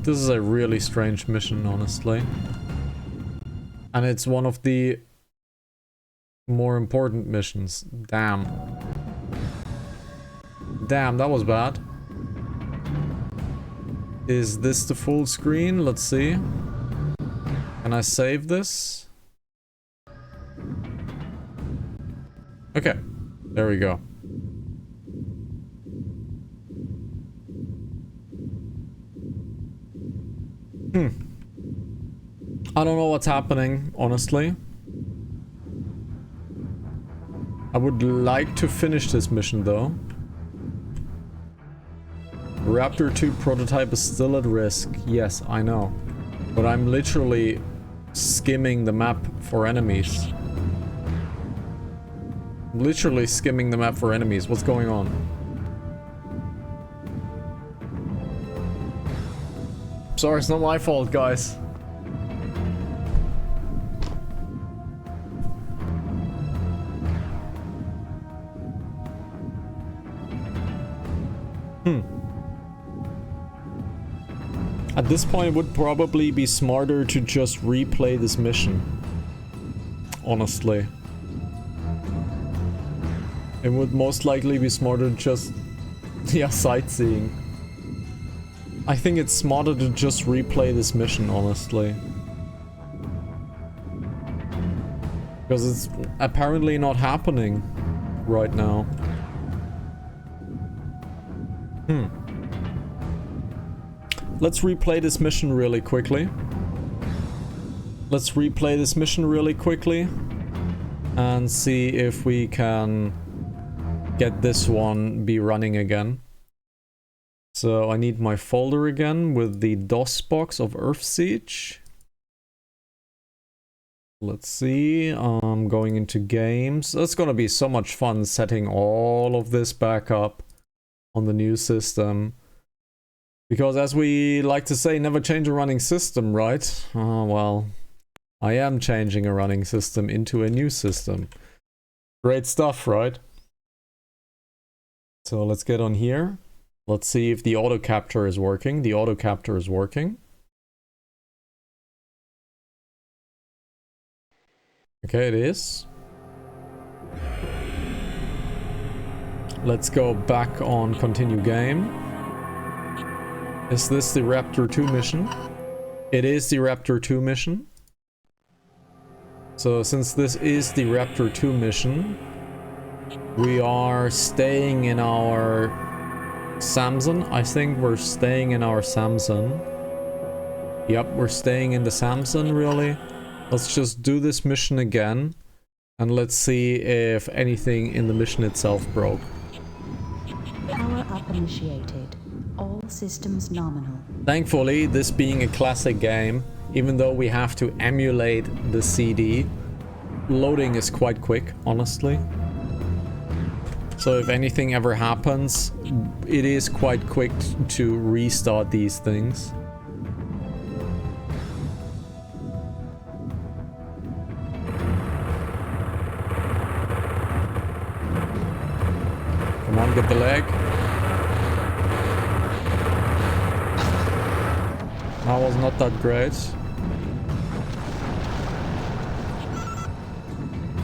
This is a really strange mission, honestly. And it's one of the more important missions. Damn. Damn, that was bad. Is this the full screen? Let's see. Can I save this? Okay, there we go. I don't know what's happening, honestly. I would like to finish this mission, though. Raptor 2 prototype is still at risk. Yes, I know. But I'm literally skimming the map for enemies. Literally skimming the map for enemies. What's going on? Sorry, it's not my fault, guys. At this point, it would probably be smarter to just replay this mission. Honestly. It would most likely be smarter to just... yeah, sightseeing. I think it's smarter to just replay this mission, honestly. Because it's apparently not happening right now. Let's replay this mission really quickly. Let's replay this mission really quickly. And see if we can get this one be running again. So I need my folder again with the DOS box of Earthsiege. Let's see, I'm going into games. It's gonna be so much fun setting all of this back up on the new system. Because as we like to say, never change a running system, right? Oh, well, I am changing a running system into a new system. Great stuff, right? So let's get on here. Let's see if the auto capture is working. The auto capture is working. Okay, it is. Let's go back on continue game. Is this the Raptor 2 mission? It is the Raptor 2 mission. So since this is the Raptor 2 mission, we are staying in our Samson. I think we're staying in our Samson. Yep, we're staying in the Samson, really. Let's just do this mission again. And let's see if anything in the mission itself broke. Power up initiated. All systems nominal. Thankfully, this being a classic game, even though we have to emulate the CD, loading is quite quick, honestly. So if anything ever happens, it is quite quick to restart these things. Come on, get the leg. That was not that great.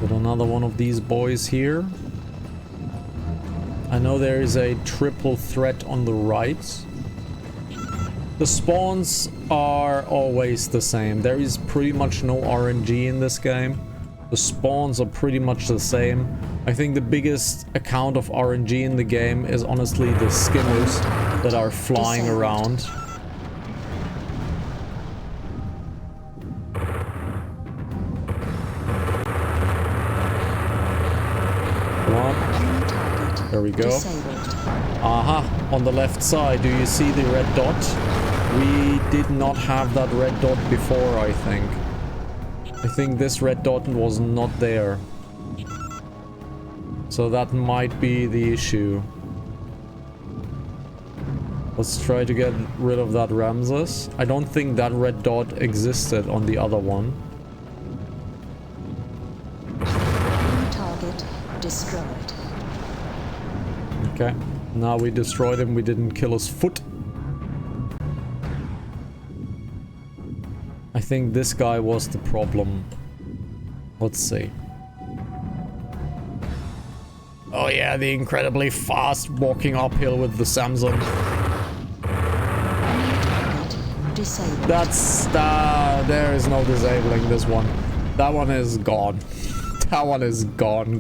Put another one of these boys here. I know there is a triple threat on the right. The spawns are always the same. There is pretty much no RNG in this game. The spawns are pretty much the same. I think the biggest account of RNG in the game is honestly the skimmers that are flying around. There we go. Aha, on the left side, do you see the red dot? We did not have that red dot before, I think. I think this red dot was not there. So that might be the issue. Let's try to get rid of that Ramses. I don't think that red dot existed on the other one. Target destroyed. Okay. Now we destroyed him. We didn't kill his foot. I think this guy was the problem. Let's see. Oh yeah, the incredibly fast walking uphill with the Samsung. Disabled. That's there is no disabling this one. That one is gone. That one is gone.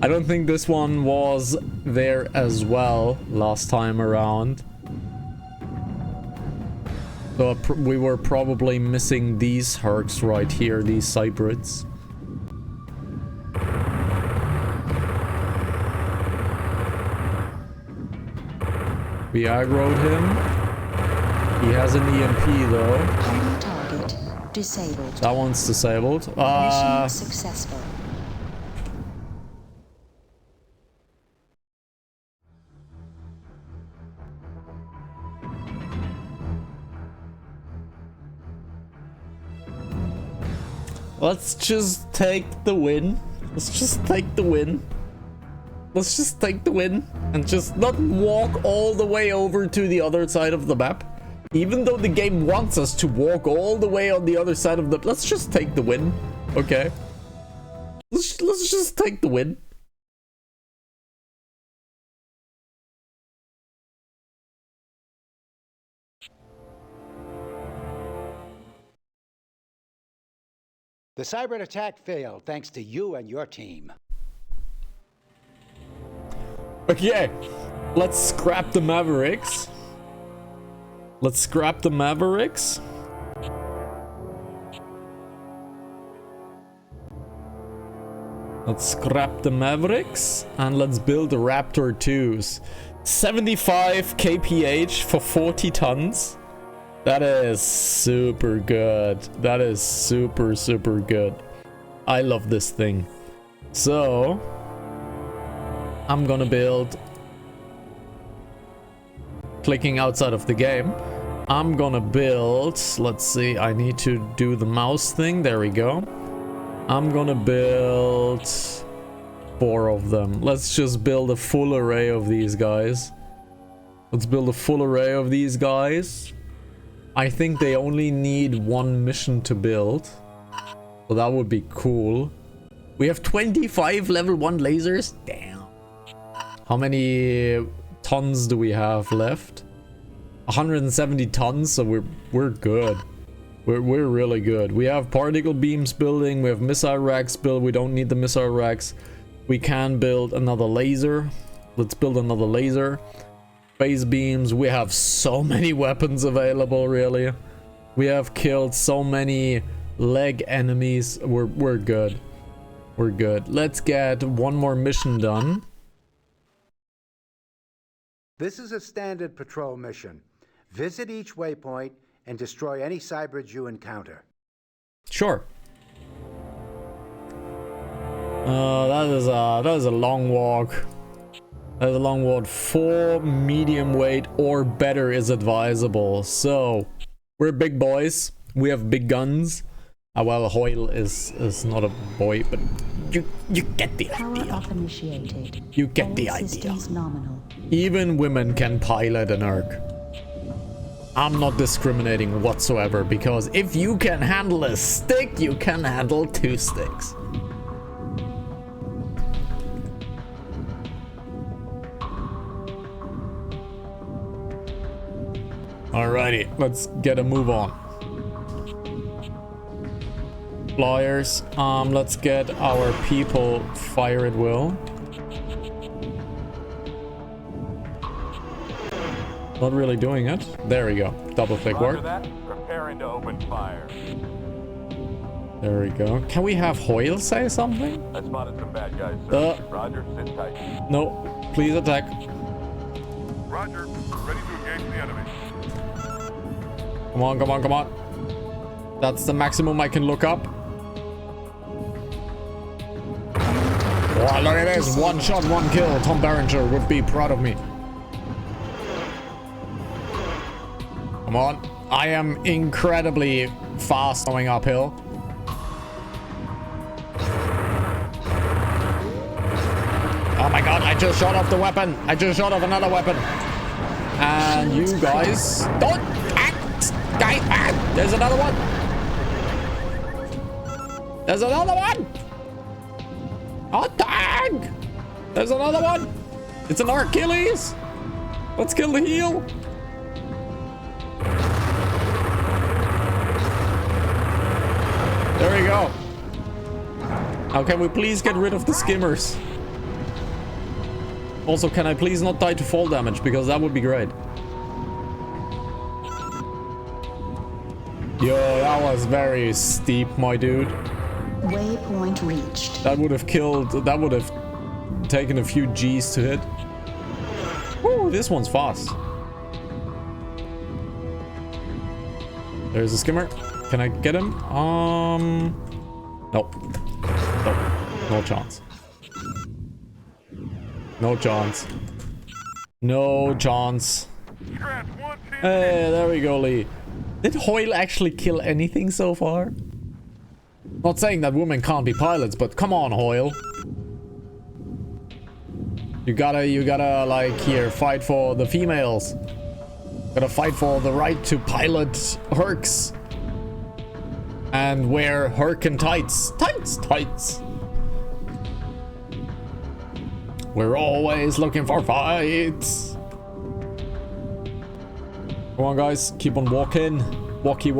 I don't think this one was there as well last time around. So we were probably missing these hercs right here, these cybrids. We aggroed him. He has an EMP though. Enemy target disabled. That one's disabled. Mission successful. Let's just take the win. Let's just take the win. Let's just take the win and just not walk all the way over to the other side of the map. Even though the game wants us to walk all the way on the other side of the... Let's just take the win. Okay. Let's just take the win. The cybrid attack failed thanks to you and your team. Okay, let's scrap the Mavericks. Let's scrap the Mavericks. Let's scrap the Mavericks and let's build the Raptor 2s. 75 kph for 40 tons. That is super good. That is super good. I love this thing. So I'm gonna build, clicking outside of the game, I'm gonna build, let's see, I need to do the mouse thing, there we go. I'm gonna build 4 of them. Let's just build a full array of these guys. Let's build a full array of these guys. I think they only need 1 mission to build, so that would be cool. We have 25 level 1 lasers, damn. How many tons do we have left? 170 tons, so we're good. We're really good. We have particle beams building, we have missile racks built. We don't need the missile racks. We can build another laser. Let's build another laser. Phase beams. We have so many weapons available, really. We have killed so many leg enemies. We're good. We're good. Let's get 1 more mission done. This is a standard patrol mission. Visit each waypoint and destroy any cybrids you encounter. Sure. That is a long walk. That is a long walk. 4 medium weight or better is advisable. So we're big boys. We have big guns. Well, Hoyle is not a boy, but you get the Power idea. up initiated. You get All the idea. systems nominal. Even women can pilot an Urk. I'm not discriminating whatsoever, because if you can handle a stick, you can handle 2 sticks. Alrighty, let's get a move on. Flyers, let's get our people fire at will. Not really doing it. There we go. Double click work. That, preparing to open fire. There we go. Can we have Hoyle say something? I spotted some bad guys, sir. Roger, sit tight. No, please attack. Roger. Ready to engage the enemy. Come on, come on, come on. That's the maximum I can look up. Wow, look at this. 1 shot, 1 kill. Tom Berenger would be proud of me. Come on. I am incredibly fast going uphill. Oh my god, I just shot off the weapon. I just shot off another weapon. And you guys don't act. There's another one. There's another one. Oh, dang. There's another one. It's an Achilles. Let's kill the heel. There we go. Now, can we please get rid of the skimmers? Also, can I please not die to fall damage? Because that would be great. Yo, that was very steep, my dude. Waypoint reached. That would have killed... That would have taken a few G's to hit. Woo, this one's fast. There's a skimmer. Can I get him? Nope. Nope. No chance. No chance. No chance. Hey, there we go, Lee. Did Hoyle actually kill anything so far? Not saying that women can't be pilots, but come on, Hoyle. You gotta, like, here, fight for the females. Gotta fight for the right to pilot Hercs. And wear Herc and tights. Tights. We're always looking for fights. Come on, guys. Keep on walking. Walkie.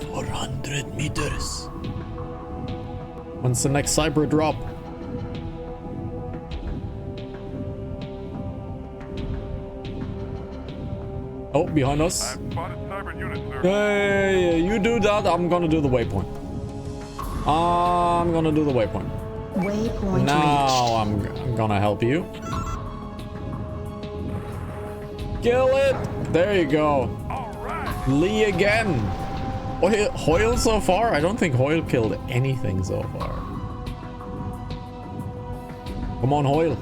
400 meters. When's the next cyber drop? Oh, behind us. Hey, you do that. I'm gonna do the waypoint. Waypoint Now I'm gonna help you. Kill it. There you go. Lee again. Hoyle so far? I don't think Hoyle killed anything so far. Come on, Hoyle.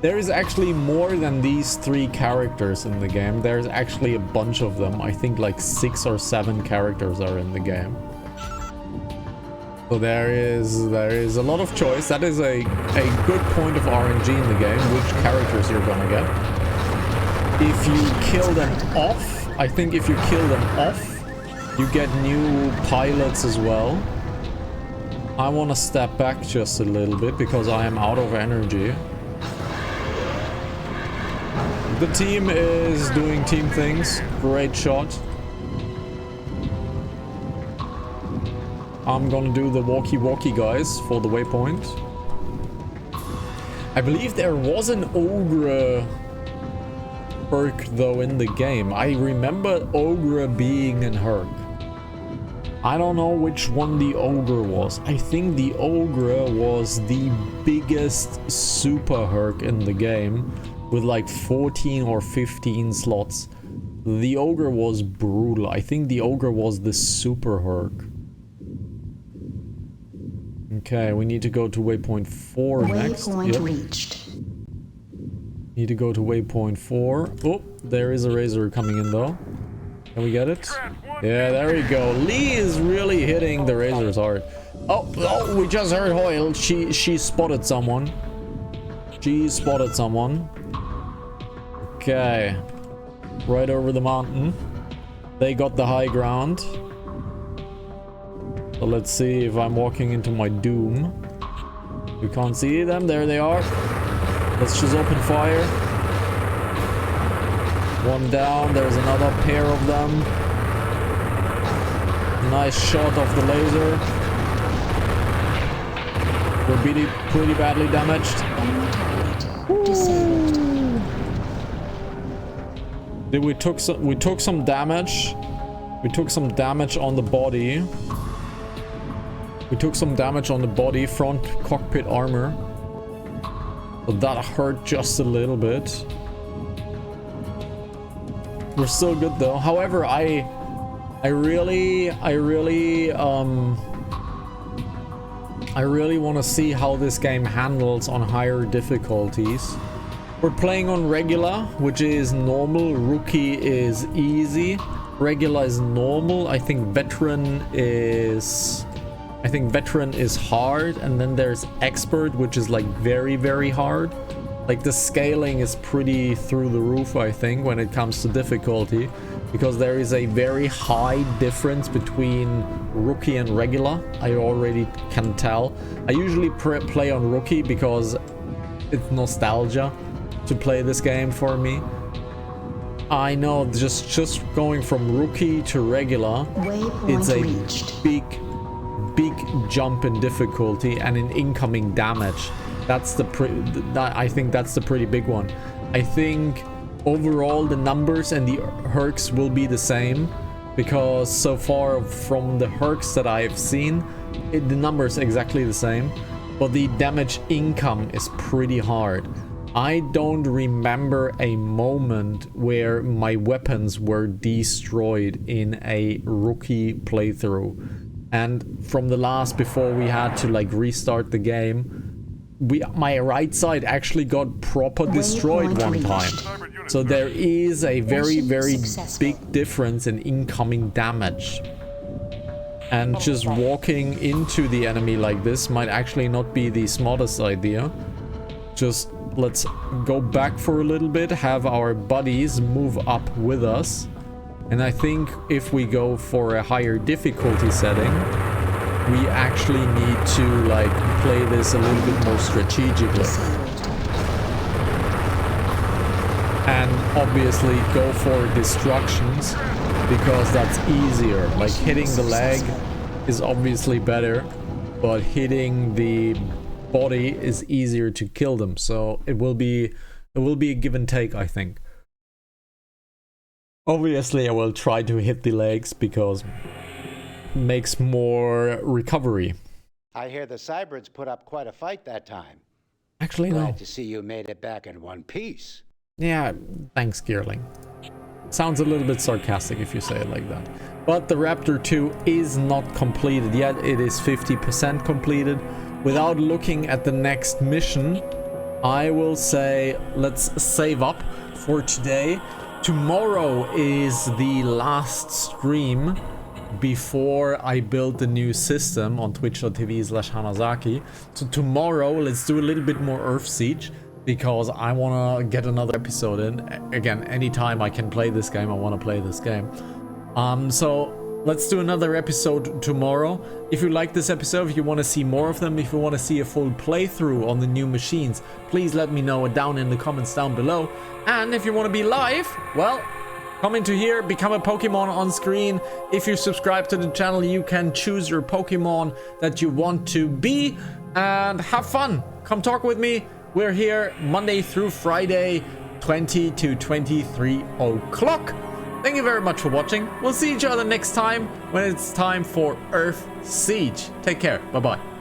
There is actually more than these 3 characters in the game. There's actually a bunch of them. I think like 6 or 7 characters are in the game. So there is a lot of choice. That is a good point of RNG in the game, which characters you're gonna get. If you kill them off, I think if you kill them off, you get new pilots as well. I want to step back just a little bit because I am out of energy. The team is doing team things. Great shot. I'm gonna do the walkie guys for the waypoint. I believe there was an ogre perk though in the game. I remember ogre being in Herc. I don't know which one the ogre was. I think the ogre was the biggest super Herc in the game with like 14 or 15 slots. The ogre was brutal. I think the ogre was the super Herc. Okay, we need to go to waypoint 4 next. Waypoint reached. Need to go to waypoint 4. Oh, there is a razor coming in though. Can we get it? Yeah, there we go. Lee is really hitting the razors hard. Oh, we just heard Hoyle. She spotted someone. Okay. Right over the mountain. They got the high ground. So let's see if I'm walking into my doom. We can't see them. There they are. Let's just open fire. One down. There's another pair of them. Nice shot of the laser. We're pretty badly damaged. We took some damage. We took some damage on the body. We took some damage on the body, front cockpit armor. But that hurt just a little bit. We're still good though. However, I really want to see how this game handles on higher difficulties. We're playing on regular, which is normal. Rookie is easy. regular is normal. I think veteran is hard, and then there's expert, which is like very, very hard. Like the scaling is pretty through the roof, I think, when it comes to difficulty, because there is a very high difference between rookie and regular. I already can tell. I usually play on rookie because it's nostalgia to play this game for me. I know, just going from rookie to regular, it's a big jump in difficulty and in incoming damage. That's I think that's the pretty big one. I think overall the numbers and the hercs will be the same, because so far from the hercs that I've seen, the numbers exactly the same, but the damage income is pretty hard. I don't remember a moment where my weapons were destroyed in a rookie playthrough. And from the last, before we had to like restart the game, my right side actually got proper destroyed one time. So there is a very, very big difference in incoming damage. And just walking into the enemy like this might actually not be the smartest idea. Just let's go back for a little bit, have our buddies move up with us. And I think if we go for a higher difficulty setting, we actually need to like play this a little bit more strategically. And obviously go for destructions, because that's easier. Like hitting the leg is obviously better, but hitting the body is easier to kill them. So it will be a give and take, I think. Obviously I will try to hit the legs because makes more recovery. I hear the Cybrids put up quite a fight that time. Actually, no. Glad to see you made it back in one piece. Yeah, thanks, Gearling. Sounds a little bit sarcastic if you say it like that. But the Raptor 2 is not completed yet. It is 50% completed. Without looking at the next mission, I will say let's save up for today. Tomorrow is the last stream before I build the new system on twitch.tv/Hanazaki. So tomorrow, let's do a little bit more Earthsiege, because I want to get another episode in. Again, anytime I can play this game, I want to play this game. So let's do another episode tomorrow. If you like this episode, if you want to see more of them, if you want to see a full playthrough on the new machines, please let me know down in the comments down below. And if you want to be live, well, come into here, become a Pokemon on screen. If you subscribe to the channel, you can choose your Pokemon that you want to be and have fun. Come talk with me. We're here Monday through Friday, 20 to 23 o'clock. Thank you very much for watching. We'll see each other next time when it's time for Earthsiege. Take care. Bye-bye.